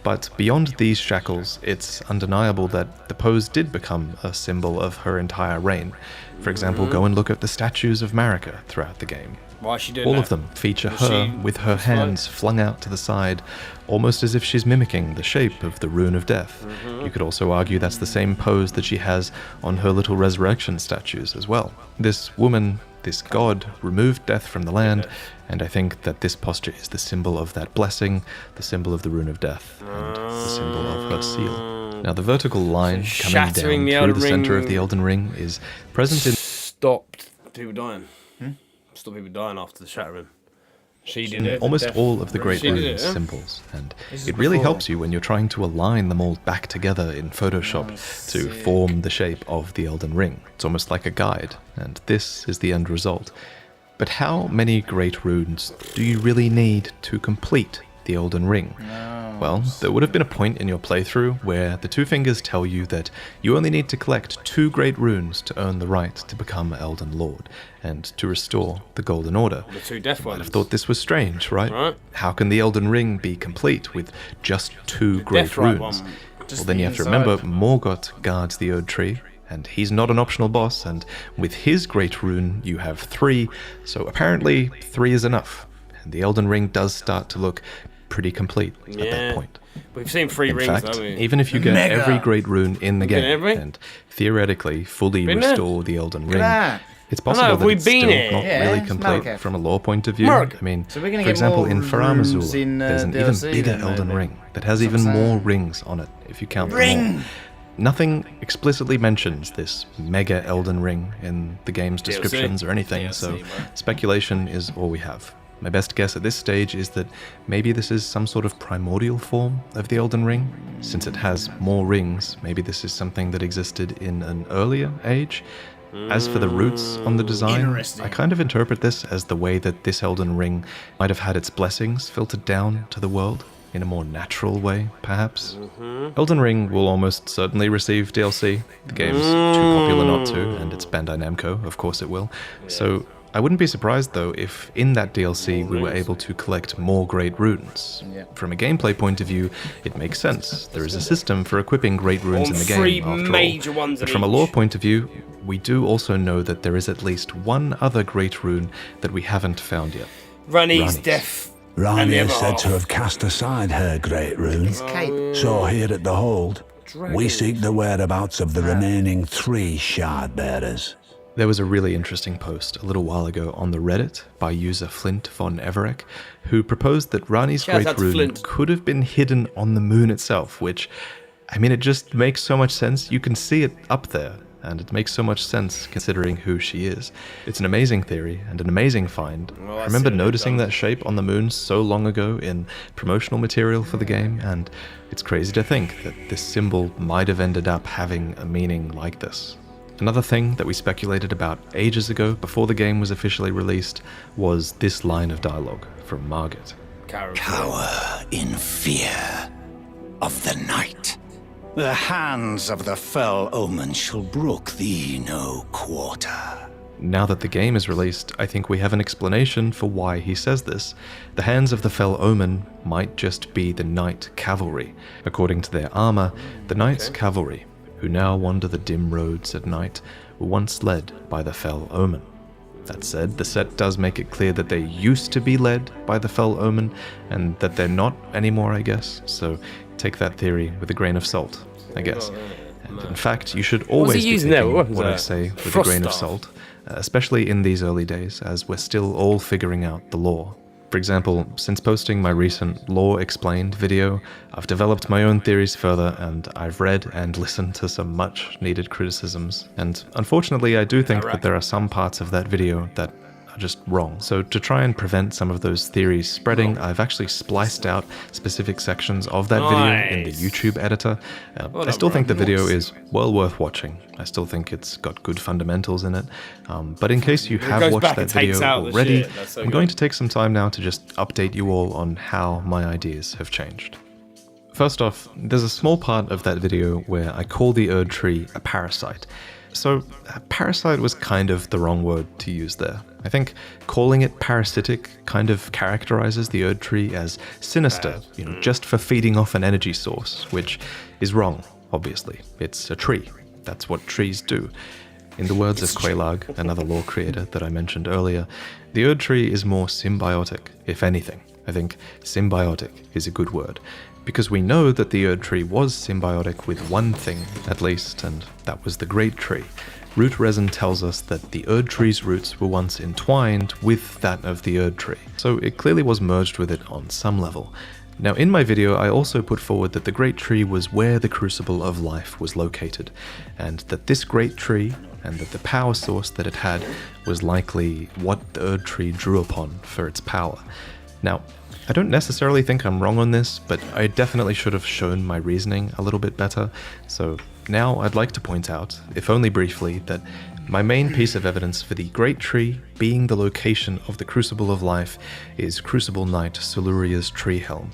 But beyond these shackles, it's undeniable that the pose did become a symbol of her entire reign. For example, go and look at the statues of Marika throughout the game. Why is she doing All that? of them feature her with her hands flung out to the side, almost as if she's mimicking the shape of the Rune of Death. You could also argue that's the same pose that she has on her little resurrection statues as well. This woman, this god, removed death from the land, and I think that this posture is the symbol of that blessing, the symbol of the Rune of Death, and the symbol of her seal. Now the vertical line coming down through the center of the Elden Ring is present in... Stopped people dying. Stop people dying after the shattering. She did it. Almost all of the Great Rune's symbols, and it really helps you when you're trying to align them all back together in Photoshop to form the shape of the Elden Ring. It's almost like a guide, and this is the end result. But how many Great Runes do you really need to complete the Elden Ring? Well, there would have been a point in your playthrough where the two fingers tell you that you only need to collect 2 Great Runes to earn the right to become Elden Lord, and to restore the Golden Order. The 2 death ones. I'd have thought this was strange, right? How can the Elden Ring be complete with just 2 Great Runes? Well, then you have to remember, Morgott guards the Erdtree, and he's not an optional boss, and with his Great Rune you have 3, so apparently 3 is enough. And the Elden Ring does start to look pretty complete at that point. We've seen 3 rings, fact, haven't we? even if you get every Great Rune in the game, and theoretically fully restore the Elden Ring, it's possible that it's still not really complete from a lore point of view. I mean, for example, in Farum Azula, there's an even bigger Elden Ring that has even more rings on it, if you count them all. Nothing explicitly mentions this mega Elden Ring in the game's descriptions or anything, so speculation is all we have. My best guess at this stage is that maybe this is some sort of primordial form of the Elden Ring. Since it has more rings, maybe this is something that existed in an earlier age. As for the roots on the design, I kind of interpret this as the way that this Elden Ring might have had its blessings filtered down to the world, in a more natural way, perhaps. Elden Ring will almost certainly receive DLC. The game's too popular not to, and it's Bandai Namco, of course it will. So I wouldn't be surprised, though, if in that DLC we were able to collect more Great Runes. From a gameplay point of view, it makes sense. There is a system for equipping Great Runes in the game, after all. But from a lore point of view, we do also know that there is at least one other Great Rune that we haven't found yet. Ranni's death. Ranni is said to have cast aside her Great Rune. So here at the Hold, We seek the whereabouts of the remaining 3 shard bearers. There was a really interesting post a little while ago on the Reddit by user Flint von Everek, who proposed that Ranni's Great Rune could have been hidden on the moon itself, which, I mean, it just makes so much sense. You can see it up there, and it makes so much sense considering who she is. It's an amazing theory and an amazing find. I remember noticing that shape on the moon so long ago in promotional material for the game, and it's crazy to think that this symbol might have ended up having a meaning like this. Another thing that we speculated about ages ago before the game was officially released was this line of dialogue from Morgott. Cower in fear of the night. The hands of the fell Omen shall brook thee no quarter. Now that the game is released, I think we have an explanation for why he says this. The hands of the fell Omen might just be the Night Cavalry. According to their armor, the Knight's Cavalry, who now wander the dim roads at night, were once led by the fell Omen. That said, the set does make it clear that they used to be led by the fell Omen, and that they're not anymore, I guess, so take that theory with a grain of salt, I guess. And in fact, you should always be taking what I say with a grain of salt, especially in these early days, as we're still all figuring out the lore. For example, since posting my recent Lore Explained video, I've developed my own theories further, and I've read and listened to some much needed criticisms. And unfortunately, I do think that there are some parts of that video that are just wrong. So to try and prevent some of those theories spreading, I've actually spliced out specific sections of that video in the YouTube editor. I still think the video is well worth watching. I still think it's got good fundamentals in it. But in case you have watched that video already, I'm going to take some time now to just update you all on how my ideas have changed. First off, there's a small part of that video where I call the Erdtree a parasite. So, parasite was kind of the wrong word to use there. I think calling it parasitic kind of characterizes the Erdtree as sinister, just for feeding off an energy source, which is wrong, obviously. It's a tree. That's what trees do. In the words of Quelaag, another lore creator that I mentioned earlier, the Erdtree is more symbiotic, if anything. I think symbiotic is a good word, because we know that the Erdtree was symbiotic with one thing, at least, and that was the Great Tree. Root resin tells us that the Erdtree's roots were once entwined with that of the Erdtree, so it clearly was merged with it on some level. Now, in my video, I also put forward that the Great Tree was where the crucible of life was located, and that this Great Tree, and that the power source that it had, was likely what the Erdtree drew upon for its power. Now, I don't necessarily think I'm wrong on this, but I definitely should have shown my reasoning a little bit better, so now I'd like to point out, if only briefly, that my main piece of evidence for the Great Tree being the location of the Crucible of Life is Crucible Knight Siluria's tree helm.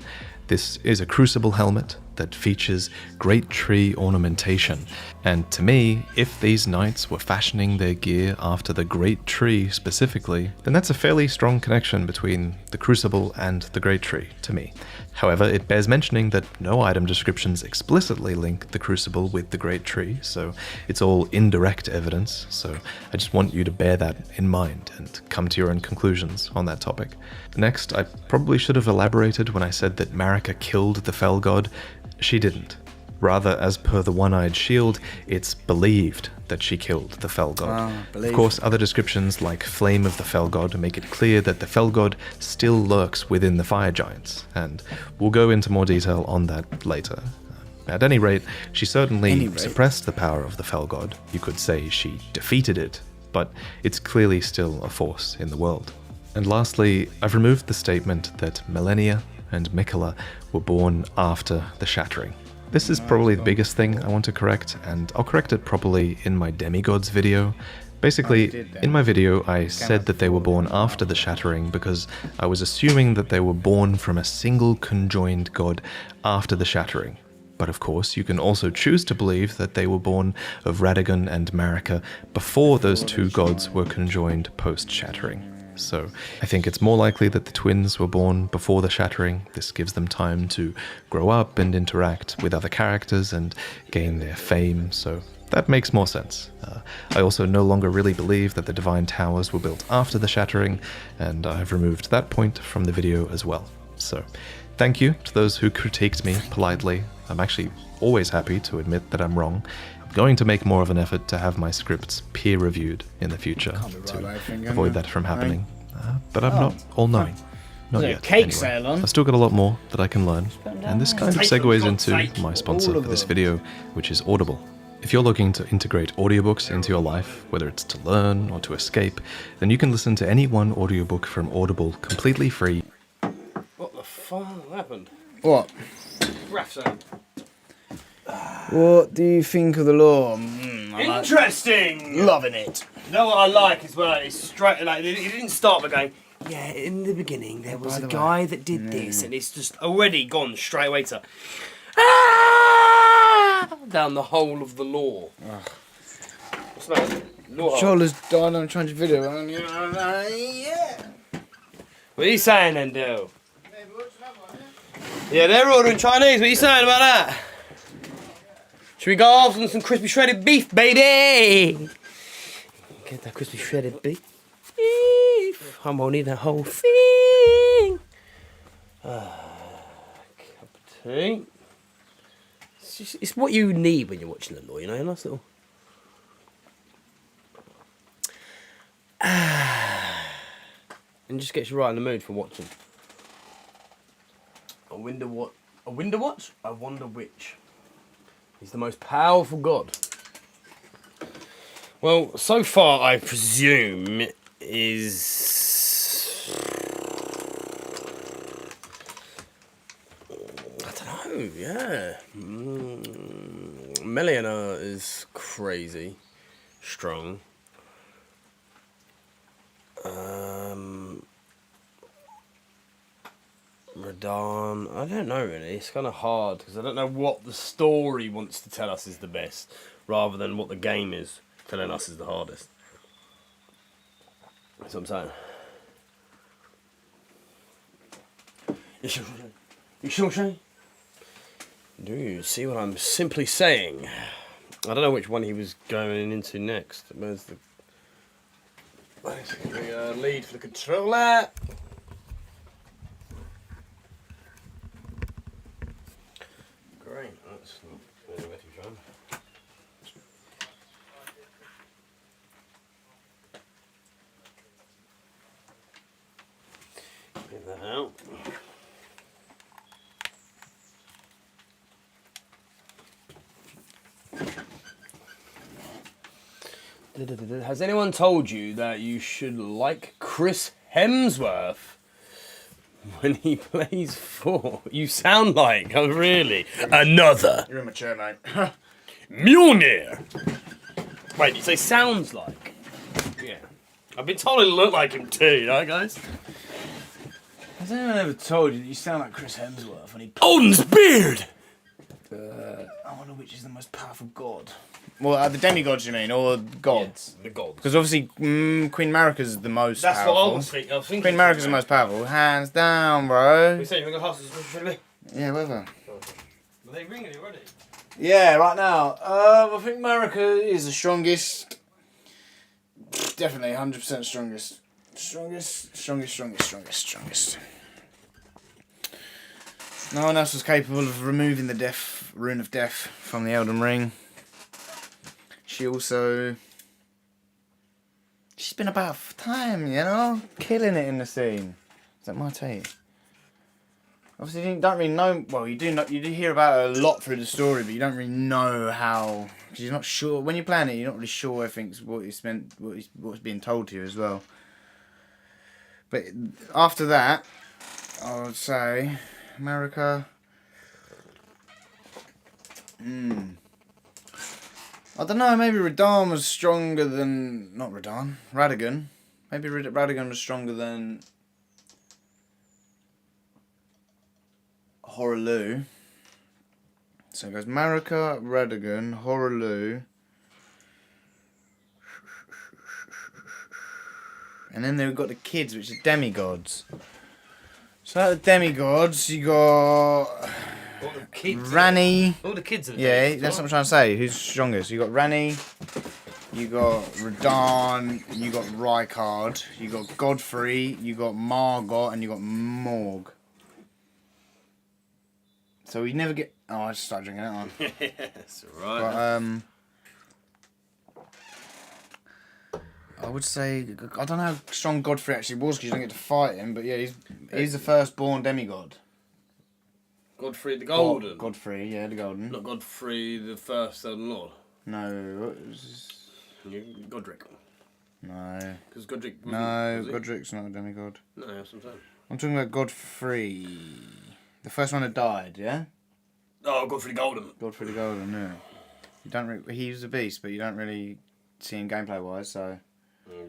This is a crucible helmet that features Great Tree ornamentation, and to me, if these knights were fashioning their gear after the Great Tree specifically, then that's a fairly strong connection between the Crucible and the Great Tree, to me. However, it bears mentioning that no item descriptions explicitly link the Crucible with the Great Tree, so it's all indirect evidence, so I just want you to bear that in mind and come to your own conclusions on that topic. Next, I probably should have elaborated when I said that Marika killed the Fell God. She didn't. Rather, as per the One-Eyed Shield, it's believed that she killed the Fell God. Of course, other descriptions like Flame of the Fell God make it clear that the Fell God still lurks within the Fire Giants, and we'll go into more detail on that later. At any rate, she certainly suppressed the power of the Fell God. You could say she defeated it, but it's clearly still a force in the world. And lastly, I've removed the statement that Malenia and Miquella were born after the shattering. This is probably the biggest thing I want to correct, and I'll correct it properly in my demigods video. Basically, in my video I said that they were born after the shattering because I was assuming that they were born from a single conjoined god after the shattering. But of course, you can also choose to believe that they were born of Radagon and Marika before those two gods were conjoined post-shattering. So I think it's more likely that the twins were born before the shattering. This gives them time to grow up and interact with other characters and gain their fame, so that makes more sense. I also no longer really believe that the Divine Towers were built after the shattering, and I've removed that point from the video as well. So thank you to those who critiqued me politely. I'm actually always happy to admit that I'm wrong. I'm going to make more of an effort to have my scripts peer-reviewed in the future to avoid that from happening. But I'm not all-knowing. Not yet. Cake sale on. I've still got a lot more that I can learn, and this kind of segues into my sponsor for this video, which is Audible. If you're looking to integrate audiobooks into your life, whether it's to learn or to escape, then you can listen to any one audiobook from Audible completely free. What the fuck happened? What? Raf sound. What do you think of the law? Interesting! Loving it. You know what I like as well? It's straight, like, it didn't start by going, yeah, in the beginning there was a guy that did this, and it's just already gone straight away to down the whole of the law. What's that? Chola's died on trying to video. Yeah. What are you saying then, Dill? Yeah, they're ordering Chinese. What are you saying about that? Should we go off on some crispy shredded beef, baby? Get that crispy shredded beef. I'm gonna need that whole thing. Cup of tea. It's what you need when you're watching the law, you know, a nice little. And just gets you right in the mood for watching. I wonder what. I wonder what? I wonder which. He's the most powerful god. Well, so far I presume is. I don't know, yeah. Malenia is crazy strong. Radagon, I don't know really. It's kind of hard because I don't know what the story wants to tell us is the best, rather than what the game is telling us is the hardest. That's what I'm saying. You sure, Shane? Do you see what I'm simply saying? I don't know which one he was going into next. Where's the lead for the controller? Great, that's not very too fun. Get that out. Has anyone told you that you should like Chris Hemsworth when he plays for? You sound like, oh really? Another. You're immature, mate. Mjolnir. Wait, you say sounds like? Yeah. I've been told I look like him too, you know, guys? Has anyone ever told you that you sound like Chris Hemsworth when he... Odin's beard! I wonder which is the most powerful god. Well, the demigods, you mean, or gods? Yeah, the gods. Because obviously, Queen Marika's the most powerful. That's what I was thinking. Queen Marika's the most powerful. Hands down, bro. What you saying? You got horses? Yeah, whatever. Are they ringing it already? Yeah, right now. I think Marika is the strongest. Definitely 100% strongest. Strongest. No one else was capable of removing the rune of death from the Elden Ring. She's been about time, you know, killing it in the scene. Is that my take? Obviously, you don't really know. Well, you do hear about it a lot through the story, but you don't really know how, because you're not sure when you're playing it. You're not really sure everything's what's being told to you as well. But after that, I would say Marika. I don't know, maybe Radagon was stronger than... Not Radagon. Maybe Radagon was stronger than... Horaloo. So it goes Marika, Radagon, Horaloo. And then they've got the kids, which are demigods. So out of the demigods, you got... All the kids. Ranni. All the kids are the Yeah, that's what I'm trying to say. Who's strongest? You got Ranni, you got Radagon, you got Rykard, you got Godfrey, you got Morgott, and you got Mohg. So we never get Oh, I just started drinking that one. That's alright. But, I would say, I don't know how strong Godfrey actually was because you don't get to fight him, but yeah, he's the firstborn demigod. Godfrey the Golden. Godfrey, yeah, the Golden. Not Godfrey the First Elden Lord. No, what was his... Godric. No. Because Godric. No, Godric's not a demigod. No, that's what I'm saying. I'm talking about Godfrey. The first one that died, yeah? Oh, Godfrey the Golden. Godfrey the Golden, yeah. You don't he was a beast, but you don't really see him gameplay wise, so.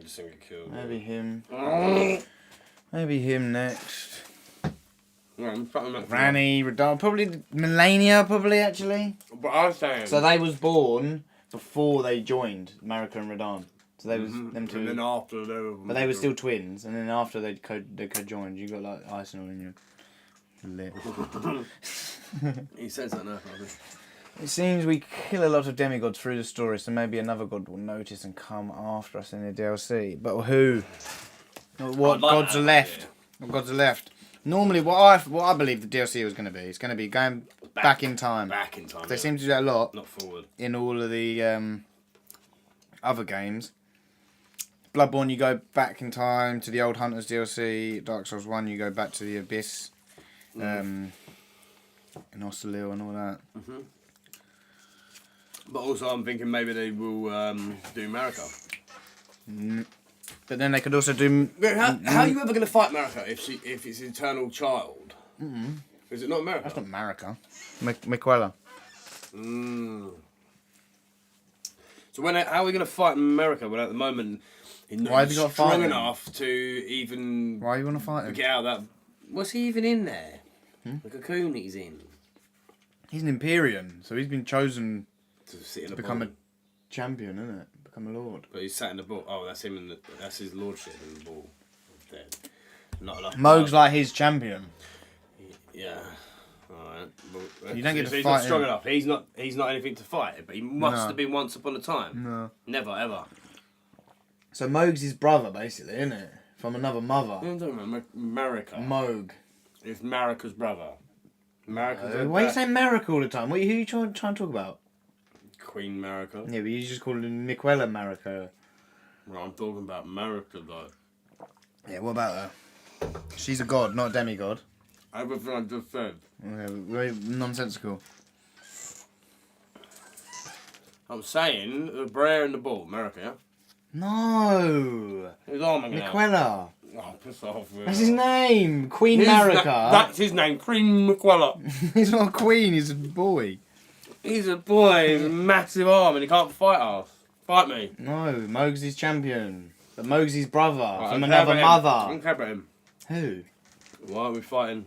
Just gonna get killed. Maybe him. Maybe him next. Ranni, Radagon, probably Malenia, probably actually. But I was saying. So they was born before they joined Marika and Radagon. So they was them two. And then after they were. But they were still twins, and then after they co-joined, you got like icing on in your lip. He says that now. It seems we kill a lot of demigods through the story, so maybe another god will notice and come after us in the DLC. But who? What gods are left? What gods are left? Normally, what I believe the DLC was going to be, it's going to be going back in time. Back in time. They seem to do that a lot. Not forward. In all of the other games. Bloodborne, you go back in time to the old Hunters DLC. Dark Souls 1, you go back to the Abyss. In Ostalil and all that. But also, I'm thinking maybe they will do Marika. But then they could also do. How are you ever going to fight Marika if it's eternal child? Is it not Marika? That's not Marika. Miquella. So how are we going to fight Marika when at the moment he's not strong enough to even? Why you want to fight him? Get out of that. What's he even in there? The cocoon he's in. He's an Empyrean, so he's been chosen to become a champion, isn't it? Become a lord. But he's sat in the ball. Oh, that's him. That's his lordship in the ball. Dead. Not enough. Mohg's like his champion. Yeah. Alright. You don't get to he's fight not strong him. enough. He's not anything to fight, but he must have been once upon a time. No. Never, ever. So Mohg's his brother, basically, isn't it? From another mother. I don't know, Marika. Mohg. It's Marika's brother. Marika's why are you saying Marika all the time? Who are you trying to talk about? Queen Marika. Yeah, but you just call him Miquella Marika. Well, I'm talking about Marika, though. Yeah, what about her? She's a god, not a demigod. Everything I just said. Okay, very nonsensical. I'm saying the Brer and the Bull, Marika, yeah? No! His arm hanging out. Miquella. Oh, piss off. That's his name! Queen Marika. That's his name, Queen Miquella. He's not a queen, he's a boy. He's a boy with a massive arm and he can't fight us. Fight me. No, Mohg's his champion. But Mohg's his brother from I'm another mother. I don't care about him. Who? Why are we fighting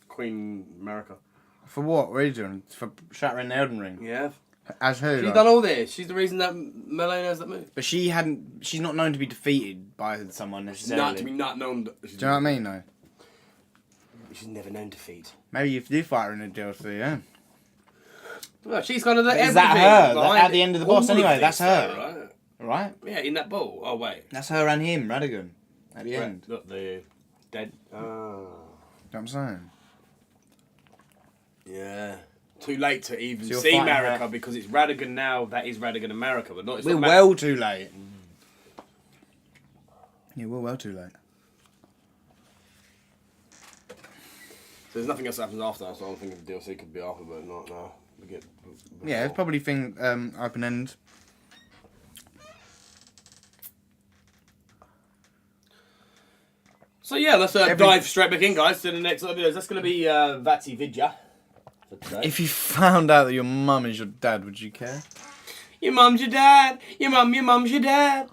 Queen Marika? For what? What are you doing? For shattering the Elden Ring? Yeah. As who? She's done all this. She's the reason that Malenia has that move. But she's not known to be defeated by someone necessarily. Not known. Do you know what I mean, though? She's never known defeat. Maybe if you do fight her in the DLC, yeah. Well, she's kind of Is that her? At the end of the boss, anyway, that's her. Right? Right? Yeah, in that ball. Oh, wait. That's her and him, Radagon. At the end. Look, the dead. You know what I'm saying? Yeah. Too late to even So see fighting Marika her. because it's Radagon now. That is Radagon and Marika, but not. It's We're not well too late. Yeah, we're well too late. So there's nothing else that happens after that, so I'm thinking the DLC could be after, but not now. Yeah, it's probably open end. So yeah, let's dive straight back in, guys, to the next videos. That's going to be Vati Vidya. If you found out that your mum is your dad, would you care? Your mum's your dad. Your mum's your dad.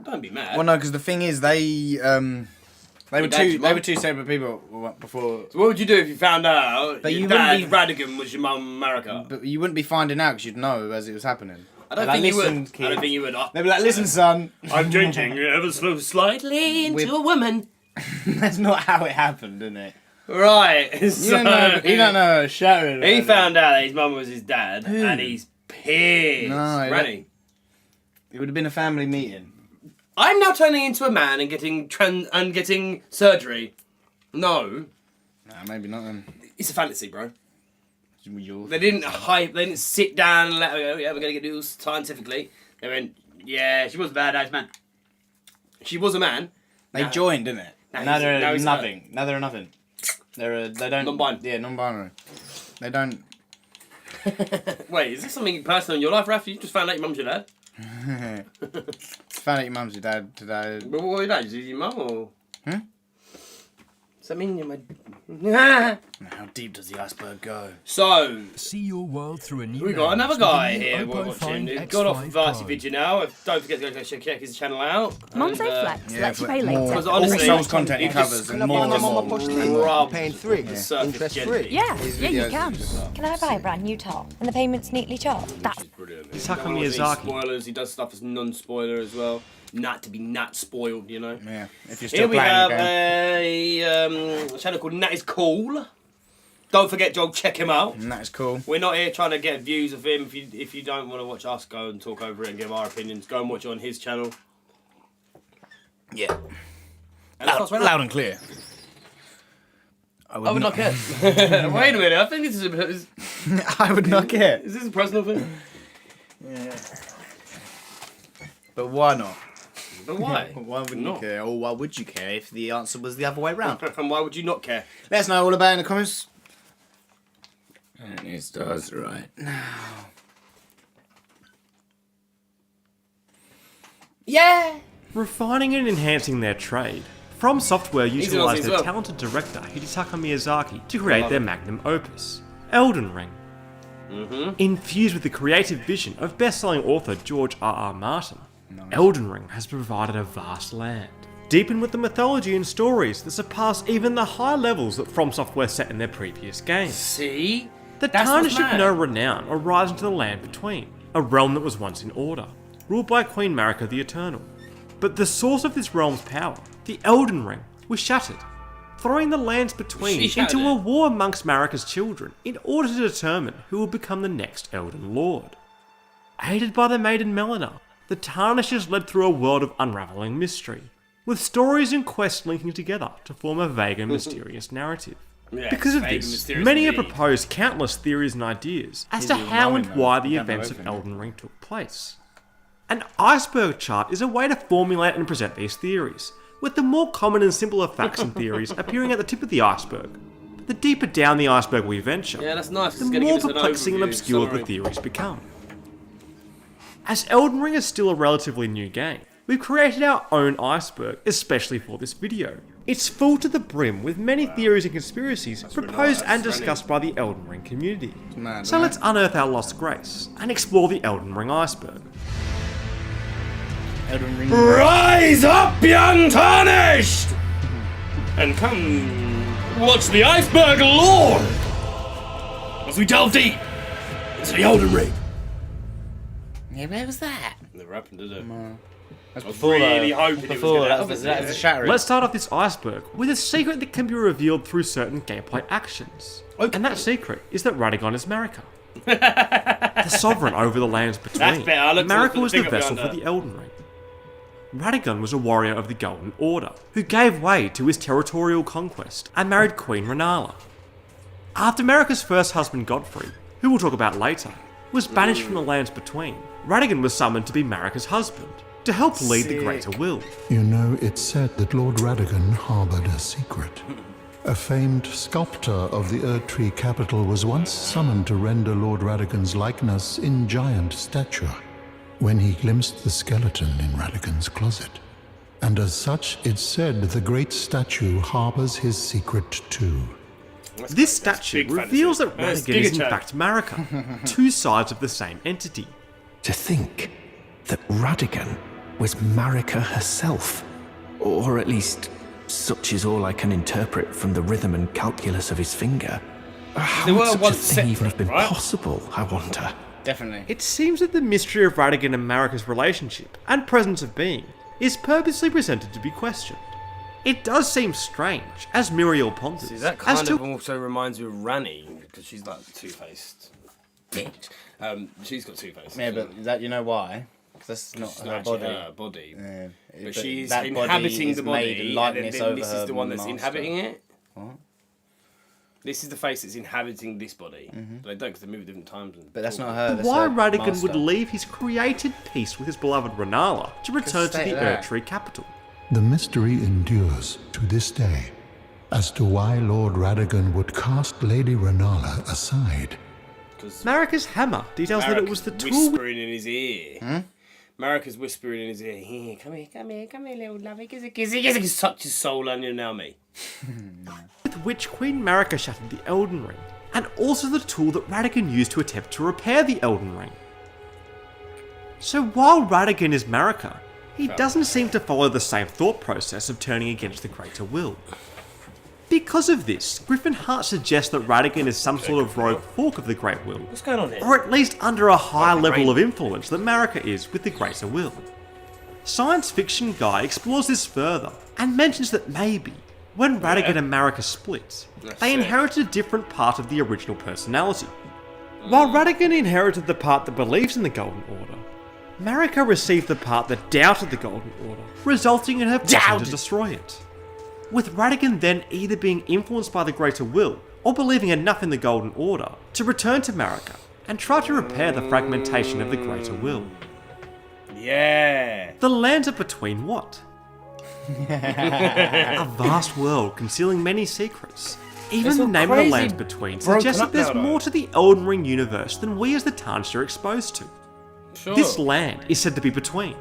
Don't be mad. Well, no, because the thing is, they were two separate people before. So what would you do if you found out But your you dad, wouldn't Radagon, was your mum, Marika? But you wouldn't be finding out because you'd know as it was happening. I don't think you would. I don't think you would. They'd be like, listen, son. I'm changing ever so slightly into a woman. That's not how it happened, isn't it? Right. You don't know shattering. He found out that his mum was his dad, and he's pissed. No, Ranni. It would have been a family meeting. I'm now turning into a man and getting surgery. No. Nah, maybe not then. It's a fantasy, bro. They didn't hype. They didn't sit down and let her go. Yeah, we're gonna get do this scientifically. They went, yeah, she was a badass man. She was a man. They joined, didn't it? Now they're nothing. Now they're nothing. They don't. Non-binary. Yeah, non-binary. They don't. Wait, is this something personal in your life, Raph? You just found out your mum's your dad? Found out your mum's your dad today. But what are your dad? Is he your mum or? Hmm? Does that mean you're my... How deep does the iceberg go? So... See your world through a new we got another guy here Oppo we're watching. Find He's gone off X5 Varsity Pro. Video now. Don't forget to go check his channel out. Mum's flex. Let you pay later. Because honestly, all Souls content he covers and more and more. Paying 3, interest free. Yeah, you can. Can I buy a brand new top? And the payment's neatly charged? That's brilliant. Taka Miyazaki. Spoilers. He does stuff as non-spoiler as well. Not to be not spoiled, you know. Yeah. If you're still Here we playing have a channel called Nat Is Cool. Don't forget, Joel, check him out. Nat Is Cool. We're not here trying to get views of him. If you don't want to watch us go and talk over it and give our opinions, go and watch it on his channel. Yeah. Loud and clear. I would not care. Wait a minute, I think this is I would not care. Is this a personal thing? Yeah. But why not? But why? Why wouldn't you care? Or why would you care if the answer was the other way round? And why would you not care? Let us know all about it in the comments. And it starts right now. Yeah! Refining and enhancing their trade. From Software utilised their well. talented director Hidetaka Miyazaki to create their magnum opus, Elden Ring. Infused with the creative vision of best-selling author George R.R. Martin, Elden Ring has provided a vast land, deepened with the mythology and stories that surpass even the high levels that From Software set in their previous games. See? The tarnished of no renown arise into the land between, a realm that was once in order, ruled by Queen Marika the Eternal. But the source of this realm's power, the Elden Ring, was shattered, throwing the lands between into a war amongst Marika's children in order to determine who will become the next Elden Lord. Aided by the maiden Melina, the Tarnishes led through a world of unravelling mystery, with stories and quests linking together to form a vague and mysterious narrative. Yeah, because of this, many have proposed countless theories and ideas as to how and why the events of Elden Ring took place. An iceberg chart is a way to formulate and present these theories, with the more common and simpler facts and theories appearing at the tip of the iceberg. The deeper down the iceberg we venture, that's nice. the more perplexing and obscure the theories become. As Elden Ring is still a relatively new game, we've created our own iceberg, especially for this video. It's full to the brim with many theories and conspiracies proposed and discussed by the Elden Ring community. So let's unearth our lost grace and explore the Elden Ring iceberg. Elden Ring. Rise up, young tarnished! And come watch the iceberg lord as we delve deep into the Elden Ring. Yeah, where was that? Never happened, did it? That's I was really hoping it was going to happen. That was a shattering. Let's start off this iceberg with a secret that can be revealed through certain gameplay actions. And that secret is that Radagon is Marika. The sovereign over the lands between. Marika was the vessel for the Elden Ring. Radagon was a warrior of the Golden Order, who gave way to his territorial conquest and married Queen Rennala. After Marika's first husband Godfrey, who we'll talk about later, was banished from the lands between, Radagon was summoned to be Marika's husband, to help lead the Greater Will. You know, it's said that Lord Radagon harbored a secret. A famed sculptor of the Erdtree capital was once summoned to render Lord Radagon's likeness in giant stature, when he glimpsed the skeleton in Radagon's closet. And as such, it's said the great statue harbors his secret too. This statue reveals that Radagon is in fact Marika, two sides of the same entity. To think that Radagon was Marika herself, or at least such is all I can interpret from the rhythm and calculus of his finger. How would such a thing even have been possible, I wonder? Definitely. It seems that the mystery of Radagon and Marika's relationship and presence of being is purposely presented to be questioned. It does seem strange, as Muriel ponders. See, that kind of also reminds me of Ranni, because she's like two-faced bitch. She's got two-faced. Yeah, but that, you know why? Because that's not her body. Her body. Yeah. But she's inhabiting the body, and then this is the one that's inhabiting it. What? This is the face that's inhabiting this body. But they don't, because they move at different times. But that's not her. That's Why her Radagon master. would leave his created peace with his beloved Rennala to return to the Erdtree capital. The mystery endures to this day as to why Lord Radagon would cast Lady Rennala aside. Marika's hammer details that it was the tool. Whispering in his ear. Marika's whispering in his ear. Here, come here, little lovey. Kiss it, such his soul on you now, me. With which Queen Marika shattered the Elden Ring, and also the tool that Radagon used to attempt to repair the Elden Ring. So while Radagon is Marika, he doesn't seem to follow the same thought process of turning against the Greater Will. Because of this, Griffin Hart suggests that Radagon is some sort of rogue fork of the Great Will. What's going on here? Or at least under a higher level of influence than Marika is with the Greater Will. Science Fiction Guy explores this further, and mentions that maybe, when Radagon and Marika split, they inherited a different part of the original personality. While Radagon inherited the part that believes in the Golden Order, Marika received the part that doubted the Golden Order, resulting in her pushing to destroy it. With Radagon then either being influenced by the Greater Will, or believing enough in the Golden Order, to return to Marika, and try to repair the fragmentation of the Greater Will. Yeah! The lands are between what? A vast world concealing many secrets. Even the name of the lands between suggests that there's more to the Elden Ring universe than we as the Tarnished are exposed to. Sure. This land is said to be between.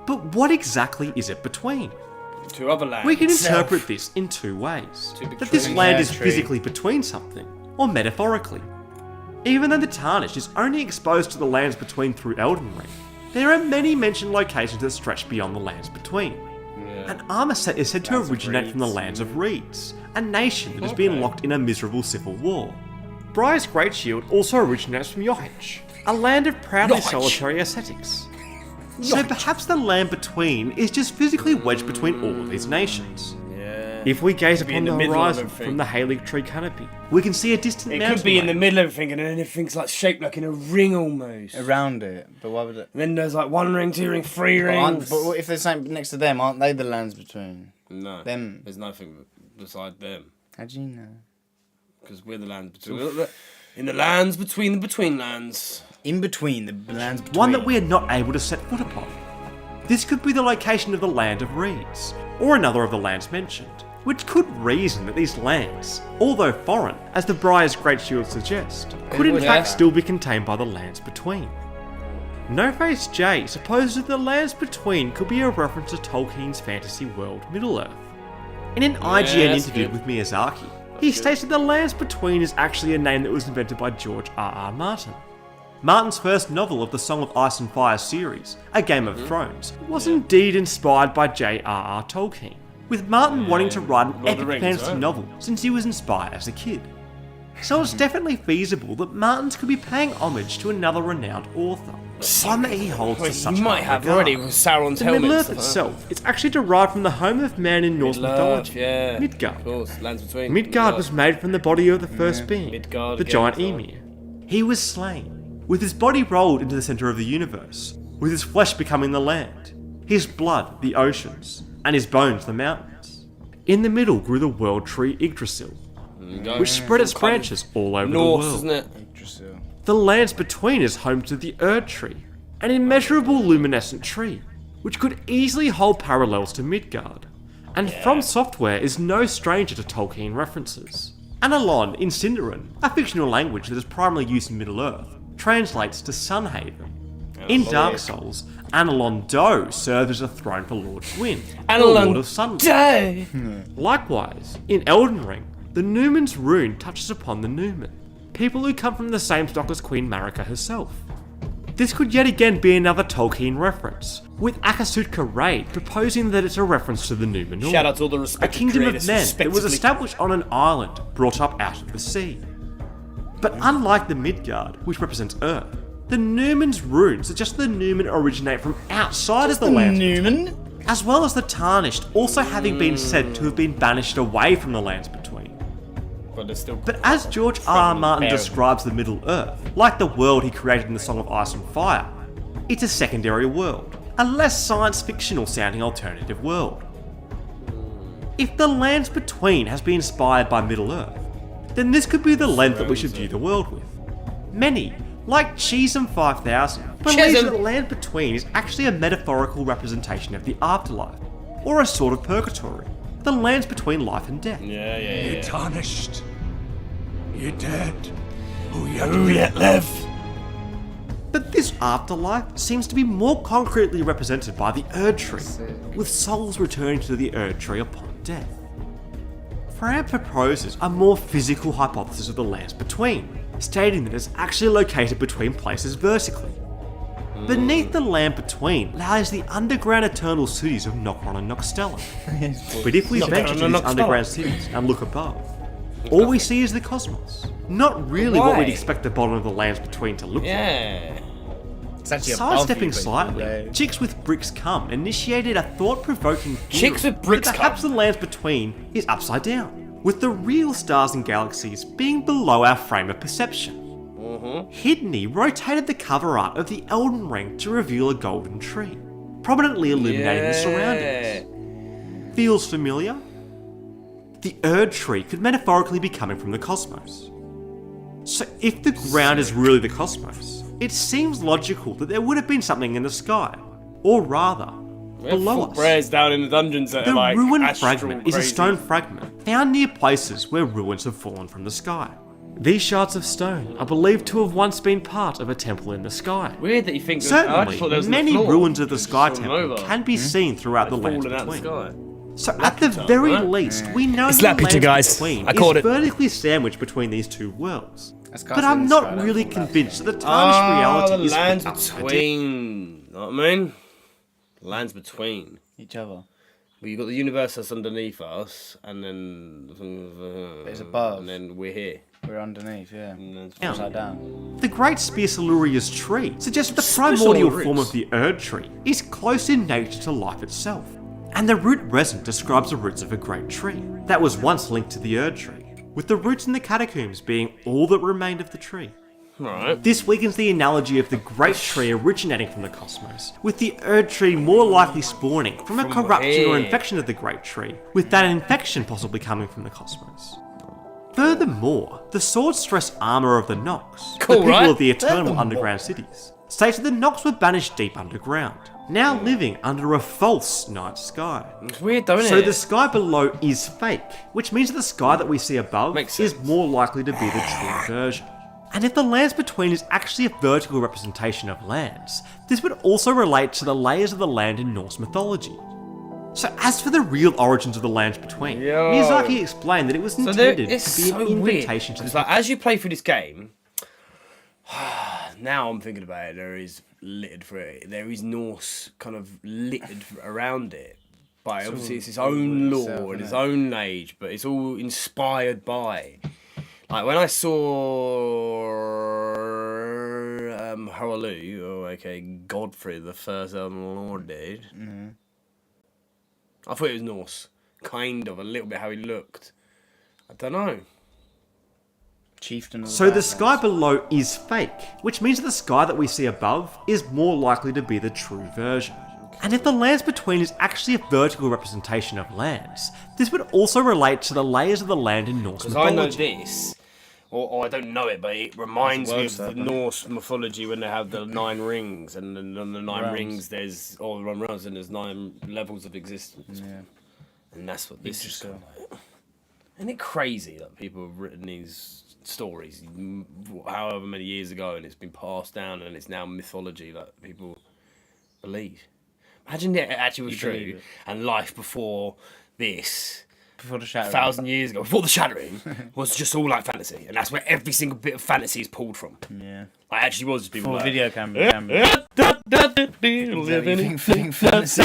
But what exactly is it between? Two other lands. We can interpret this in two ways. That this land is physically between something, or metaphorically. Even though the Tarnished is only exposed to the lands between through Elden Ring, there are many mentioned locations that stretch beyond the lands between. An armor set is said to originate from the lands of Reeds, a nation that has been locked in a miserable civil war. Briar's Great Shield also originates from Yohech, a land of proudly solitary ascetics. So perhaps the land between is just physically wedged between all of these nations. If we gaze upon the horizon from the Haligtree canopy, we can see a distant mountain. It could be in the middle of everything, and then everything's like shaped like in a ring almost. Around it, but why would it? And then there's like 1 ring, 2 ring, 3 rings. But if there's something next to them, aren't they the lands between? No. Them. There's nothing beside them. How do you know? Because we're the lands between. In the lands between the between lands. In between the lands between. One that we are not able to set foot upon. This could be the location of the Land of Reeds, or another of the lands mentioned, which could reason that these lands, although foreign, as the Briar's Great Shield suggests, could in fact still be contained by the lands between. No-Face J supposes that the lands between could be a reference to Tolkien's fantasy world Middle-earth. In an IGN interview with Miyazaki, he states that the lands between is actually a name that was invented by George R.R. Martin. Martin's first novel of the Song of Ice and Fire series, A Game of Thrones, was indeed inspired by J.R.R. Tolkien, with Martin wanting to write an epic fantasy novel since he was inspired as a kid. So it's definitely feasible that Martins could be paying homage to another renowned author, one that he holds to such high regard. Already with Sauron's helmet. The Middle-earth itself is actually derived from the home of man in Norse mythology, Midgard. Of course, lands between. Midgard was made from the body of the first being, the giant Ymir. He was slain, with his body rolled into the centre of the universe, with his flesh becoming the land, his blood the oceans, and his bones the mountains. In the middle grew the world tree Yggdrasil, which spread its branches all over the world. Isn't it? The lands between is home to the Erdtree, an immeasurable luminescent tree, which could easily hold parallels to Midgard. And From Software is no stranger to Tolkien references. Analon in Sindarin, a fictional language that is primarily used in Middle-earth, translates to Sunhaven. In Dark Souls, Analon Do served as a throne for Lord Gwyn, the Lord of Sunlight. Likewise, in Elden Ring, the Numen's rune touches upon the Numen, people who come from the same stock as Queen Marika herself. This could yet again be another Tolkien reference, with Akasutka Raid proposing that it's a reference to the Numenor, shout out to all the respected a kingdom of men creators, that was established on an island brought up out of the sea. But unlike the Midgard, which represents Earth, the Numen's runes suggest the Numen originate from outside of the land, as well as the Tarnished also having been said to have been banished away from the lands between. But as George R.R. Martin describes the Middle-earth, like the world he created in the Song of Ice and Fire, it's a secondary world, a less science-fictional sounding alternative world. If the lands between has been inspired by Middle-earth, then this could be the lens that we should view the world with. Many, like Chisholm 5000, believe that the land between is actually a metaphorical representation of the afterlife, or a sort of purgatory, the lands between life and death. You're tarnished. You're dead. Who yet live? But this afterlife seems to be more concretely represented by the Erdtree, with souls returning to the Erdtree upon death. Fran proposes a more physical hypothesis of the lands between, stating that it's actually located between places vertically. Beneath the land between lies the underground eternal cities of Nokron and Nokstella. But if we venture to these underground cities and look above, all we see is the cosmos. Not really what we'd expect the bottom of the lands between to look like. Sidestepping slightly, Chicks with Bricks Come initiated a thought-provoking theory that perhaps the lands between is upside down, with the real stars and galaxies being below our frame of perception. Hidney rotated the cover art of the Elden Ring to reveal a golden tree, prominently illuminating the surroundings. Feels familiar? The Erdtree could metaphorically be coming from the cosmos. So if the ground is really the cosmos, it seems logical that there would have been something in the sky, or rather, below us. Prayers down in the dungeons that the are like ruin astral fragment is a crazy. stone fragment found near places where ruins have fallen from the sky. These shards of stone are believed to have once been part of a temple in the sky. Weird that you think. Certainly, many ruins of the Sky Temple can be seen throughout the lands between. So at the very least, we know It's the that picture, land guys. between I called is it. vertically sandwiched between these two worlds. But I'm not really convinced that the tarnished reality the is lands up to between. Know what I mean? Lands between each other. Well, you got the universe that's underneath us, and then it's above, and then we're here. We're underneath, yeah. Upside down. The Great Spearsaluria's tree suggests that the primordial form of the Erdtree is close in nature to life itself, and the root resin describes the roots of a great tree that was once linked to the Erdtree, with the roots in the catacombs being all that remained of the tree. Right. This weakens the analogy of the great tree originating from the cosmos, with the Erdtree more likely spawning from a corruption or infection of the great tree, with that infection possibly coming from the cosmos. Furthermore, the sword stress armour of the Nox, the people of the eternal underground cities, states that the Nox were banished deep underground, now living under a false night sky. It's weird, don't it? So the sky below is fake, which means that the sky that we see above is more likely to be the true version. And if the lands between is actually a vertical representation of lands, this would also relate to the layers of the land in Norse mythology. So as for the real origins of the lands between, Miyazaki explained that it was intended to be an invitation to the... It's like, as you play through this game, now I'm thinking about it, there is littered for it. There is Norse kind of littered around it. But obviously it's its own lore and its own age, but it's all inspired by... Like when I saw Haligtree, Godfrey, the first Lord did, I thought it was Norse. Kind of, a little bit how he looked. I don't know. Chieftain. So the sky below is fake, which means that the sky that we see above is more likely to be the true version. And if the lands between is actually a vertical representation of lands, this would also relate to the layers of the land in Norse mythology. I know this, or I don't know it, but it reminds me of the Norse mythology when they have the 9 rings, and then on the 9 rings there's all the realms, and there's 9 levels of existence. Yeah. And that's what this is kind of like. Isn't it crazy that people have written these stories however many years ago, and it's been passed down, and it's now mythology that people believe? Imagine it actually was true, and life before this, before the shattering, 1,000 years ago, before the shattering, was just all like fantasy, and that's where every single bit of fantasy is pulled from. Yeah, like actually was people like video camera. Living fantasy.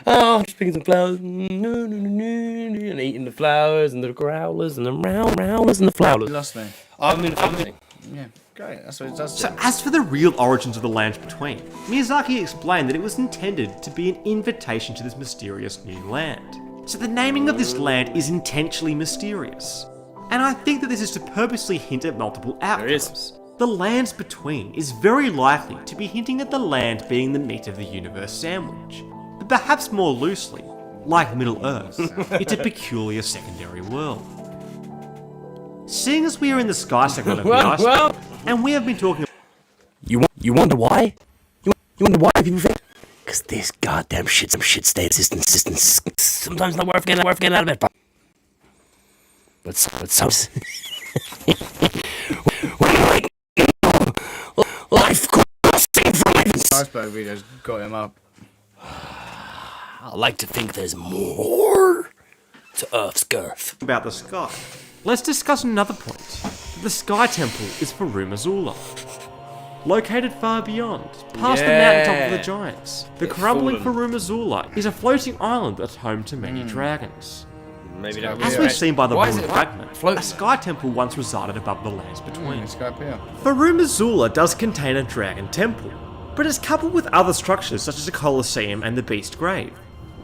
Oh, I'm just picking some flowers and eating the flowers and the growlers and the growlers and the flowers. You lost me. I'm in fantasy. Yeah. Great, that's what it does. So as for the real origins of the lands between, Miyazaki explained that it was intended to be an invitation to this mysterious new land. So the naming of this land is intentionally mysterious. And I think that this is to purposely hint at multiple outcomes. The lands between is very likely to be hinting at the land being the meat of the universe sandwich. But perhaps more loosely, like Middle-earth, it's a peculiar secondary world. Seeing as we are in the sky segment of the iceberg, and we have been talking... You wonder why? You wonder why people think? Because this goddamn shit stays existence. Sometimes not worth getting out of it. But so... Life crossing from heavens. Iceberg videos got him up. I like to think there's more to Earth's girth. About the sky. Let's discuss another point. The Sky Temple is Farum Azula. Located far beyond, past the mountaintop of the giants, the crumbling Farum Azula is a floating island that's home to many dragons. Maybe as we've seen by the rune fragment, a Sky Temple once resided above the lands between. Farum Azula does contain a dragon temple, but it's coupled with other structures such as a Colosseum and the Beast Grave.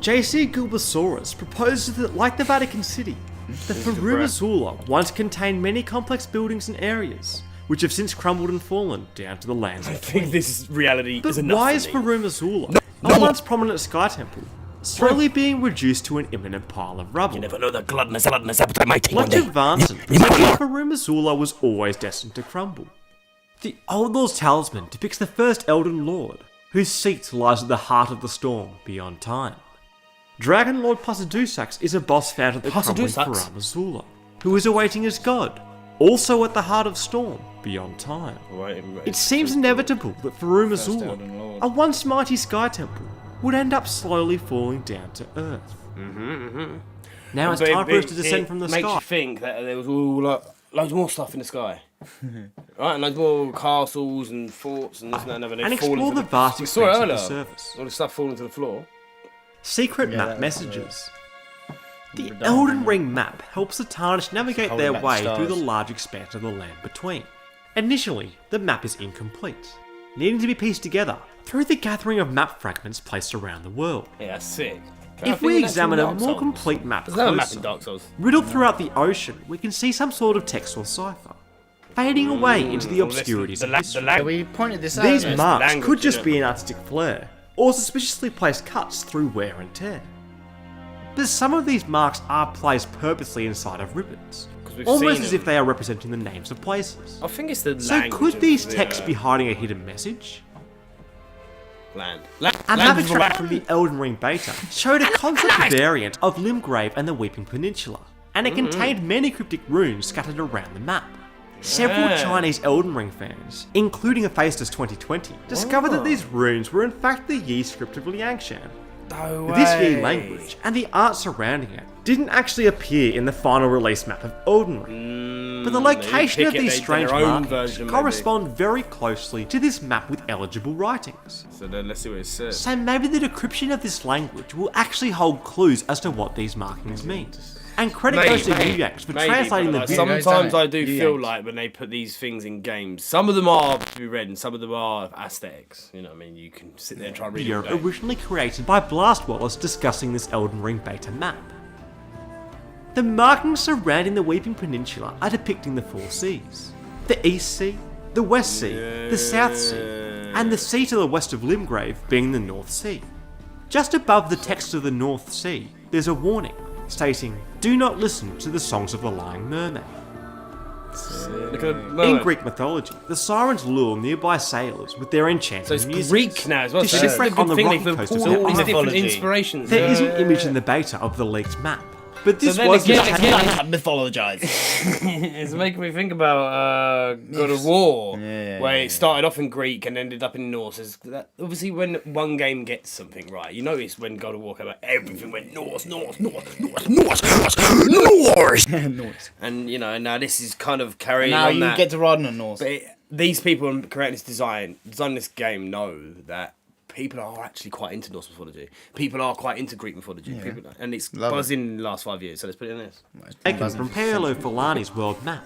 J.C. Gilbasaurus proposes that, like the Vatican City, the Farum Azula once contained many complex buildings and areas, which have since crumbled and fallen down to the lands between. I think this reality is enough. But why is Farum Azula, a once prominent Sky Temple, slowly being reduced to an imminent pile of rubble? You never know the gluttonous appetite might take one Much day. advanced, Farum Azula was always destined to crumble. The Old Lord's Talisman depicts the first Elden Lord, whose seat lies at the heart of the storm beyond time. Dragon Lord Pasadusax is a boss found at the crumbling Farum Azula, who is awaiting his god, also at the heart of storm beyond time. It seems inevitable that Farum Azula, a once mighty Sky Temple, would end up slowly falling down to Earth. Now it's time for us to descend from the sky. It makes you think that there was all loads more stuff in the sky. Right, and loads more castles and forts and this and that. And explore the vast expanse of the surface. All the stuff falling to the floor. Secret map messages. The Elden Ring map helps the Tarnished navigate their way through the large expanse of the land between. Initially, the map is incomplete, needing to be pieced together through the gathering of map fragments placed around the world. Yeah, that's sick. If we examine a more complete map closer, riddled throughout the ocean, we can see some sort of text or cipher, fading away into the obscurities of history. We pointed this out. These marks could just be an artistic flair, or suspiciously placed cuts through wear and tear. But some of these marks are placed purposely inside of ribbons, almost as if they are representing the names of places. I think it's the So could these texts be hiding a hidden message? Land. Another track from the Elden Ring beta showed a concept variant of Limgrave and the Weeping Peninsula, and it contained many cryptic runes scattered around the map. Several Chinese Elden Ring fans, including Hephaestus 2020, discovered that these runes were in fact the Yi script of Liangshan. No way. This Yi language and the art surrounding it didn't actually appear in the final release map of Elden Ring, but the location of these strange markings correspond very closely to this map with eligible writings. So then let's see what it says. So maybe the decryption of this language will actually hold clues as to what these markings mean. And credit goes to Uyanks for translating the videos. Sometimes I do feel like when they put these things in games, some of them are to be read and some of them are aesthetics. You know what I mean? You can sit there and try and read it. Originally created by Blast Wallace discussing this Elden Ring beta map. The markings surrounding the Weeping Peninsula are depicting the four seas. The East Sea, the West Sea, the South Sea, and the sea to the west of Limgrave being the North Sea. Just above the text of the North Sea, there's a warning stating, "Do not listen to the songs of the lying mermaid." In Greek mythology, the sirens lure nearby sailors with their enchanting music. So it's Greek now as well. To shipwreck on the rocky coast of their different inspirations. There is an image in the beta of the leaked map, but this was mythologized. It's making me think about God of War, where it started off in Greek and ended up in Norse. Obviously, when one game gets something right, you notice when God of War came out, everything went Norse. And you know, now this is kind of carrying on that. Now you get to ride on a Norse. But these people creating this design this game know that people are actually quite into Norse mythology. People are quite into Greek mythology. And it's buzzing in the last 5 years, so let's put it in this. Taken from Paolo Fulani's world map.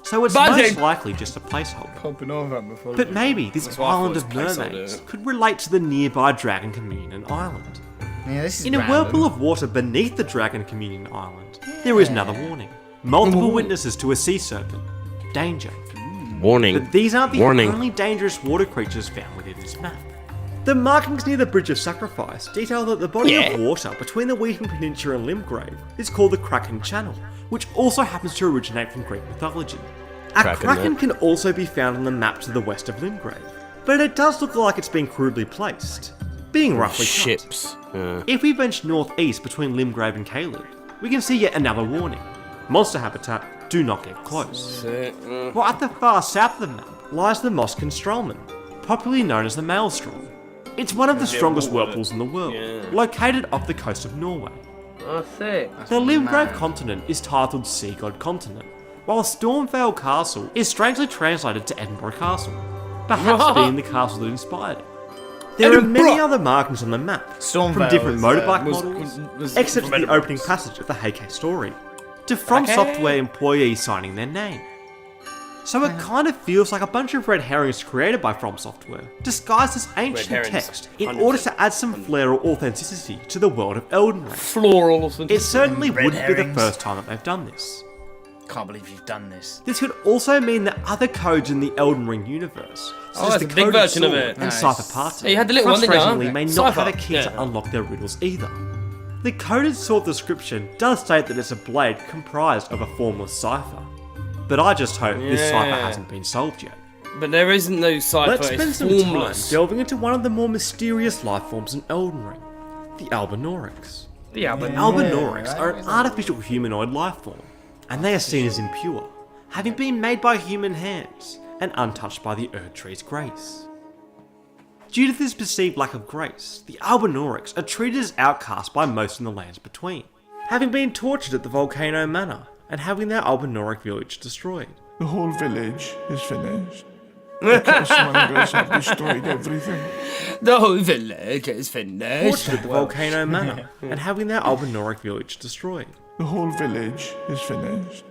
So it's most likely just a placeholder. But maybe this island of mermaids could relate to the nearby Dragon Communion Island. Yeah, this is in a whirlpool of water beneath the Dragon Communion Island, there is another warning. Multiple witnesses to a sea serpent. Danger. Warning. But these aren't the only dangerous water creatures found within this map. The markings near the Bridge of Sacrifice detail that the body of water between the Wheaton Peninsula and Limgrave is called the Kraken Channel, which also happens to originate from Greek mythology. A Kraken can also be found on the map to the west of Limgrave, but it does look like it's been crudely placed, being roughly ships. If we venture northeast between Limgrave and Caelid, we can see yet another warning. Monster habitat, do not get close. While at the far south of the map lies the Moskin Strolman, popularly known as the Maelstrom. It's one of the strongest whirlpools in the world, located off the coast of Norway. I see. The Limgrave continent is titled Sea God Continent, while Stormvale Castle is strangely translated to Edinburgh Castle, perhaps being the castle that inspired it. There are many other markings on the map, from different motorbike models, except for the opening passage of the HK story, to From Software employees signing their name. So it kind of feels like a bunch of red herrings created by From Software, disguised as ancient text in order to add some flair or authenticity to the world of Elden Ring. Floral authenticity. It certainly wouldn't be the first time that they've done this. Can't believe you've done this. This could also mean that other codes in the Elden Ring universe, such as the it's a big coded version of sword it. and Cypher Party, Yeah, you had the little one, didn't you? frustratingly may not have a key Cypher. to unlock their riddles either. The coded sword description does state that it's a blade comprised of a formless cipher, but I just hope this cipher hasn't been solved yet. But there isn't no cipher. Let's spend it's some formless. time delving into one of the more mysterious life forms in Elden Ring, the Albinaurics. The Albinaurics are an artificial humanoid life form, and they are seen as impure, having been made by human hands and untouched by the Erdtree's grace. Due to this perceived lack of grace, the Albinaurics are treated as outcasts by most in the lands between, having been tortured at the Volcano Manor and having their Albinauric village destroyed. The whole village is finished. The Cosmongers have destroyed everything. The whole village is finished. Tortured at the Volcano Manor and having their Albinauric village destroyed. The whole village is finished.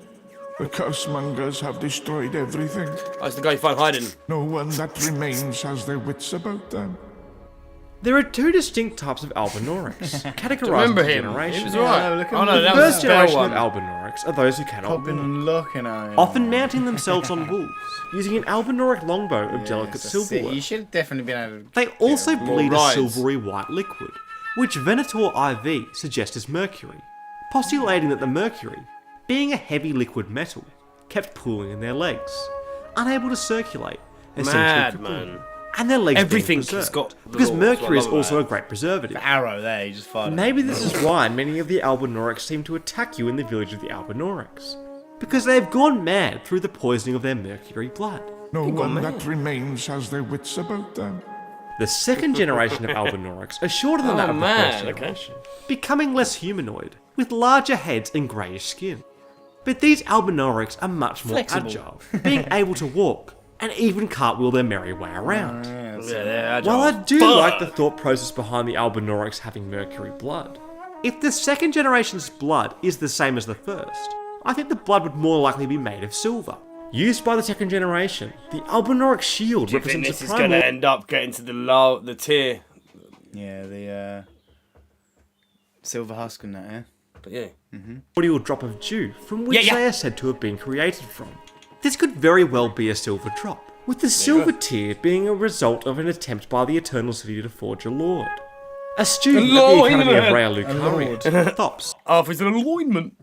The Cosmongers have destroyed everything. That's the guy you find hiding. No one that remains has their wits about them. There are two distinct types of Albinaurics, categorized Remember into him? generations. He was alright. The first generation of Albinaurics are those who cannot Popping walk, and locking out. often mounting themselves on wolves, using an Albinauric longbow of delicate silverware. You should have definitely been able to. They also bleed a rides. silvery white liquid, which Venator IV suggests is mercury, postulating that the mercury, being a heavy liquid metal, kept pooling in their legs, unable to circulate, essentially crippling, and their legs Everything being has got preserved, because laws, mercury is I love also that. a great preservative. The arrow there, you just fired. Maybe this is why many of the Albinaurics seem to attack you in the village of the Albinaurics, because they have gone mad through the poisoning of their mercury blood. No one that remains has their wits about them. The second generation of Albinaurics are shorter than that of the first generation, becoming less humanoid, with larger heads and greyish skin. But these Albinaurics are much more agile, being able to walk, and even cartwheel their merry way around. While I do like the thought process behind the Albinaurics having mercury blood, if the second generation's blood is the same as the first, I think the blood would more likely be made of silver. Used by the second generation, the Albinauric shield Do you think represents this a is going to primordial... end up getting to the tier? Yeah, the silver husk and that, yeah. But yeah. primordial drop of dew from which they are said to have been created from. This could very well be a silver drop, with the silver tier being a result of an attempt by the Eternal City to forge a lord. A student at the Academy of Carian, Thops. Half is an alignment.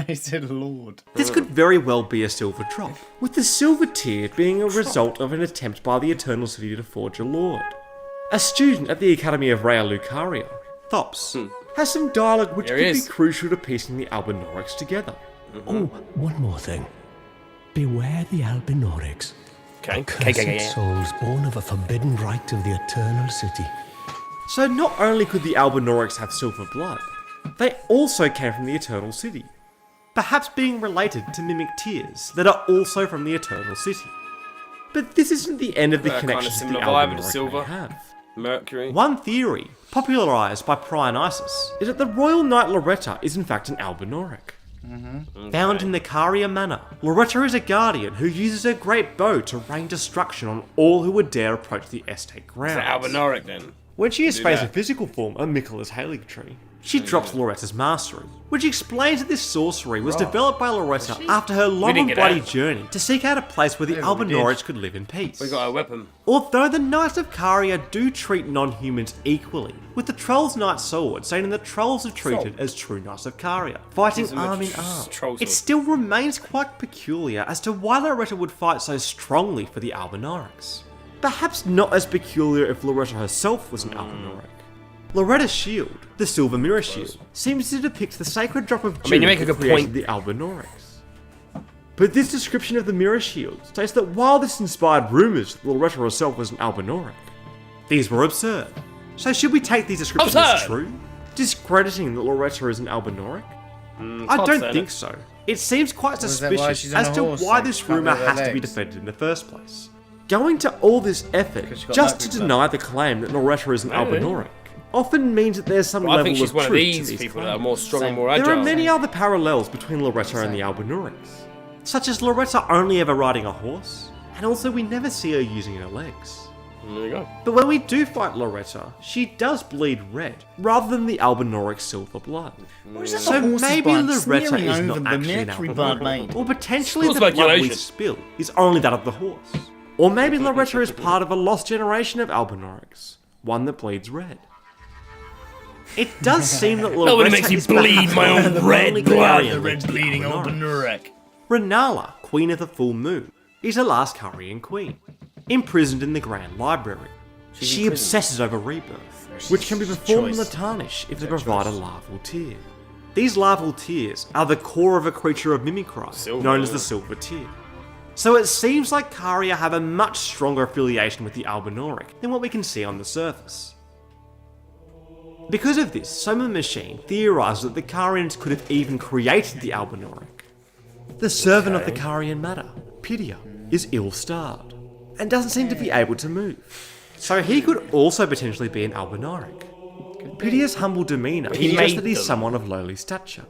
He said lord. This could very well be a silver drop, with the silver tier being a result of an attempt by the Eternal City to forge a lord. A student at the Academy of Carian, Thops, has some dialogue which could be crucial to piecing the Albinaurics together. Oh, one more thing. Beware the Albinaurics. Accursed souls born of a forbidden right of the Eternal City. So not only could the Albinaurics have silver blood, they also came from the Eternal City, perhaps being related to mimic tears that are also from the Eternal City. But this isn't the end of the connections that the Albinauric may have. Mercury. One theory, popularised by Prionisis, is that the Royal Knight Loretta is in fact an Albinauric. Found in the Carian Manor, Loretta is a guardian who uses her great bow to rain destruction on all who would dare approach the estate grounds. It's an Albinauric then. When she is faced in physical form, a Miquella's Haligtree, she drops Loretta's mastery, which explains that this sorcery was developed by Loretta after her long and bloody journey to seek out a place where the Albinorics could live in peace. We got a weapon. Although the Knights of Caria do treat non-humans equally, with the Troll's Knight sword saying that the Trolls are treated as true Knights of Caria, fighting arm in arm. It still remains quite peculiar as to why Loretta would fight so strongly for the Albinorics. Perhaps not as peculiar if Loretta herself was an Albinoric. Loretta's shield, the Silver Mirror Shield, seems to depict the sacred drop of dew that created the Albinorics. But this description of the Mirror Shield states that while this inspired rumours that Loretta herself was an Albinoric, these were absurd. So should we take these descriptions as true? Discrediting that Loretta is an Albinoric? I don't think so. It seems quite suspicious as to why this rumour has to be defended in the first place. Going to all this effort just to deny the claim that Loretta is an Albinoric often means that there's some level of truth to these claims. I think she's one of these people that are more strong and more agile. There are many other parallels between Loretta and the Albinorics, such as Loretta only ever riding a horse, and also we never see her using her legs. There you go. But when we do fight Loretta, she does bleed red, rather than the Albinoric silver blood. So maybe Loretta is not actually an Albinoric, or potentially the blood we spill is only that of the horse. Or maybe Loretta is part of a lost generation of Albinorics, one that bleeds red. It does seem that Loretta makes you bleed my own red blood. The red bleeding Albinoric. Rennala, Queen of the Full Moon, is the last Carian queen, imprisoned in the Grand Library. She obsesses over Rebirth, which can be performed on the Tarnish if they provide a larval tear. These larval tears are the core of a creature of mimicry, known as the Silver Tear. So it seems like Caria have a much stronger affiliation with the Albinoric than what we can see on the surface. Because of this, Soma Machine theorises that the Carians could have even created the Albinoric. The servant of the Carian matter, Pydia, is ill-starred, and doesn't seem to be able to move. So he could also potentially be an Albinoric. Pydia's humble demeanour suggests that he's someone of lowly stature.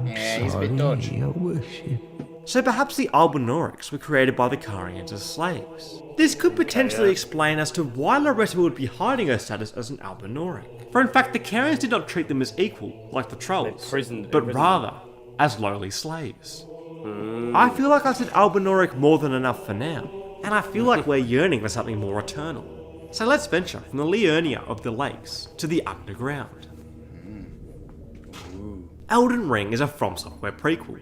He's a bit dodgy. Your worship. So perhaps the Albinorics were created by the Carians as slaves. This could potentially explain as to why Loretta would be hiding her status as an Albinoric. For in fact, the Carians did not treat them as equal, like the Trolls, but rather as lowly slaves. I feel like I've said Albinoric more than enough for now, and I feel like we're yearning for something more eternal. So let's venture from the Liurnia of the lakes to the underground. Elden Ring is a From Software prequel.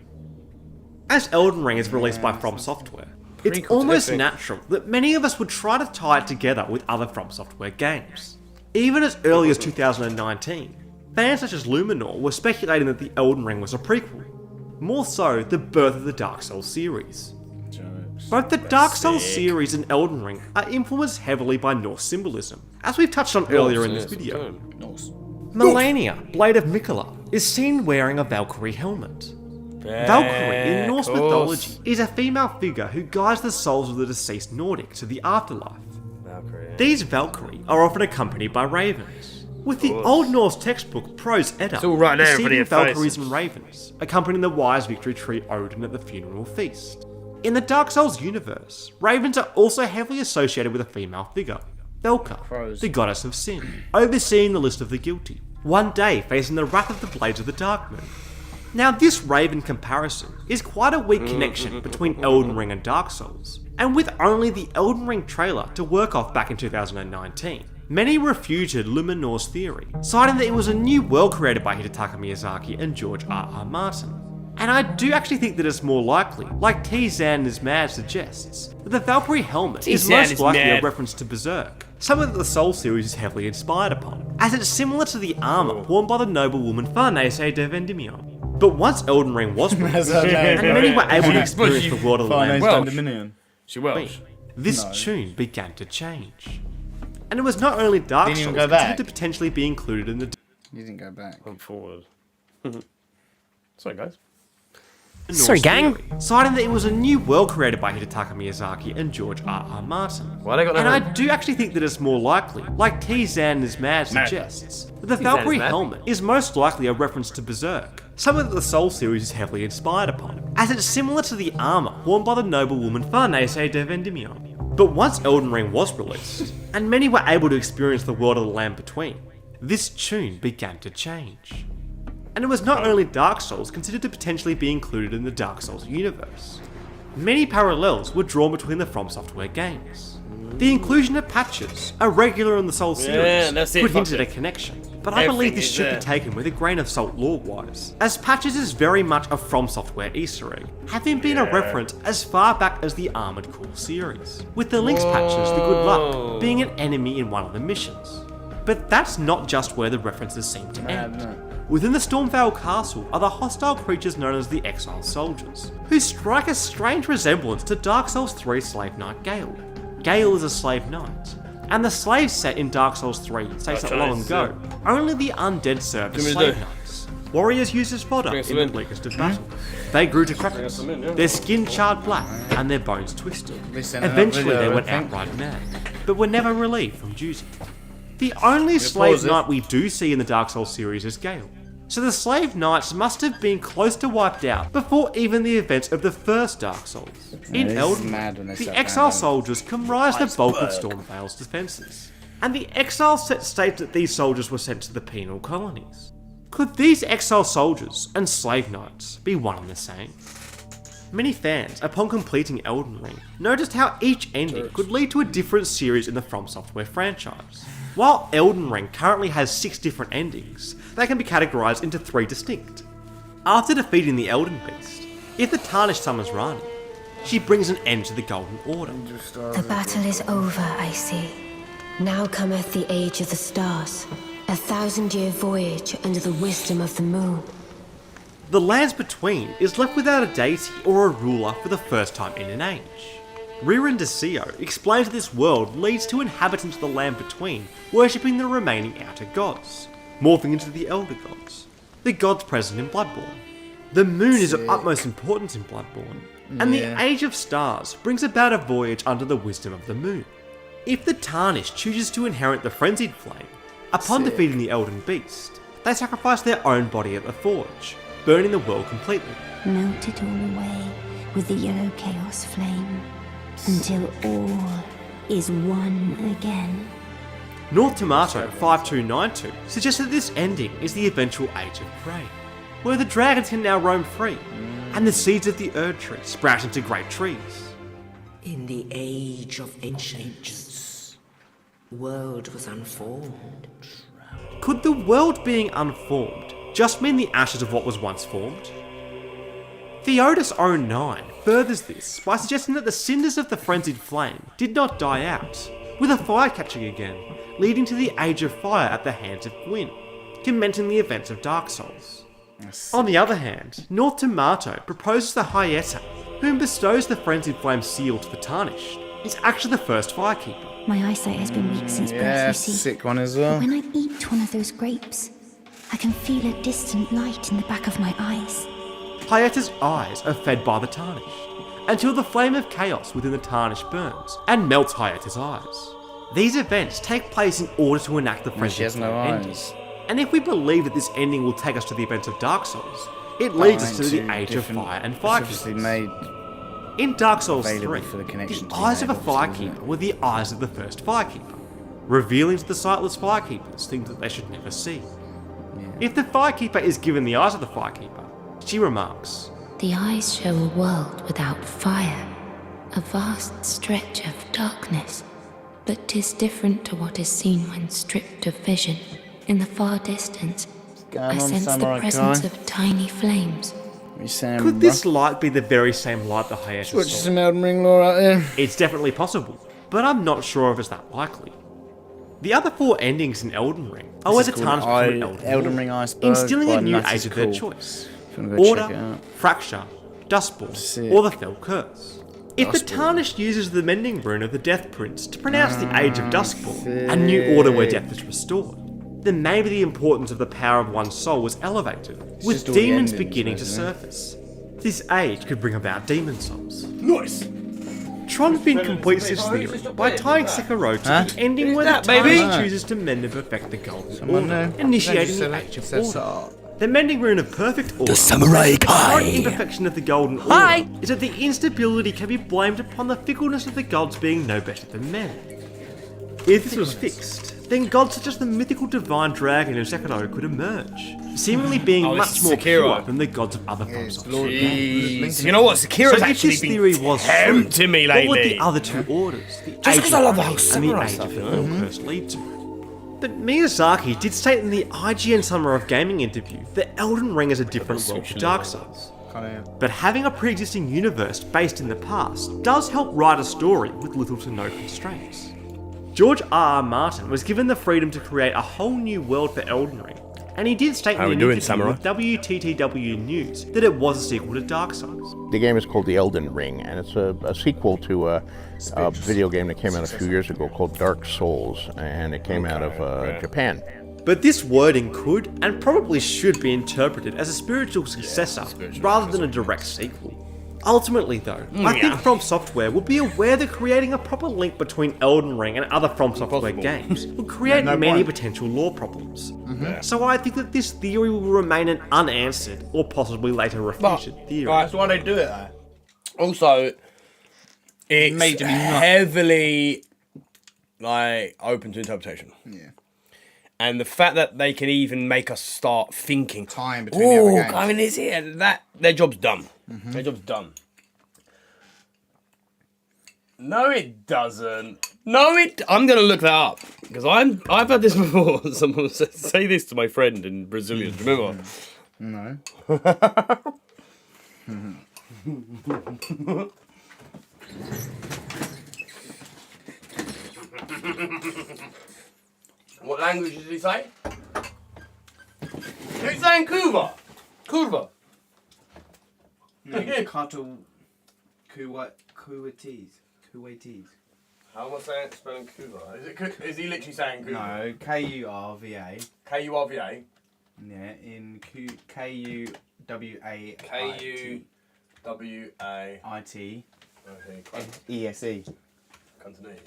As Elden Ring is released by From Software, it's almost natural that many of us would try to tie it together with other From Software games. Even as early as 2019, fans such as Luminor were speculating that the Elden Ring was a prequel, more so the birth of the Dark Souls series. Both the Dark Souls series and Elden Ring are influenced heavily by Norse symbolism, as we've touched on earlier in this video. Malenia, Blade of Miquella, is seen wearing a Valkyrie helmet. Valkyrie in Norse mythology is a female figure who guides the souls of the deceased Nordic to the afterlife. These Valkyrie are often accompanied by ravens, with the Old Norse textbook Prose Edda receiving Valkyries and ravens, accompanying the wise victory tree Odin at the funeral feast. In the Dark Souls universe, ravens are also heavily associated with a female figure, Velka, the goddess of sin, overseeing the list of the guilty, one day facing the wrath of the Blades of the Dark Moon. Now this Raven comparison is quite a weak connection between Elden Ring and Dark Souls, and with only the Elden Ring trailer to work off back in 2019, many refuted Luminor's theory, citing that it was a new world created by Hidetaka Miyazaki and George R.R. Martin. And I do actually think that it's more likely, like T-Zan is Mad suggests, that the Valkyrie helmet is most likely a reference to Berserk, something that the Soul series is heavily inspired upon, as it's similar to the armour worn by the noblewoman Farnese de Vendimion. But once Elden Ring was released, and many were able to experience the world of the land, this tune began to change. And it was not only Dark Souls that considered to potentially be included in the... You didn't go back. I'm forward. Sorry guys. Sorry, gang. Citing that it was a new world created by Hidetaka Miyazaki and George R.R. Martin. And I do actually think that it's more likely, like T-Zan is Mad suggests, that the Valkyrie helmet is most likely a reference to Berserk, something that the Soul series is heavily inspired upon, as it's similar to the armour worn by the noblewoman Farnese de Vendimion. But once Elden Ring was released, and many were able to experience the world of the land between, this tune began to change. And it was not only Dark Souls considered to potentially be included in the Dark Souls universe. Many parallels were drawn between the From Software games. The inclusion of patches, a regular in the Souls series, could hint at a connection, but I believe this should be taken with a grain of salt lore-wise, as patches is very much a From Software Easter egg, having been a reference as far back as the Armored Core series, with the Link's patches, the Good Luck, being an enemy in one of the missions. But that's not just where the references seem to end. Within the Stormvale Castle are the hostile creatures known as the Exile Soldiers, who strike a strange resemblance to Dark Souls 3 Slave Knight Gale. Gale is a slave knight, and the slave set in Dark Souls 3 states that long ago, only the undead served as slave knights. Warriors used as fodder in the bleakest of battle. They grew decrepit, their skin charred black, and their bones twisted. Eventually they went outright mad, but were never relieved from duty. The only slave knight we do see in the Dark Souls series is Gale, so the slave knights must have been close to wiped out before even the events of the first Dark Souls. In Elden Ring, the Exile Soldiers comprise the bulk of Stormvale's defences, and the Exile set states that these soldiers were sent to the penal colonies. Could these Exile Soldiers and Slave Knights be one and the same? Many fans, upon completing Elden Ring, noticed how each ending could lead to a different series in the From Software franchise. While Elden Ring currently has 6 different endings, they can be categorised into 3 distinct. After defeating the Elden Beast, if the Tarnished summons Ranni, she brings an end to the Golden Order. The battle is over, I see. Now cometh the age of the stars, a 1000-year voyage under the wisdom of the moon. The Lands Between is left without a deity or a ruler for the first time in an age. Ririn Desio explains that this world leads to inhabitants of the Land Between worshipping the remaining outer gods, morphing into the Elder Gods, the gods present in Bloodborne. The moon is of utmost importance in Bloodborne, and the Age of Stars brings about a voyage under the wisdom of the moon. If the Tarnished chooses to inherit the Frenzied Flame, upon defeating the Elden Beast, they sacrifice their own body at the Forge, burning the world completely. Melt it all away with the yellow chaos flame, until all is one again. North Tomato 5292 suggests that this ending is the eventual Age of Prey, where the dragons can now roam free, and the seeds of the Erdtree sprout into great trees. In the Age of Ancients, the world was unformed. Could the world being unformed just mean the ashes of what was once formed? Theotis09 furthers this by suggesting that the cinders of the Frenzied Flame did not die out, with a fire catching again, leading to the Age of Fire at the hands of Gwyn, commencing the events of Dark Souls. On the other hand, North Tomato proposes the Hyeta, whom bestows the Frenzied Flame seal to the Tarnished, is actually the first Firekeeper. My eyesight has been weak since birth, you see. Sick one as well. But when I eat one of those grapes, I can feel a distant light in the back of my eyes. Hyeta's eyes are fed by the Tarnished, until the flame of chaos within the Tarnished burns and melts Hyeta's eyes. These events take place in order to enact the Frenzied Flame ending. And if we believe that this ending will take us to the events of Dark Souls, it leads us to the Age of Fire and Firekeepers. In Dark Souls 3, the eyes of a Firekeeper were the eyes of the first Firekeeper, revealing to the sightless Firekeepers things that they should never see. If the Firekeeper is given the eyes of the Firekeeper, she remarks, "The eyes show a world without fire, a vast stretch of darkness, but 'tis different to what is seen when stripped of vision. In the far distance, I sense the presence of tiny flames." Could this light be the very same light the Hyeta Watch saw? some Elden Ring lore out there. It's definitely possible, but I'm not sure if it's that likely. The other 4 endings in Elden Ring are where the Tarnished become Elden Ring Iceberg, instilling a new age of their choice. Order, Fracture, Dustborn, or the Fell Curse. If the Tarnished uses the mending rune of the Death Prince to pronounce the Age of Dustborn, a new order where death is restored, then maybe the importance of the power of one's soul was elevated, with demons beginning to surface. This age could bring about demon souls. Nice! Tronfin completes this theory by tying Sekiro to the ending where the Tarnished chooses to mend and perfect the Golden Order, initiating the Age of Order. The mending rune of perfect order, The Samurai Kai. The imperfection of the Golden Order, is that the instability can be blamed upon the fickleness of the gods being no better than men. If this was fixed, then gods such as the mythical divine dragon in Sekiro could emerge, seemingly being much more pure than the gods of other Jeez. You know what? Sekiro's actually been theory was tempting me lately. What would the other two orders, the Just because I love the whole and the samurai Age stuff, of you the know? Ill Curse lead to? But Miyazaki did state in the IGN Summer of Gaming interview that Elden Ring is a different world to Dark Souls. But having a pre-existing universe based in the past does help write a story with little to no constraints. George R.R. Martin was given the freedom to create a whole new world for Elden Ring, and he did state in an interview with WTTW News that it was a sequel to Dark Souls. The game is called the Elden Ring, and it's a sequel to a video game that came out a few years ago called Dark Souls, and it came out of Japan. But this wording could, and probably should be interpreted as a spiritual successor rather than a direct sequel. Ultimately though, I think From Software will be aware that creating a proper link between Elden Ring and other From Software games will create many potential lore problems. So I think that this theory will remain an unanswered or possibly later refuted theory. That's why they do it though. Also, it's heavily like open to interpretation. Yeah. And the fact that they can even make us start thinking time between the other games. I mean, is it that their job's done? Their job's done. No, it doesn't. No, it. I'm gonna look that up because I've had this before. Someone said, say this to my friend in Brazilian. Remember? No. What language did he say? He's saying Cuba. Cuba. Kuwaitis. How am I saying spelling Cuba? Is he literally saying Cuba? No, K-U-R-V-A. K-U-R-V-A? Yeah, in K-U-W-A-I-T. K-U-W-A-I-T. E-S-E. Cantonese.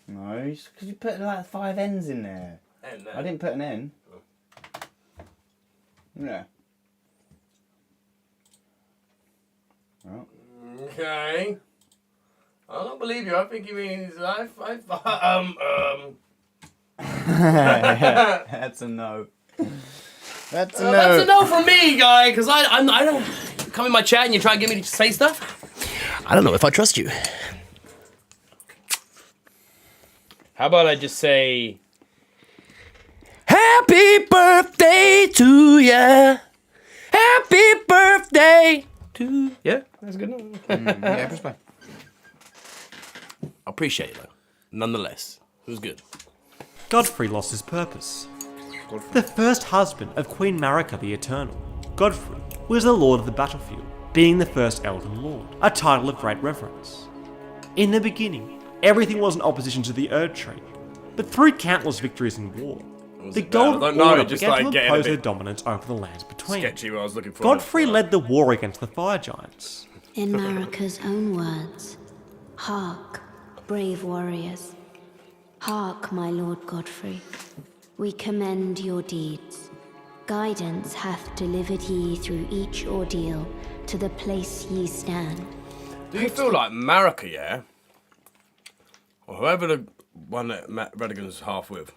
No, because you put like 5 N's in there. N, I didn't put an N. Oh. Yeah. Well. Okay. I don't believe you. I think he means That's a no. That's a no. That's a no from me, guy. Because I don't come in my chat and you try to get me to say stuff. I don't know if I trust you. How about I just say, Happy birthday to ya. Happy birthday to yeah, that's good. Yeah, press play. I appreciate it though. Nonetheless, it was good. Godfrey lost his purpose. The first husband of Queen Marika the Eternal, Godfrey was the Lord of the Battlefield, being the first Elden Lord, a title of great reverence. In the beginning, everything was in opposition to the Erdtree, but through countless victories in war, the Golden Order began to impose their dominance over the lands between. Sketchy what I was looking for. Godfrey led the war against the Fire Giants. In Marika's own words, hark, brave warriors. Hark, my Lord Godfrey. We commend your deeds. Guidance hath delivered ye through each ordeal to the place ye stand. Do you feel like Marika, yeah? Or whoever the one that Radagon's half with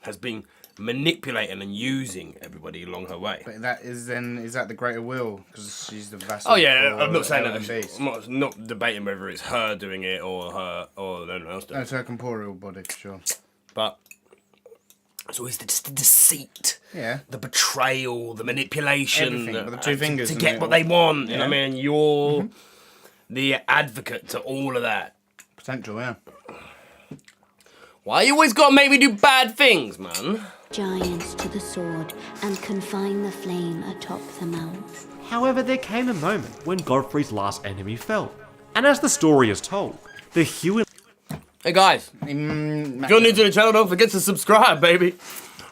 has been manipulating and using everybody along her way. But that is that the greater will? Because she's the vassal. Oh yeah, I'm not saying that. I'm not debating whether it's her doing it or her or anyone else doing it. No, it's her corporeal body for sure. But it's always the deceit, yeah, the betrayal, the manipulation, with the 2 fingers to get what they want. You know what I mean? You're the advocate to all of that. Potential, yeah. Why you always gotta make me do bad things, man? Giants to the sword and confine the flame atop the mount. However, there came a moment when Godfrey's last enemy fell. And as the story is told, the hue and... Hey guys, if you're new to the channel, don't forget to subscribe, baby.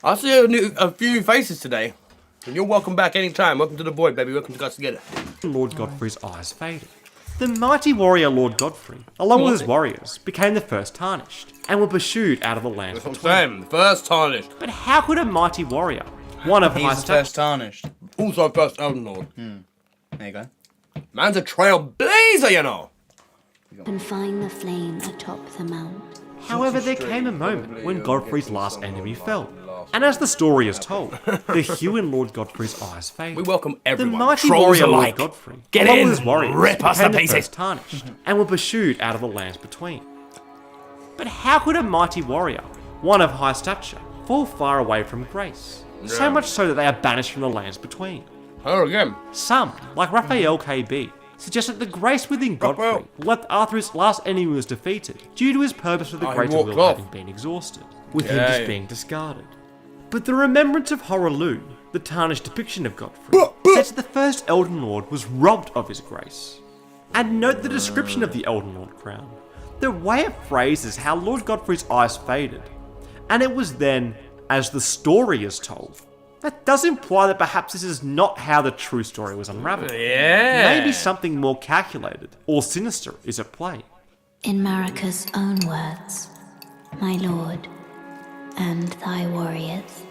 I see a few new faces today. And you're welcome back anytime. Welcome to the void, baby. Welcome to Gotsta Geddit. Lord Godfrey's eyes faded. The mighty warrior Lord Godfrey, along with his warriors, became the first tarnished, and were pursued out of the land. That's what I'm saying, first tarnished. But how could a mighty warrior, one of high stature... first tarnished. Also first Elden Lord. There you go. Man's a trailblazer, you know. Confine the flame atop the mount. However, there came a moment when Godfrey's last enemy fell. And as the story is told, the hue in Lord Godfrey's eyes faded. We welcome everyone, The mighty trolls warrior alike. Lord Godfrey, Get along in, with his warriors, rip us became to the pieces. first tarnished, and were pursued out of the lands between. But how could a mighty warrior, one of high stature, fall far away from grace? So much so that they are banished from the lands between. Oh, again. Some, like Raphael KB, suggest that the grace within Godfrey left after his last enemy was defeated due to his purpose of the greater will having been exhausted, with him just being discarded. But the remembrance of Horaloo, the tarnished depiction of Godfrey, says that the first Elden Lord was robbed of his grace. And note the description of the Elden Lord crown. The way it phrases how Lord Godfrey's eyes faded, and it was then, as the story is told. That does imply that perhaps this is not how the true story was unraveled. Yeah. Maybe something more calculated or sinister is at play. In Marika's own words, my lord, and thy warriors,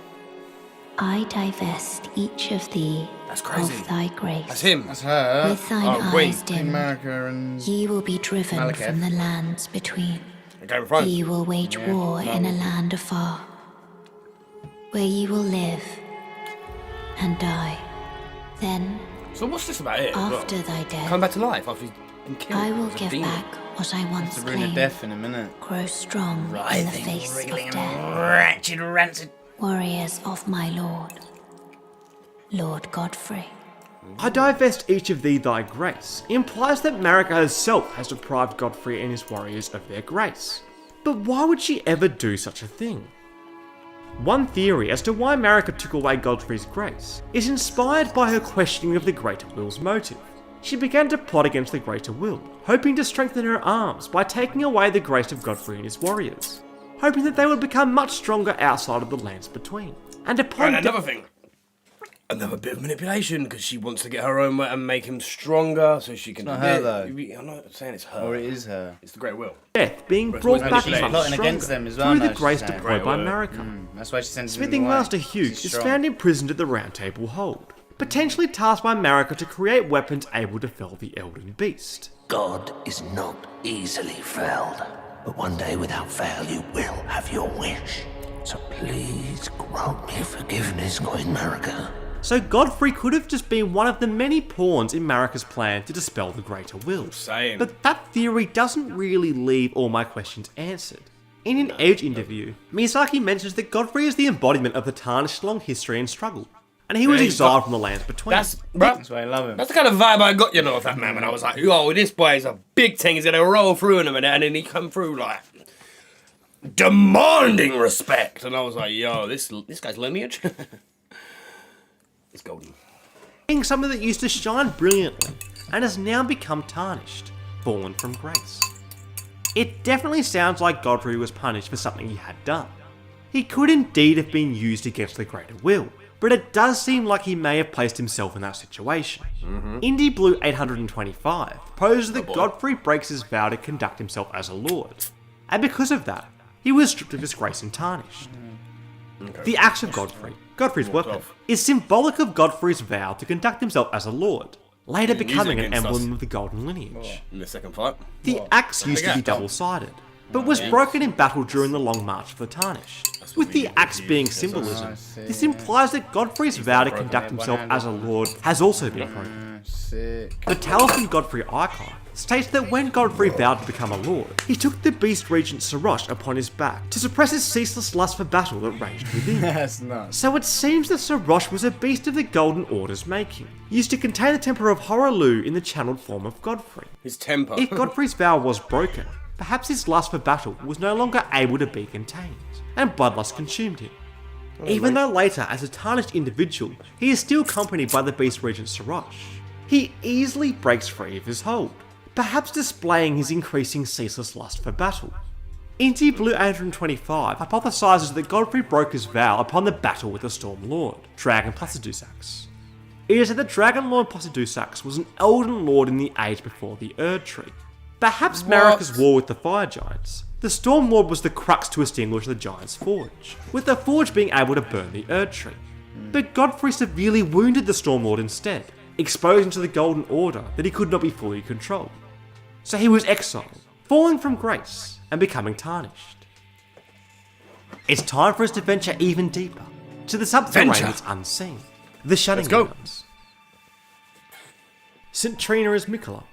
I divest each of thee of thy grace. That's him. That's her. With thine eyes Queen dimmed, Marika and ye will be driven Malekith. from the lands between. Okay, we're fine. Ye will wage war in a land afar, where ye will live and die. Then, So what's this about it? after thy death, Come back to life after he's been killed. I will as a give demon. back what I once the rune of claimed. death in a minute. Grow strong in the face of death. Wretched, rancid. Warriors of my lord, Lord Godfrey. I divest each of thee thy grace implies that Marika herself has deprived Godfrey and his warriors of their grace. But why would she ever do such a thing? One theory as to why Marika took away Godfrey's grace is inspired by her questioning of the Greater Will's motive. She began to plot against the Greater Will, hoping to strengthen her arms by taking away the grace of Godfrey and his warriors, hoping that they would become much stronger outside of the lands between. And upon And another thing. Another bit of manipulation, because she wants to get her own way and make him stronger so she can... It's not her, though. I'm not saying it's her. Or it is her. It's the Great Will. death being But it's brought always back manipulated. much Plotting against stronger them as well, through no, the grace she's saying. deployed by Right, Marika. That's why she sends him Smithing away. Master Hugh She's is strong. found imprisoned at the Round Table Hold, potentially tasked by Marika to create weapons able to fell the Elden Beast. God is not easily felled, but one day without fail you will have your wish. So please grant me forgiveness, Queen Marika. So Godfrey could have just been one of the many pawns in Marika's plan to dispel the Greater Will. Same. But that theory doesn't really leave all my questions answered. In an Edge interview, Miyazaki mentions that Godfrey is the embodiment of the tarnished long history and struggle, and he was Yeah, he's exiled got- from the lands between. That's why I love him. That's the kind of vibe I got, of that man when I was like, yo, this boy is a big thing. He's gonna roll through in a minute, and then he come through like demanding respect, and I was like, yo, this guy's lineage. It's golden. Being something that used to shine brilliantly and has now become tarnished, fallen from grace. It definitely sounds like Godfrey was punished for something he had done. He could indeed have been used against the Greater Will, but it does seem like he may have placed himself in that situation. Indie Blue 825 poses that Godfrey breaks his vow to conduct himself as a lord, and because of that, he was stripped of his grace and tarnished. The axe of Godfrey, Godfrey's weapon, is symbolic of Godfrey's vow to conduct himself as a lord, later becoming an emblem of the golden lineage. In the second fight. The axe used to be double-sided, but was broken in battle during the Long March for the Tarnished. With the axe being symbolism, this implies that Godfrey's vow to conduct himself as a lord has also been broken. The Talisman Godfrey icon states that when Godfrey vowed to become a lord, he took the beast regent Sarosh upon his back to suppress his ceaseless lust for battle that raged within. That's nuts. So it seems that Sarosh was a beast of the Golden Order's making, used to contain the temper of Horaloo in the channeled form of Godfrey. His temper. If Godfrey's vow was broken, perhaps his lust for battle was no longer able to be contained, and bloodlust consumed him. Even though later, as a tarnished individual, he is still accompanied by the beast regent Sarosh, he easily breaks free of his hold, perhaps displaying his increasing ceaseless lust for battle. Inti Blue 825 hypothesises that Godfrey broke his vow upon the battle with the Storm Lord, Dragon Placidusax. It is said that Dragon Lord Placidusax was an Elden Lord in the age before the Erdtree. Perhaps Marika's war with the Fire Giants, the Storm Lord was the crux to extinguish the Giant's Forge, with the Forge being able to burn the Erdtree. But Godfrey severely wounded the Storm Lord instead, exposing to the Golden Order that he could not be fully controlled. So he was exiled, falling from grace, and becoming tarnished. it's time for us to venture even deeper to the subterranean unseen. The Shattering Grounds. St. Trina is Miquella.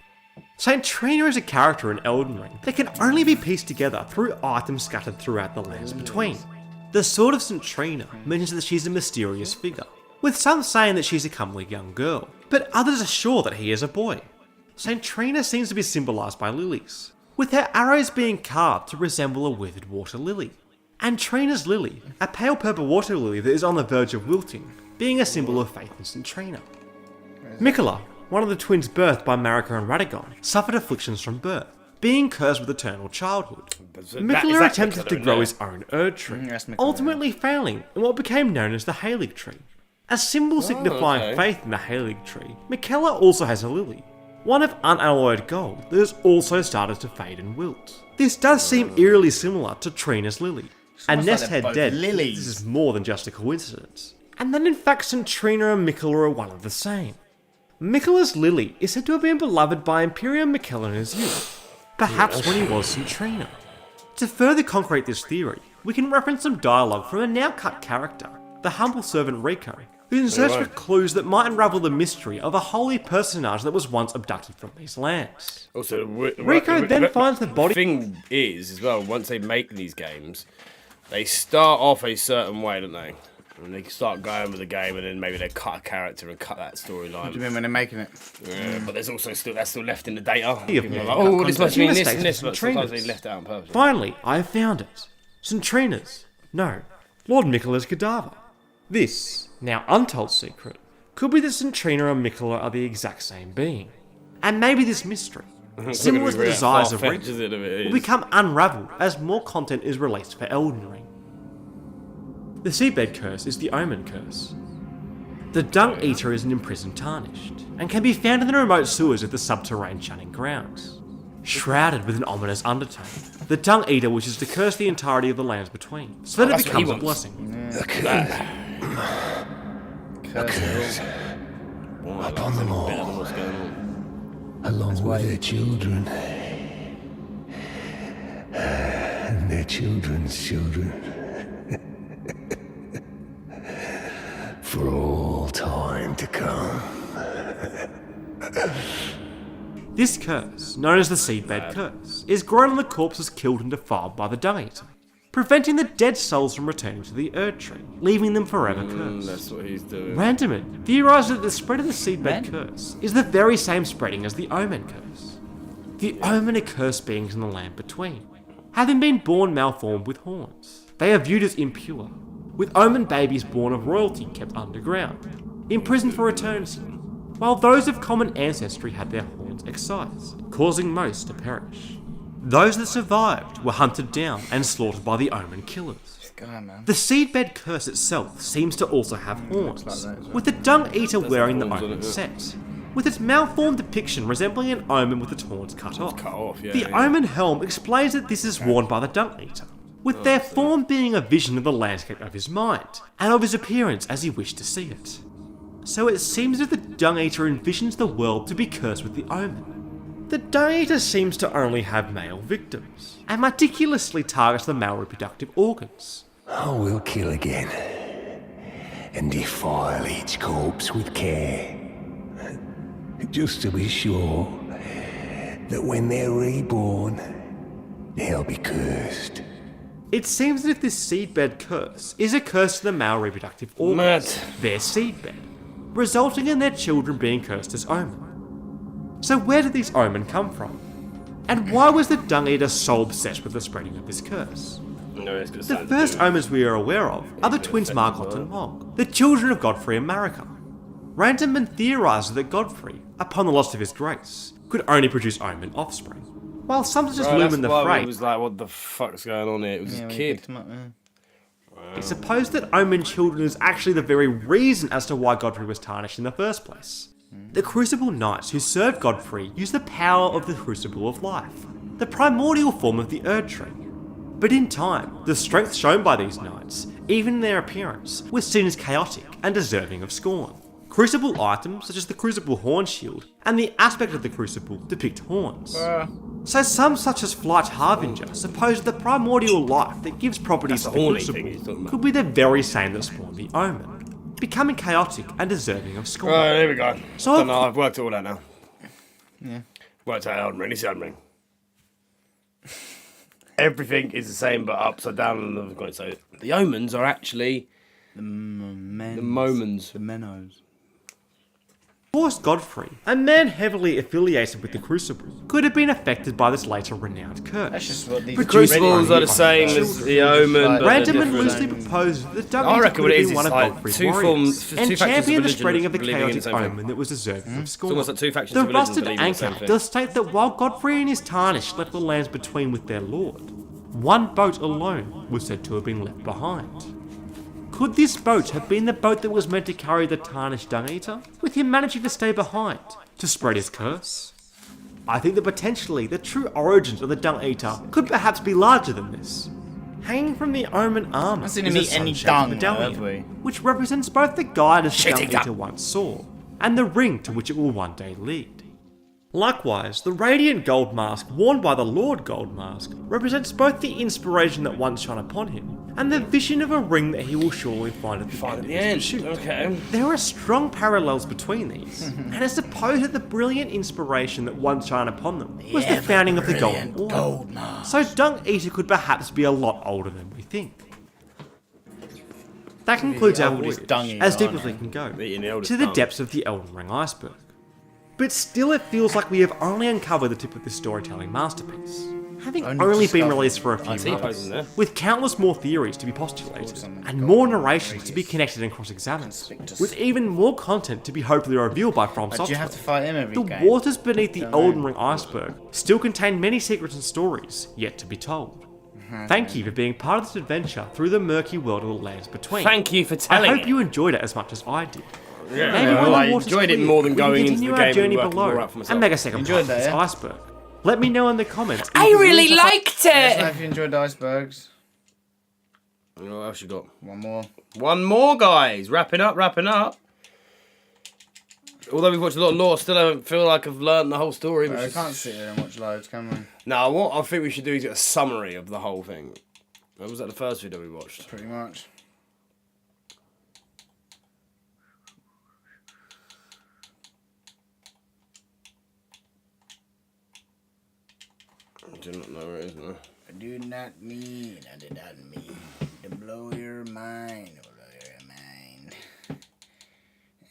St. Trina is a character in Elden Ring that can only be pieced together through items scattered throughout the lands between. The Sword of St. Trina mentions that she's a mysterious figure, with some saying that she's a comely young girl, but others are sure that he is a boy. St. Trina seems to be symbolised by lilies, with her arrows being carved to resemble a withered water lily. And Trina's lily, a pale purple water lily that is on the verge of wilting, being a symbol of faith in St. Trina. Miquella, one of the twins birthed by Marika and Radagon, suffered afflictions from birth, being cursed with eternal childhood. Miquella attempted to grow his own Erdtree, ultimately failing in what became known as the Haligtree. A symbol signifying faith in the Haligtree, Miquella also has a lily, one of unalloyed gold that has also started to fade and wilt. This does seem eerily similar to Trina's lily, and nest head dead. This is more than just a coincidence. And then in fact St. Trina and Miquella are one of the same. Miquella's lily is said to have been beloved by Imperial Miquella in his youth, perhaps when he was St. Trina. To further concrete this theory, we can reference some dialogue from a now cut character, the humble servant Rykard, who's in search for clues that might unravel the mystery of a holy personage that was once abducted from these lands. Also, Rykard then finds the body. The thing is, as well, once they make these games, they start off a certain way, don't they? And they start going with the game, and then maybe they cut a character and cut that storyline. What do you mean when they're making it? Yeah, but there's also that's still left in the data. People are like, oh, this must mean this and this, but sometimes they left it out on purpose. Finally, I have found it. St. Trina's. No, Lord Miquella's cadaver. This, now untold secret, could be that St. Trina and Miquella are the exact same being. And maybe this mystery, similar to the desires of Rykard, will become unravelled as more content is released for Elden Ring. The Seedbed Curse is the Omen Curse. The Dung Eater is an imprisoned Tarnished, and can be found in the remote sewers of the subterranean Shattering Grounds. Shrouded with an ominous undertone, the Dung Eater wishes to curse the entirety of the lands between, so that it becomes a blessing. A curse upon them all, along with their children, and their children's children. For all time to come. This curse, known as the Seedbed Curse, is grown on the corpses killed and defiled by the Dung Eater, preventing the dead souls from returning to the Erdtree, leaving them forever cursed. That's what he's doing. Randomman theorised that the spread of the Seedbed Curse is the very same spreading as the Omen Curse. The Omen are cursed beings in the land between. Having been born malformed with horns, they are viewed as impure, with Omen babies born of royalty kept underground, imprisoned for eternity, while those of common ancestry had their horns excised, causing most to perish. Those that survived were hunted down and slaughtered by the Omen killers. The Seedbed Curse itself seems to also have horns, with the Dung Eater wearing the Omen set, with its malformed depiction resembling an Omen with its horns cut off. The Omen helm explains that this is worn by the Dung Eater, with their form being a vision of the landscape of his mind, and of his appearance as he wished to see it. So it seems that the Dung Eater envisions the world to be cursed with the Omen. The Dung Eater seems to only have male victims, and meticulously targets the male reproductive organs. I will kill again, and defile each corpse with care, just to be sure that when they're reborn, they'll be cursed. It seems that if this Seedbed Curse is a curse to the male reproductive organs, their seedbed, resulting in their children being cursed as Omen. So where did these Omen come from? And why was the Dung Eater so obsessed with the spreading of this curse? The first Omens we are aware of are the twins Morgott and Mohg, the children of Godfrey and Marika. Randomman theorised that Godfrey, upon the loss of his grace, could only produce Omen offspring, while some just loom in the fray. It was like, what the fuck's going on here? It was a kid. It's supposed that Omen children is actually the very reason as to why Godfrey was tarnished in the first place. The Crucible Knights who served Godfrey used the power of the Crucible of Life, the primordial form of the Erdtree. But in time, the strength shown by these knights, even in their appearance, was seen as chaotic and deserving of scorn. Crucible items, such as the Crucible Horn Shield, and the aspect of the Crucible depict horns. So some, such as Flight Harbinger, suppose the primordial life that gives properties to the crucible could be the very same that spawned the Omen, becoming chaotic and deserving of scorn. Right, there we go. So Don't know, I've worked it all out now. Yeah. Worked out Elden Ring. It's Elden Ring. Everything is the same but upside down. So the Omens are actually the Momens. Momens. The Menos. Forced Godfrey, a man heavily affiliated with the Crucible, could have been affected by this later renowned curse. That's just what these Crucibles are the same as the Omen. Random and loosely proposed that Dung I reckon could what have it is been one of like Godfrey's two warriors, forms, and two factions championed of the religion spreading of the believing in the chaotic same thing. omen that was deserving of scorn. almost like two factions The of religion rusted believing in the same anchor thing. does state that while Godfrey and his Tarnished left the lands between with their lord, one boat alone was said to have been left behind. Could this boat have been the boat that was meant to carry the Tarnished Dung Eater, with him managing to stay behind, to spread his curse? I think that potentially the true origins of the Dung Eater could perhaps be larger than this. Hanging from the Omen armour is Hasn't a eat any sun-shaped dung, medallion, have we? which represents both the guidance the Dung Shitting Eater once saw, and the ring to which it will one day lead. Likewise, the radiant gold mask worn by the Lord Gold Mask represents both the inspiration that once shone upon him and the vision of a ring that he will surely find at the end of his pursuit. Okay. There are strong parallels between these, and I suppose that the brilliant inspiration that once shone upon them was the founding of the Golden Order. So Dung Eater could perhaps be a lot older than we think. That concludes our voyage, as deep as we can go, to the depths of the Elden Ring iceberg. But still it feels like we have only uncovered the tip of this storytelling masterpiece, having only been released for a few months, with countless more theories to be postulated, and more narrations to be connected and cross-examined, with even more content to be hopefully revealed by From Software. You have to fight him every The game. waters beneath the Elden Ring iceberg still contain many secrets and stories yet to be told. Thank you for being part of this adventure through the murky world of the lands between. Thank you for telling I hope you enjoyed it as much as I did. Yeah, Maybe when I the water's enjoyed it clear, more than we can going into continue the our game journey and working more below out for myself. and make a second part of this iceberg. Let me know in the comments. I really liked Let us know it. if you enjoyed the icebergs. What else you got? One more. One more, guys. Wrapping up. Although we've watched a lot of lore, I still don't feel like I've learned the whole story. We can't sit here and watch loads, can we? No, what I think we should do is get a summary of the whole thing. Was that the first video we watched? Pretty much. I do not know where it is now. I did not mean to blow your mind.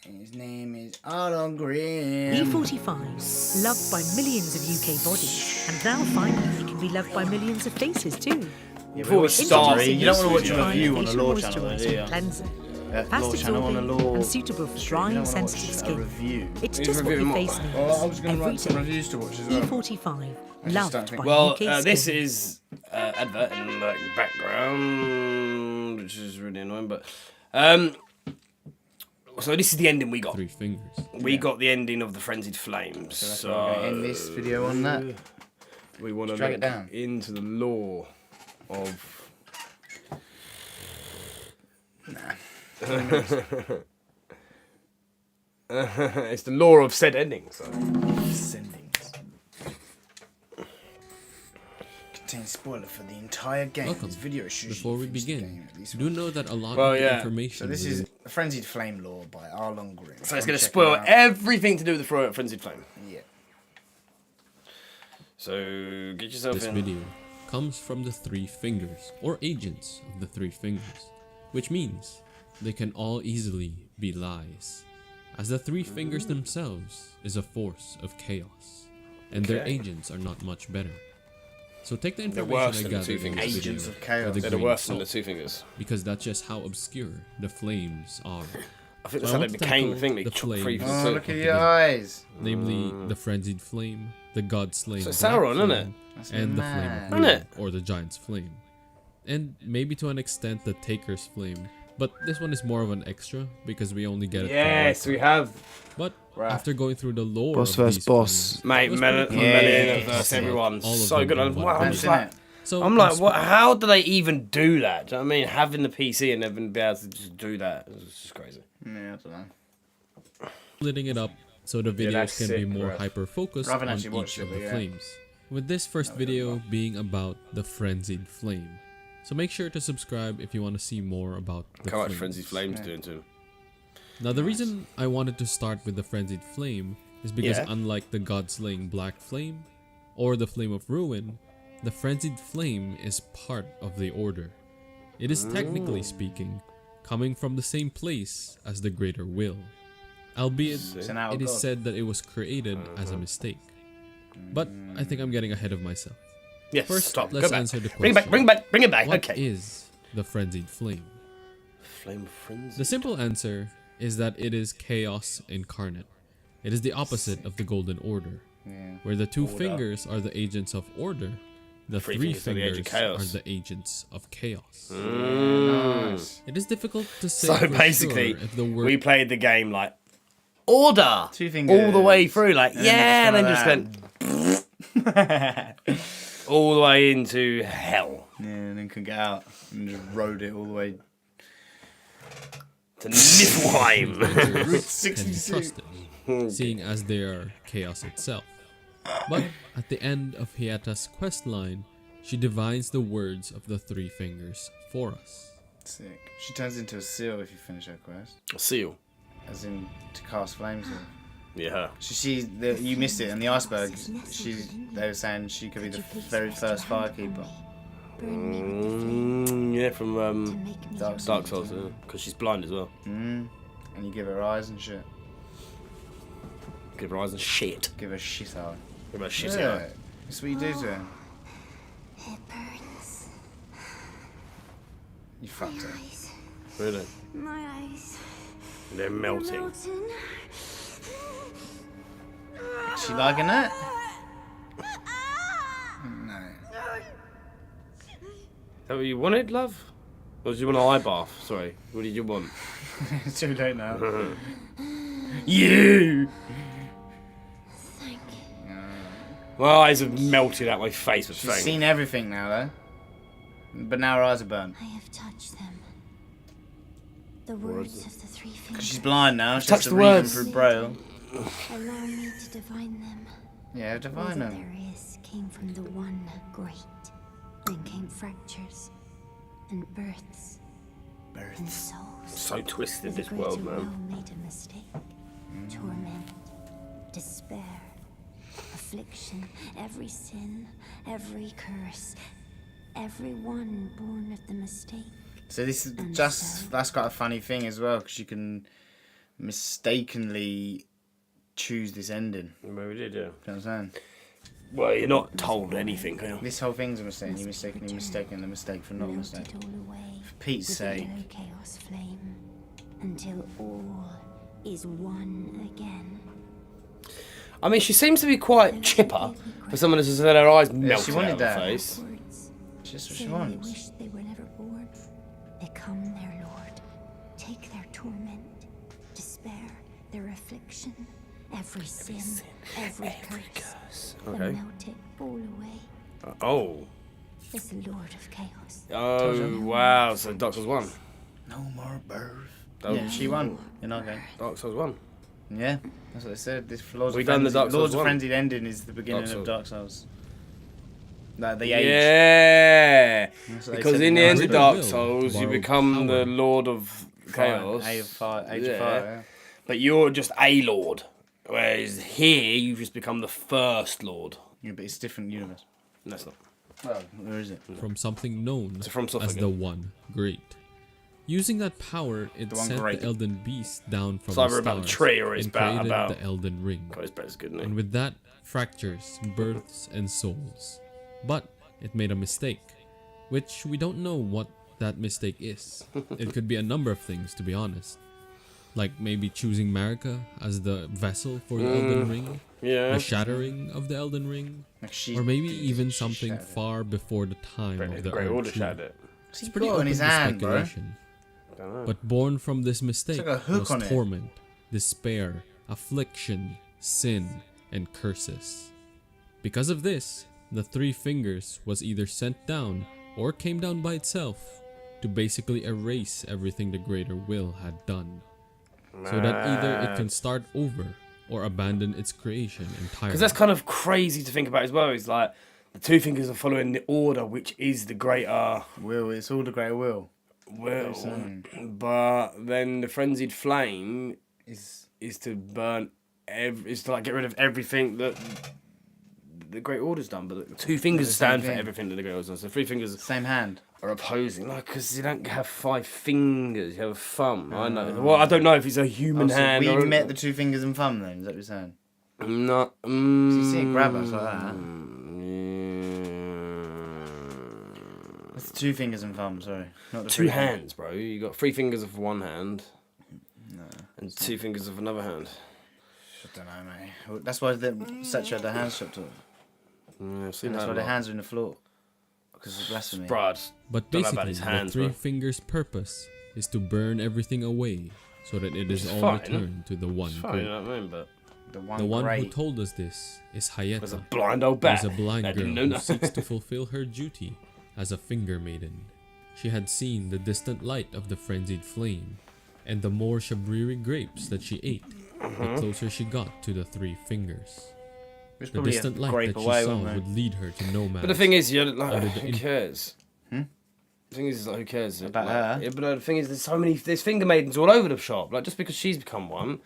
His name is Alan Green. E45, loved by millions of UK bodies, and now finally he can be loved by millions of faces too. Before we start, you don't want to watch a review on a facial lore channel, do you? cleanser. Lore Fast channel on a absorbing lore. and suitable for dry and sensitive skin. Review. It's just what your face needs. Well, I was going to every write some day. reviews to watch as well. E45, loved by well, UK this skin. is advert in the background, which is really annoying. But so this is the ending we got. 3 fingers. We got the ending of the Frenzied Flame. So we're going to end this video on that. We want to drag it look down into the lore of. It's the lore of said ending. So. Sendings. Contains spoiler for the entire game. Welcome. This video is Before we begin, do know that a lot Well, of yeah. information. So this is Frenzied Flame lore by Arlon Green. So it's going to spoil everything to do with the Frenzied Flame. Yeah. So get yourself This in. video comes from the 3 fingers, or agents of the 3 fingers, which means they can all easily be lies, as the 3 fingers themselves is a force of chaos, and their Okay. agents are not much better. So take the They're information worse I than the gathered 2 in fingers. this Agents video of chaos. with a They're the grain of worse than the salt, 2 fingers. because that's just how obscure the flames are. I think that's So how I they want to became the tackle thing. They the took 3 flames from Oh, 2. look at your eyes. Namely, the Frenzied Flame, the God Slain So it's Black Sauron, isn't Flame, it? That's and the mad. Flame of Isn't Rune, or the Giant's Flame. And maybe to an extent the Taker's Flame, but this one is more of an extra because we only get it. Yes, we have. But Right. after going through the lore Boss of versus these boss. flames, Mate, it was pretty cool. Melina versus Talk about everyone. all of So them good. in I'm one just video. like, So I'm like, what? How do they even do that? Do you know what I mean, having the PC and never be able to just do that, it's just crazy. Yeah, I don't know. Splitting it up so the videos that's can be sick, more bruv. hyper focused I haven't on actually watched each of it, the but yeah. flames. with this first video being about the Frenzied Flame. So make sure to subscribe if you want to see more about the How much Frenzied Flame's doing too. Now the reason I wanted to start with the Frenzied Flame is because unlike the God-slaying Black Flame or the Flame of Ruin, the Frenzied Flame is part of the Order. It is technically speaking coming from the same place as the Greater Will, albeit it is said that it was created as a mistake. But I think I'm getting ahead of myself. Yes, First, stop. let's Go back. answer the question. Bring it back. What Okay. is the Frenzied Flame? Flame Frenzy. The simple answer is that it is chaos incarnate. It is the opposite of the Golden Order, where the two fingers are the agents of order, the three fingers are the agents of chaos. Nice. It is difficult to say So for basically, sure if the word we played the game like order Two fingers. all the way through, like And then and then just went all the way into hell. Yeah, and then couldn't get out and just rode it all the way to Niflheim. can be trusted, seeing as they are chaos itself. But at the end of Hieta's quest line, she divines the words of the three fingers for us. Sick. She turns into a seal if you finish her quest. A seal? As in to cast flames. Yeah. You missed it in the iceberg. They were saying she could be the very first firekeeper. Yeah, from Dark Souls, because she's blind as well. And you give her eyes and shit. Give her eyes and shit. Give her shit out. Give her shit Yeah, out. that's what you do to her. It burns. You fucked her. Really? My eyes. They're melting. Is she liking that? No. Is that what you wanted, love? Or did you want an eye bath? Sorry. What did you want? It's too late now. You! My eyes have melted out my face with She's flame. seen everything now, though. But now her eyes are burnt. I have touched them. The words of the three fingers. Because she's blind now. She Touch has to the read them words. through Braille. Allow me to divine them. Yeah, All divine that them. there is came from the one great. Then came fractures and births. And souls. So twisted, The this greater world, man. will made a mistake. Torment, despair, affliction, every sin, every curse, every one born of the mistake. So this is And that's got a funny thing as well, because you can mistakenly choose this ending. Maybe we did, yeah. You know what I'm saying? Well, you're not told anything, can you? This whole thing's a mistake. You're mistakenly mistaking the mistake for not a mistake. For Pete's with sake. the yellow chaos flame, until all is one again. I mean, she seems to be quite chipper for someone who's had her eyes Yeah, melted she wanted out of her that. face. Just what Say she they wants. wish they were never born. Become their lord. Take their torment, despair, their affliction, every sin, every curse. Okay. Then melt it all away. Oh. Is the Lord of Chaos. Oh, wow. So Dark Souls 1. No more birth. Oh. Yeah, she won. In our game. Dark Souls 1. Yeah, that's what they said. This Lords We of done the Frenzy- Dark Souls Lords of 1. Frenzied ending is the beginning Dark of Souls. Dark Souls. Like the age. Yeah. That's what they Because said in the the end of Greater Dark Will Souls, you borrowed become power. the Lord of Chaos. Age of Fire, yeah. But you're just a Lord. Whereas here, you've just become the first Lord. Yeah, but it's a different universe. No, it's not. Well, where is it? From something known It's from something. as the One Great. Using that power, it The One sent Great. the Elden Beast down from It's the either stars about the tree or it's and about- created about- the Elden Ring. God, his better good, isn't And with that, fractures, births, and souls. But it made a mistake, which we don't know what that mistake is. It could be a number of things, to be honest. Like maybe choosing Marika as the vessel for the Elden Ring, Yeah. the shattering of the Elden Ring, Like she- or maybe even she something shattered it. far before the time of the Great Order Erdtree. shattered it. It's He pretty got on open his to hand, bro. speculation. Dunno. But born from this mistake like a hook was on it. torment, despair, affliction, sin, and curses. Because of this, the three fingers was either sent down or came down by itself to basically erase everything the Greater Will had done. So that either it can start over or abandon its creation entirely. Because that's kind of crazy to think about as well. It's like the two fingers are following the order, which is the greater will. It's all the greater will. But then the frenzied flame is to burn. Is to like get rid of everything that the Great Order's done. But the two fingers stand for everything that the Great Order's done. So 3 fingers, same hand, are opposing. Like, because you don't have 5 fingers, you have a thumb. I know. Well, I don't know if it's a human hand. We met the 2 fingers and thumb. Then is that what you're saying? No. So you see it grab us like that. It's 2 fingers and thumb. Sorry, not the 2 hands, bro. You got 3 fingers of one hand, and 2 fingers of another hand. I don't know, mate. That's why the statue had their hands chopped off. Yeah, that's why their hands are in the floor. Because of blasphemy. But basically, the 3 fingers' purpose is to burn everything away, so that it is all returned to the one great. You know what I mean? But the one who told us this is Hayeta. Was a blind old bat. Who is a blind girl who seeks to fulfill her duty as a finger maiden. She had seen the distant light of the frenzied flame, and the more shabriri grapes that she ate, the closer she got to the 3 fingers. The distant light that she saw would lead her to no man. But the thing is, who cares? The thing is, who cares about her? Yeah, but the thing is, there's finger maidens all over the shop. Like, just because she's become one,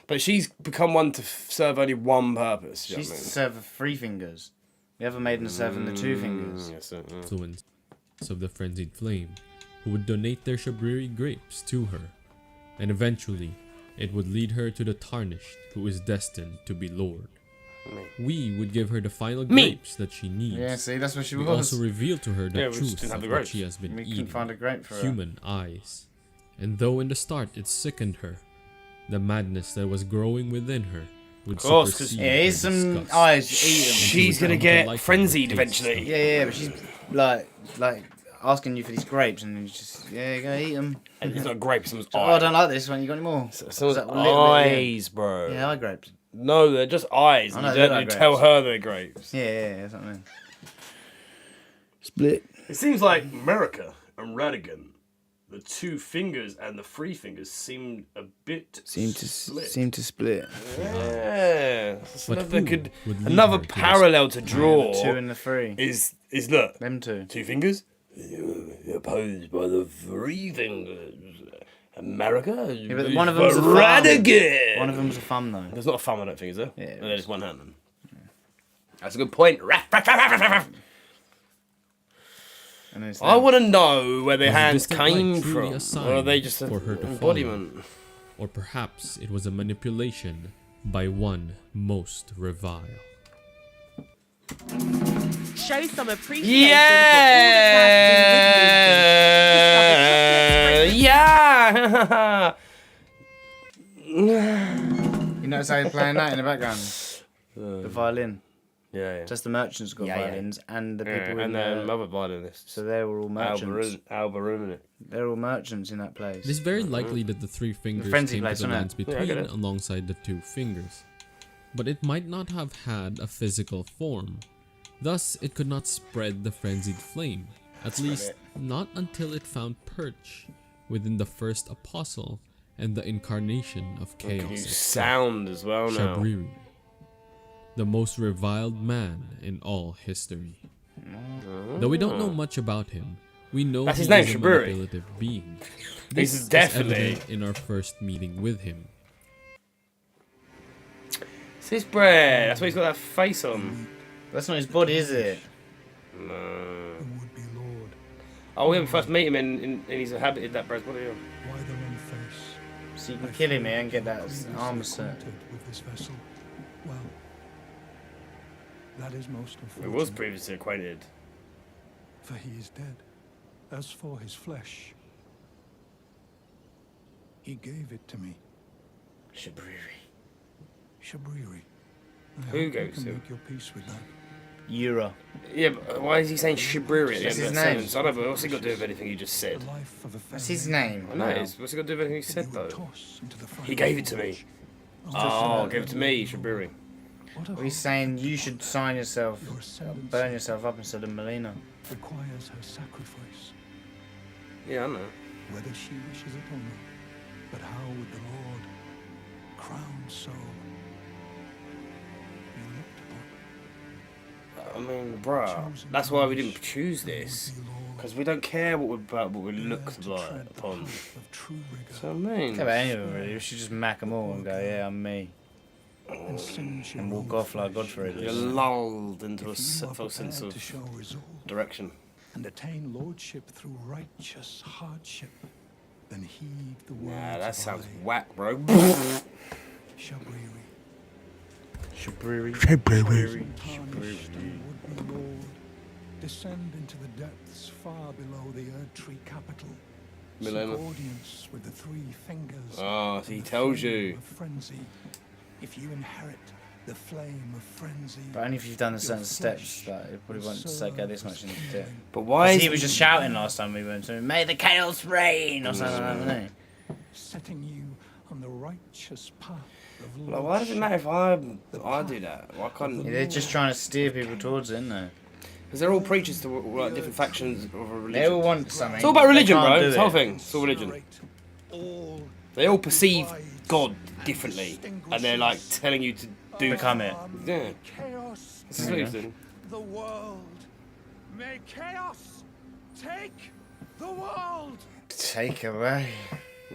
but she's become one to serve only one purpose. She's to serve 3 fingers. The other maiden is serving the 2 fingers. Influence of the frenzied flame, who would donate their shabriri grapes to her, and eventually, it would lead her to the tarnished, who is destined to be Lord. We would give her the final grapes that she needs. Yeah, see, that's what she was. We also reveal to her the truth of what she has been eating. Find a grape for human eyes. And though in the start it sickened her, the madness that was growing within her would supersede her disgust. Some eyes eating. She's gonna get frenzied eventually. Yeah, but she's like asking you for these grapes, and you just go eat them. And it's not grapes, it's eyes. I don't like this one. You got any more? Someone's eyes, bro. Yeah, eye grapes. No, they're just eyes. You tell her they're grapes. Yeah, that's what I mean. Split. It seems like Marika and Radagon, the 2 fingers and the 3 fingers seem a bit split. Seem to split. Yeah. Another parallel to draw. The 2 and the 3 is look. Them 2. 2 fingers opposed by the 3 fingers. America? Yeah, but one of them's a Radagon. One of them's a thumb, though. There's not a thumb, I don't think, is there? Yeah. And there's one hand, then. Yeah. That's a good point. I want to know where their hands came from. Or are they just an embodiment? Or perhaps it was a manipulation by one most revile. Show some appreciation for all the Yeah! You notice how you're playing that in the background? The violin. Yeah. Just the merchants got violins, and the people and the other violinists. So they were all merchants. Alba. They're all merchants in that place. It is very likely that the 3 fingers came to the lands between alongside the 2 fingers. But it might not have had a physical form. Thus, it could not spread the frenzied flame, at least not until it found perch within the first apostle and the incarnation of chaos. You sound as well now. Shabriri, the most reviled man in all history. Though we don't know much about him, we know that's he his name, is a Shabriri. manipulative being. This is definitely evident in our first meeting with him. It's his bread. That's why he's got that face on. That's not his body, is it? No. Oh, when we first meet him and he's inhabited that bread's body. Why the long face? So you can kill him here and get that armor set. With this vessel. Well, that is most unfortunate. He was previously acquainted. For he is dead. As for his flesh, he gave it to me. Shabriri. Who goes to? Make your peace with that. Yura. Yeah, but why is he saying Shabriri? That's his name. I don't know, what's he got to do with anything he just said? That's his name. I know it is. What's he got to do with anything he said, though? He gave it to me. Oh, gave it to me, Shabriri. Well, he's saying you should sign yourself, burn yourself up instead of Malenia. Requires her sacrifice. Yeah, I know. Whether she wishes it or not. But how would the Lord, crowned soul, I mean, bruh, that's why we didn't choose this. Because we don't care what we look like upon. So I mean... Care about any of them, really. We should just mack them all and go, yeah, I'm me. And walk off like Godfrey. You're lulled into a false sense of direction. And attain lordship through righteous hardship. Then heed the words. Nah, that sounds whack, bro. Shabriri. Descend into the depths far below the Erdtree capital. Malenia. Seek audience with the three fingers. Oh, so he tells you. Frenzy. If you inherit the flame of frenzy. But only if you've done the certain steps, that it probably won't go this much into depth. But why is he was just shouting last time we went to him, may the chaos reign or something like that. Setting you on the righteous path of Like, why does it matter if I do that? Why can't... Yeah, they're just trying to steer people towards it, aren't they? Because they're all preachers to like, different factions of a religion. They all want something. It's all about religion, bro. It's the whole thing. It's all religion. They all perceive God differently, and they're like telling you to become it. Yeah. This is what he's doing. The world. May chaos take the world. Take away.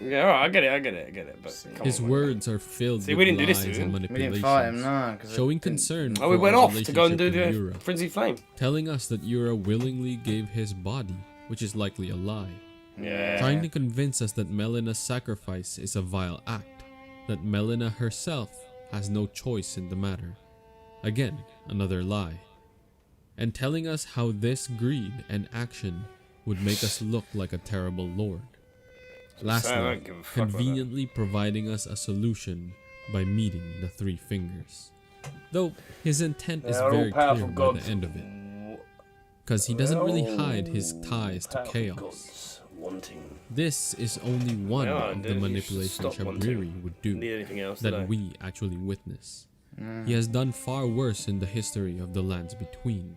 Yeah, alright, I get it. But his words are filled we with didn't do this lies to him. and We didn't fight him, manipulations, no. showing concern Oh, we for went our off to go and do relationship the with Yura, Frenzied Flame. telling us that Yura willingly gave his body, which is likely a lie. Yeah. Trying to convince us that Melena's sacrifice is a vile act, that Melena herself has no choice in the matter. Again, another lie. And telling us how this greed and action would make us look like a terrible lord. Lastly, conveniently providing us a solution by meeting the three fingers. Though his intent is very clear by the end of it. Because he doesn't really hide his ties to chaos. This is only one of the manipulation Shabriri would do that we actually witness. He has done far worse in the history of the lands between.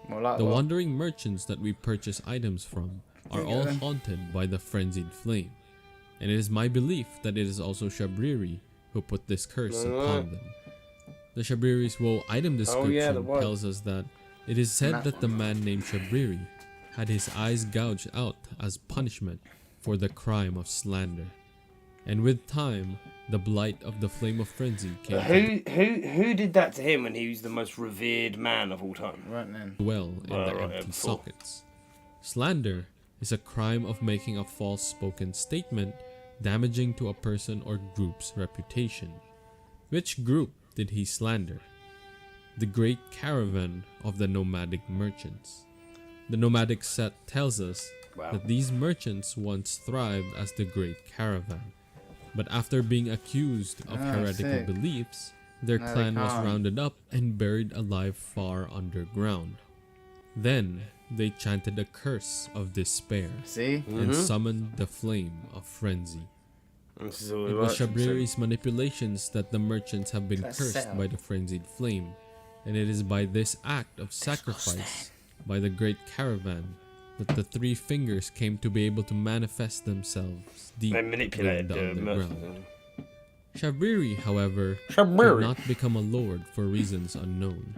The wandering merchants that we purchase items from are all haunted by the Frenzied Flame, and it is my belief that it is also Shabriri who put this curse upon them. The Shabriri's woe item description tells us that it is said that the man named Shabriri had his eyes gouged out as punishment for the crime of slander, and with time, the blight of the Flame of Frenzy came Who did that to him when he was the most revered man of all time? Right then. Well in the empty sockets. Slander is a crime of making a false spoken statement damaging to a person or group's reputation. Which group did he slander? The great caravan of the nomadic merchants. The nomadic set tells us that these merchants once thrived as the great caravan, but after being accused of heretical beliefs, their clan was rounded up and buried alive far underground. Then they chanted a curse of despair and summoned the flame of frenzy. It was Shabriri's manipulations that the merchants have been cursed by the frenzied flame, and it is by this act of sacrifice by the great caravan that the three fingers came to be able to manifest themselves deep within the underground. Shabriri, however, did not become a lord for reasons unknown.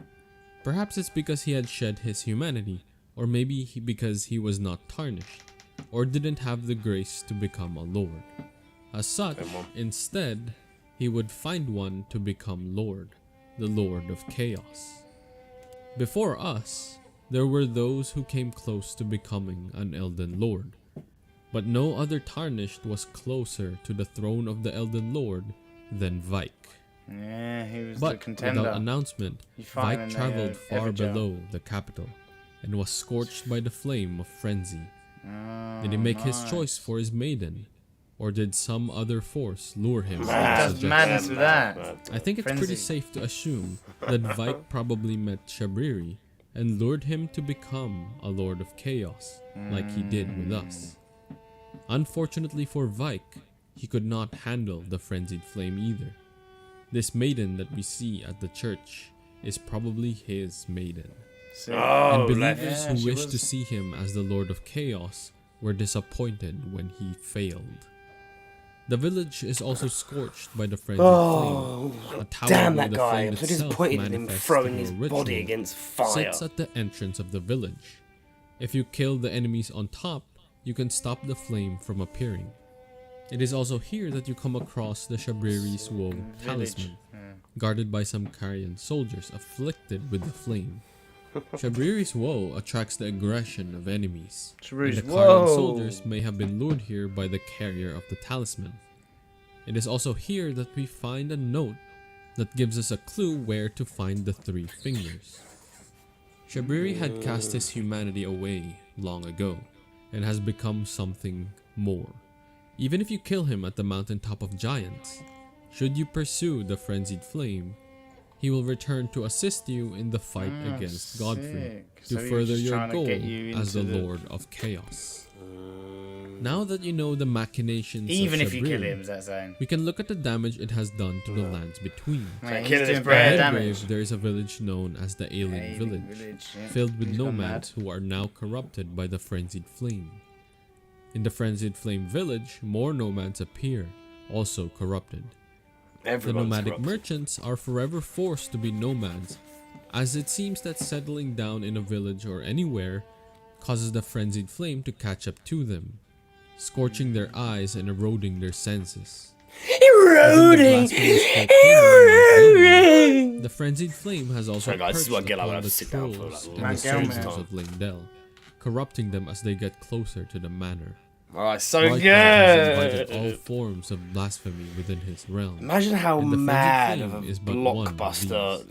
Perhaps it's because he had shed his humanity, or maybe because he was not tarnished, or didn't have the grace to become a lord. As such, instead, he would find one to become lord, the Lord of Chaos. Before us, there were those who came close to becoming an Elden Lord, but no other tarnished was closer to the throne of the Elden Lord than Vyke. Yeah, he was but the contender. Without announcement, Vyke traveled far below the capital and was scorched by the flame of frenzy. Did he make his choice for his maiden, or did some other force lure him? Madness with that. I think it's pretty safe to assume that Vyke probably met Shabriri and lured him to become a Lord of Chaos, like he did with us. Unfortunately for Vyke, he could not handle the frenzied flame either. This maiden that we see at the church is probably his maiden. And believers who wished to see him as the Lord of Chaos were disappointed when he failed. The village is also scorched by the Frenzied Flame. A tower damn where that the guy. flame I'm so itself disappointed in him manifests throwing through his a body ritual, against fire. sits at the entrance of the village. If you kill the enemies on top, you can stop the flame from appearing. It is also here that you come across the Shabriri's Woe talisman, guarded by some Carian soldiers afflicted with the flame. Shabriri's Woe attracts the aggression of enemies, and the Carian soldiers may have been lured here by the carrier of the talisman. It is also here that we find a note that gives us a clue where to find the three fingers. Shabriri had cast his humanity away long ago, and has become something more. Even if you kill him at the mountaintop of giants, should you pursue the Frenzied Flame, he will return to assist you in the fight against Godwyn to further your goal as the Lord of Chaos. Now that you know the machinations even of if you kill Shabriri, him, is that saying? we can look at the damage it has done to the lands between. Mate, At Weve, there is a village known as the Alien Village, filled with nomads who are now corrupted by the Frenzied Flame. In the Frenzied Flame village, more nomads appear, also corrupted. The nomadic merchants are forever forced to be nomads, as it seems that settling down in a village or anywhere causes the Frenzied Flame to catch up to them, scorching their eyes and eroding their senses. Eroding! The Frenzied Flame has also perched upon the trolls and the soldiers of Lindell, corrupting them as they get closer to the manor. Alright, so Rykard has invited all forms of blasphemy within his realm. Imagine how and the mad Frenzied of a Flame is but one of blockbuster,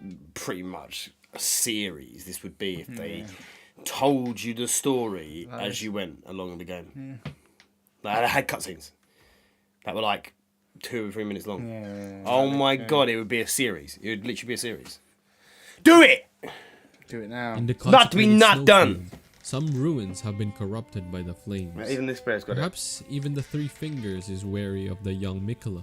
these. pretty much a series this would be if they told you the story as you went along the game. Like, I had cutscenes that were like 2 or 3 minutes long. Oh my god, it would be a series. It would literally be a series. Do it! Do it now. In the Not to be not done! Some ruins have been corrupted by the flames. Even this player's got Perhaps even the Three Fingers is wary of the young Miquella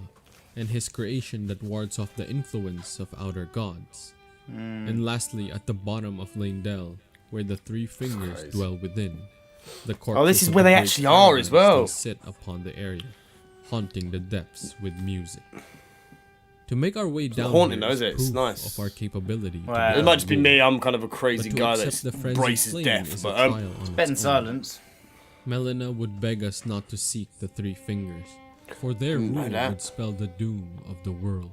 and his creation that wards off the influence of outer gods. And lastly, at the bottom of Lindell, where the Three Fingers dwell within, the corpses this is of where the they great actually are as well. still sit upon the area, haunting the depths with music. To make our way down haunting, here is though, is it? It's proof nice. of our capability. Well, it might just be me. I'm kind of a crazy guy that embraces death. But bet in silence. Melina would beg us not to seek the Three Fingers, for their rule would spell the doom of the world.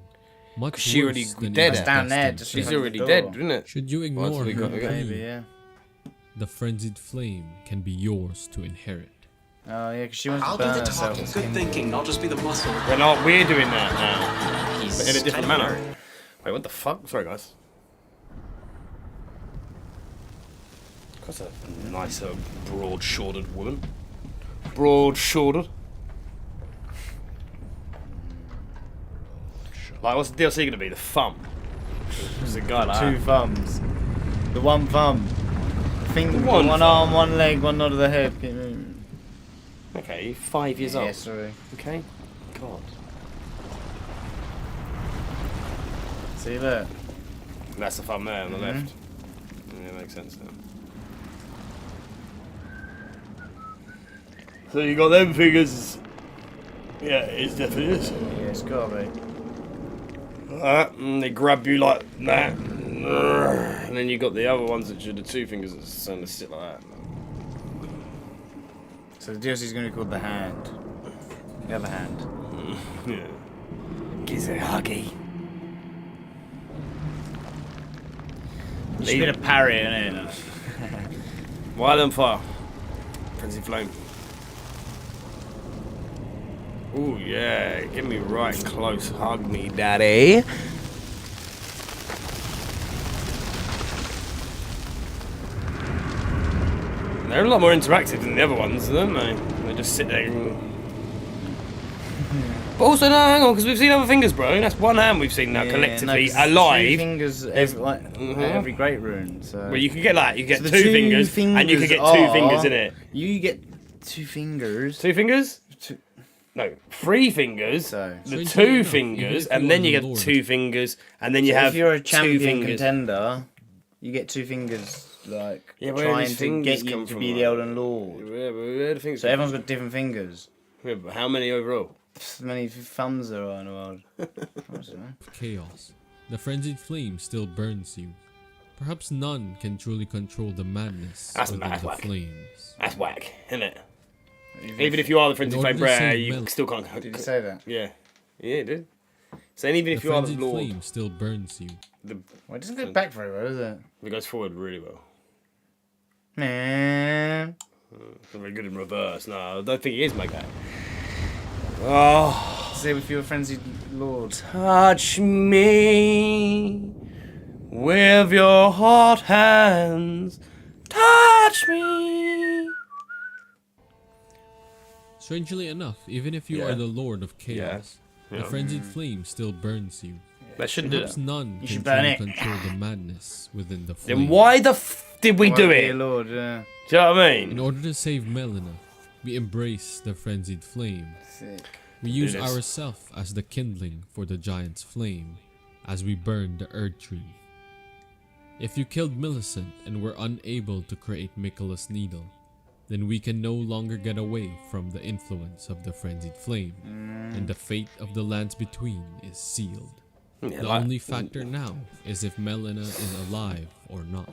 Much she already dead. Down there, she's already dead, isn't it? Should you ignore her Maybe, yeah. the Frenzied Flame can be yours to inherit. Oh yeah, because she wants to burn herself. Good thinking. I'll just be the muscle. We're doing that now, but in a different manner. Wait, what the fuck? Sorry, guys. That's a nicer, broad-shouldered woman. Broad-shouldered. Like, what's the DLC gonna be? The thumb. Who's a guy like 2 thumbs. The one thumb. Finger, One one arm, one leg, one nod of the head. Okay, 5 years old. Yeah, sorry. Okay. God. See that? That's the thumb there on the left. Yeah, makes sense now. So you got them fingers. Yeah, it definitely is. Yeah, it's gotta be. And they grab you like that. And then you got the other ones that are the 2 fingers that sort of sit like that. So the DLC is going to be called The Hand. The other hand. Yeah. Gives it a huggy. It's a bit of parry, isn't it? Wild and fire. Frenzied Flame. Ooh, yeah. Get me right close. Hug me, daddy. They're a lot more interactive than the other ones, aren't they? They just sit there and... But also, no, hang on, because we've seen other fingers, bro. That's one hand we've seen now, collectively, alive. 2 fingers every great rune, so... Well, you can get that. You get so 2 fingers, and you can get 2 fingers in it. You get 2 fingers. 2 fingers? No, 3 fingers, the 2 fingers, and then you get 2 fingers, and then you have 2 fingers. If you're a champion contender, you get 2 fingers, like, trying to get you to be the Elden Lord. Yeah, but where do fingers so everyone's got different fingers. Yeah, but how many overall? many thumbs there are in the world. Chaos. The frenzied flame still burns you. Perhaps none can truly control the madness within the flames. That's whack, isn't it? Even if you are the frenzied flame, bruh, you still can't. Did you say that? Yeah. Yeah, it did. Saying even if you are the Lord. The flame still burns you. Well, it doesn't go back very well, does it? It goes forward really well. Man. It's not very good in reverse. No, I don't think it is, my guy. Oh. Say with your frenzied Lord. Touch me with your hot hands. Touch me. Strangely enough, even if you are the Lord of chaos, the frenzied flame still burns you. That shouldn't do Perhaps that. none You can should burn truly it. control the madness within the flame. Then why the did we do Dear it? Lord, yeah. Do you know what I mean? In order to save Melina, we embrace the frenzied flame. Sick. We use ourselves as the kindling for the giant's flame, as we burn the Erdtree. If you killed Millicent and were unable to create Miquella's needle, then we can no longer get away from the influence of the frenzied flame, and the fate of the lands between is sealed. The only factor now is if Melina is alive or not.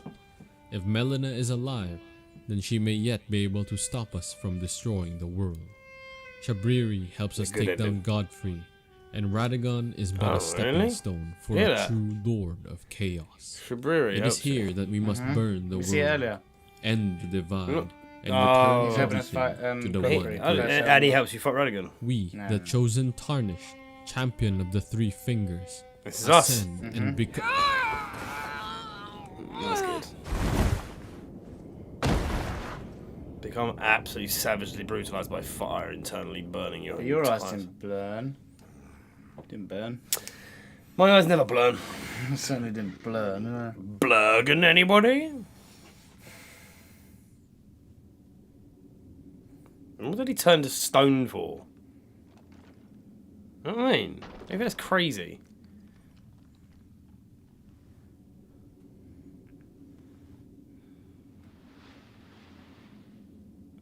If Melina is alive, then she may yet be able to stop us from destroying the world. Shabriri helps us take down Godfrey, and Radagon is but a stepping stone for a true Lord of Chaos. Shabriri It is here that we must burn the world, end the divide, and Oh. return everything to the one. And he helps you fight Radagon. We, the chosen tarnished, champion of the three fingers, This is us. ascend and become. That's good. Become absolutely savagely brutalized by fire, internally burning your. But your eyes didn't burn. Didn't burn. My eyes never burn. Certainly didn't burn. Blurgan anybody? What did he turn to stone for? You know what I mean? Maybe that's crazy.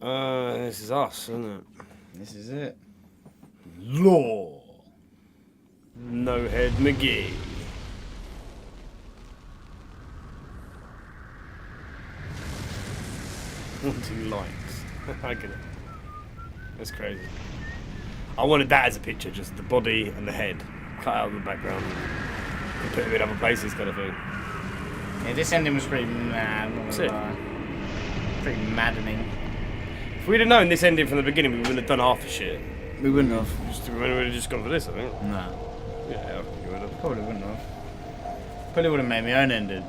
This is us, isn't it? This is it. Law. No head McGee. Wanting likes. I get it. That's crazy. I wanted that as a picture, just the body and the head cut out of the background and put it in other places, kind of thing. Yeah, this ending was pretty mad. Pretty maddening. If we'd have known this ending from the beginning, we wouldn't have done half the shit. We wouldn't have. We would have just gone for this, I think. No. Yeah, I think we would have. Probably wouldn't have. Probably would have made my own ending.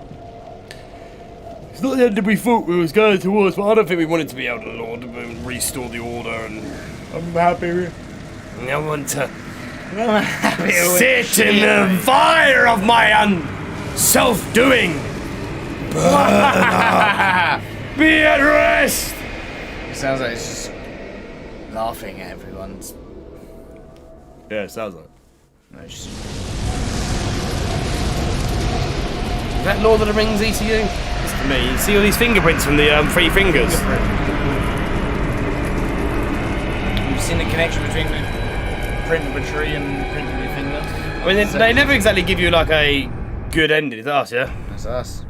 It's not the ending we thought we was going towards, but I don't think we wanted to be Elden Lord and restore the order, and I'm happy with. I want to sit in the fire of my own self-doing. Be at rest. It sounds like it's just laughing at everyone's. Yeah, it sounds like. No, it's just... Is that Lord of the Rings ECU? It's to me. You see all these fingerprints from the three fingers. You've seen the connection between the print of a tree and the print of your finger? I mean, they never exactly give you like a good ending. It's us, yeah? That's us.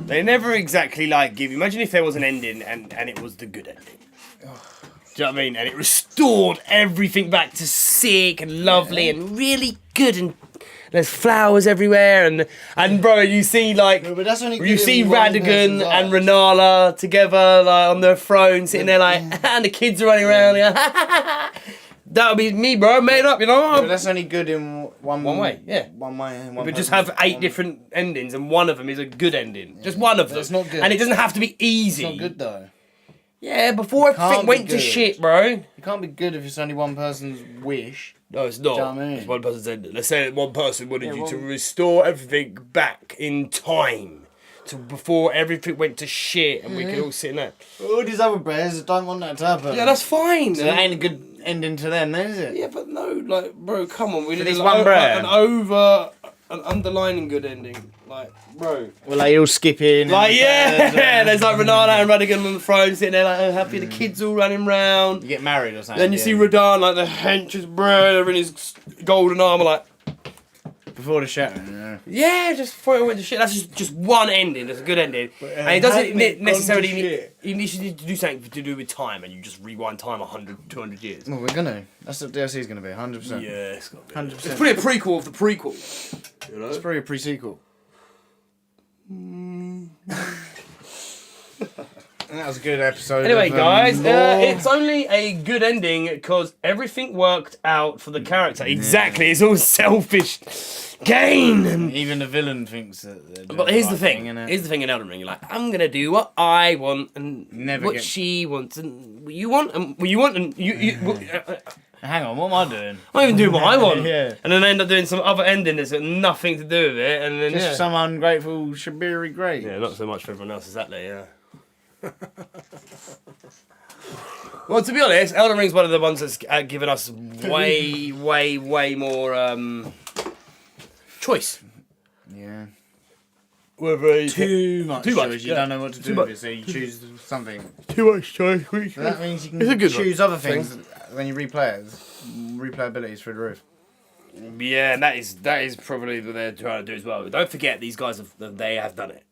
They never exactly like give you. Imagine if there was an ending and it was the good ending. Do you know what I mean? And it restored everything back to sick and lovely and really good, and there's flowers everywhere, and bro, you see like but that's only you see Radagon and Rennala together like on their throne, sitting there like, and the kids are running around. That would be me, bro. Made up, you know. Yeah, but that's only good in one way. Yeah, one way. We just have 8 different endings, and one of them is a good ending. Yeah. Just one of them. It's not good. And it doesn't have to be easy. It's not good though. Yeah, before everything went to shit, bro. It can't be good if it's only one person's wish. No, it's not. Do you know what I mean? It's one person's ending. Let's say that one person wanted you to restore everything back in time. To before everything went to shit and we could all sit in that. All these other bears don't want that to happen. Yeah, that's fine. So that ain't a good ending to them, then, is it? Yeah, but no, like, bro, come on. We For did this like, one bear. an over an underlining good ending. Like, bro. Well, they all skipping. Like, yeah, there's like Rennala and Radagon on the throne sitting there like, oh, happy, the kids all running round. You get married or something. Then you see Radagon, like the hench is bro, in his golden armour, like. Before the shattering, yeah. Yeah, just before it went to shit. That's just one ending. That's a good ending. And it doesn't necessarily need. You need to do something to do with time, and you just rewind time 100, 200 years. Well, we're gonna. That's what DLC is gonna be, 100%. Yeah, it's got to be. 100%. It's probably a prequel of the prequel. You know? It's probably a pre-sequel. And that was a good episode. Anyway, guys, it's only a good ending because everything worked out for the character. Exactly, it's all selfish gain. Even the villain thinks that. But here's the thing. Here's the thing in Elden Ring. You're like, I'm gonna do what I want and what she wants and what you want and what you want and you hang on, what am I doing? I'm not even doing what I want. Yeah. And then I end up doing some other ending that's got nothing to do with it. And then just some ungrateful Shabiri great. Yeah, not so much for everyone else, exactly, yeah. Well, to be honest, Elden Ring's one of the ones that's given us way more choice. Yeah. Too much choice. You don't know what to do with it, so you choose something. Too much choice. So that means you can choose other things when you replay it. Replayability is through the roof. Yeah, and that is probably what they're trying to do as well. But don't forget, these guys have done it.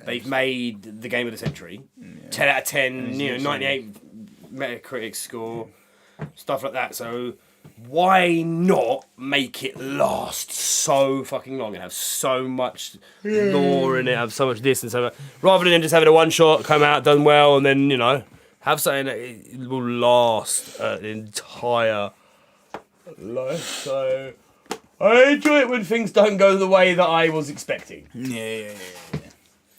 They've made the game of the century. 10 out of 10, 98 Metacritic score, stuff like that. So why not make it last so fucking long and have so much lore in it, have so much this and so much, rather than just having a one shot, come out, done well, and then, have something that it will last an entire life. So I enjoy it when things don't go the way that I was expecting. Yeah.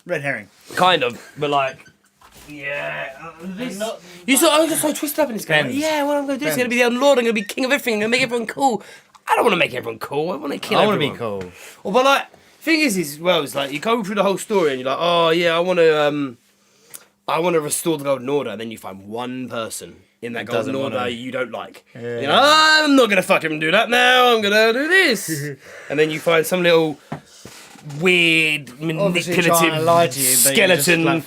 Red herring. Kind of, but like, you saw, I'm just so twisted up in this game. Like, what I'm going to do is going to be the Elden Lord, I'm going to be king of everything, I'm going to make everyone cool. I don't want to make everyone cool, I want to kill everyone. I want to be cool. Well, but like, thing is it's like, you go through the whole story and you're like, oh yeah, I want to restore the Golden Order, and then you find one person in that Golden Order you don't like. Yeah. I'm not going to fucking do that now, I'm going to do this. And then you find some little weird, manipulative skeleton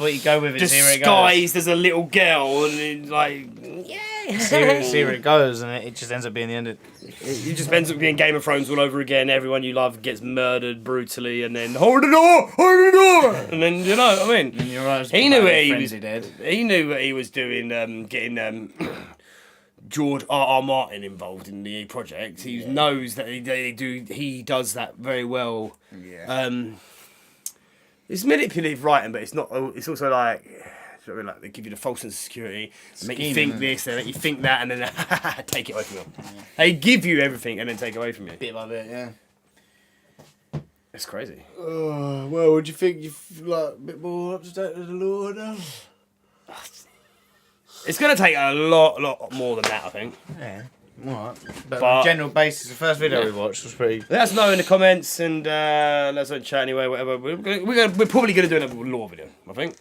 disguised as a little girl, and it's like, see where it goes, and it just ends up being the end. It just ends up being Game of Thrones all over again. Everyone you love gets murdered brutally, and then hold the door, and then you know what I mean. He knew what he was. He knew what he was doing. Getting George R.R. Martin involved in the project. He knows that he does that very well. Yeah. It's manipulative writing, but it's not. It's also like, like they give you the false sense of security, make you think this, they make you think that, and then take it away from you. Yeah. They give you everything and then take it away from you. Bit by bit, yeah. It's crazy. Well, what do you think? You feel like a bit more up to date with the lore now? It's going to take a lot more than that, I think. Yeah. Alright. But on a general basis, the first video we watched was pretty... Let us know in the comments and let's not chat anyway, whatever. We're probably going to do another lore video, I think.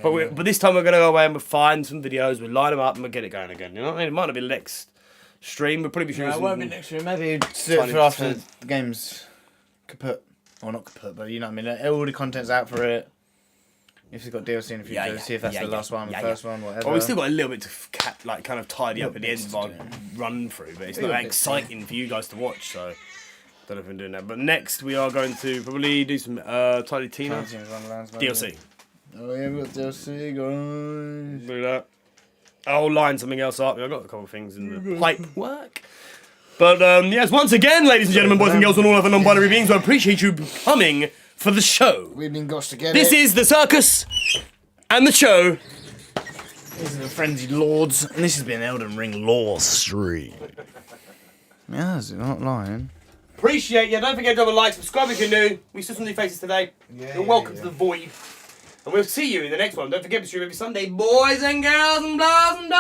Yeah, but this time we're going to go away and we'll find some videos, we'll line them up and we'll get it going again. You know what I mean? It might not be the next stream, we'll probably be streaming. It won't be next stream, maybe do it for after the game's kaput. Or not kaput, but you know what I mean? All the content's out for it. If it's got DLC in the future, see if that's the last one, the first one, whatever. Well, we've still got a little bit to kind of tidy up at the end of our run through, but it's not that exciting for you guys to watch, so don't know if we're doing that. But next we are going to probably do some Tiny Tina DLC. Oh yeah, we've got DLC, guys. Do that. I'll line something else up. I've got a couple of things in the pipe work. But yes, once again, ladies and gentlemen, boys and girls, and all other non-binary beings, I appreciate you coming for the show. We've been Gotsta Geddit. This is the circus and the show. These are the Frenzied Lords, and this has been Elden Ring lore stream. Yeah, is it not lying? Appreciate you. Don't forget to drop a like, subscribe if you're new. We saw some new faces today. You're welcome to the void. And we'll see you in the next one. Don't forget to stream every Sunday, boys and girls and blahs and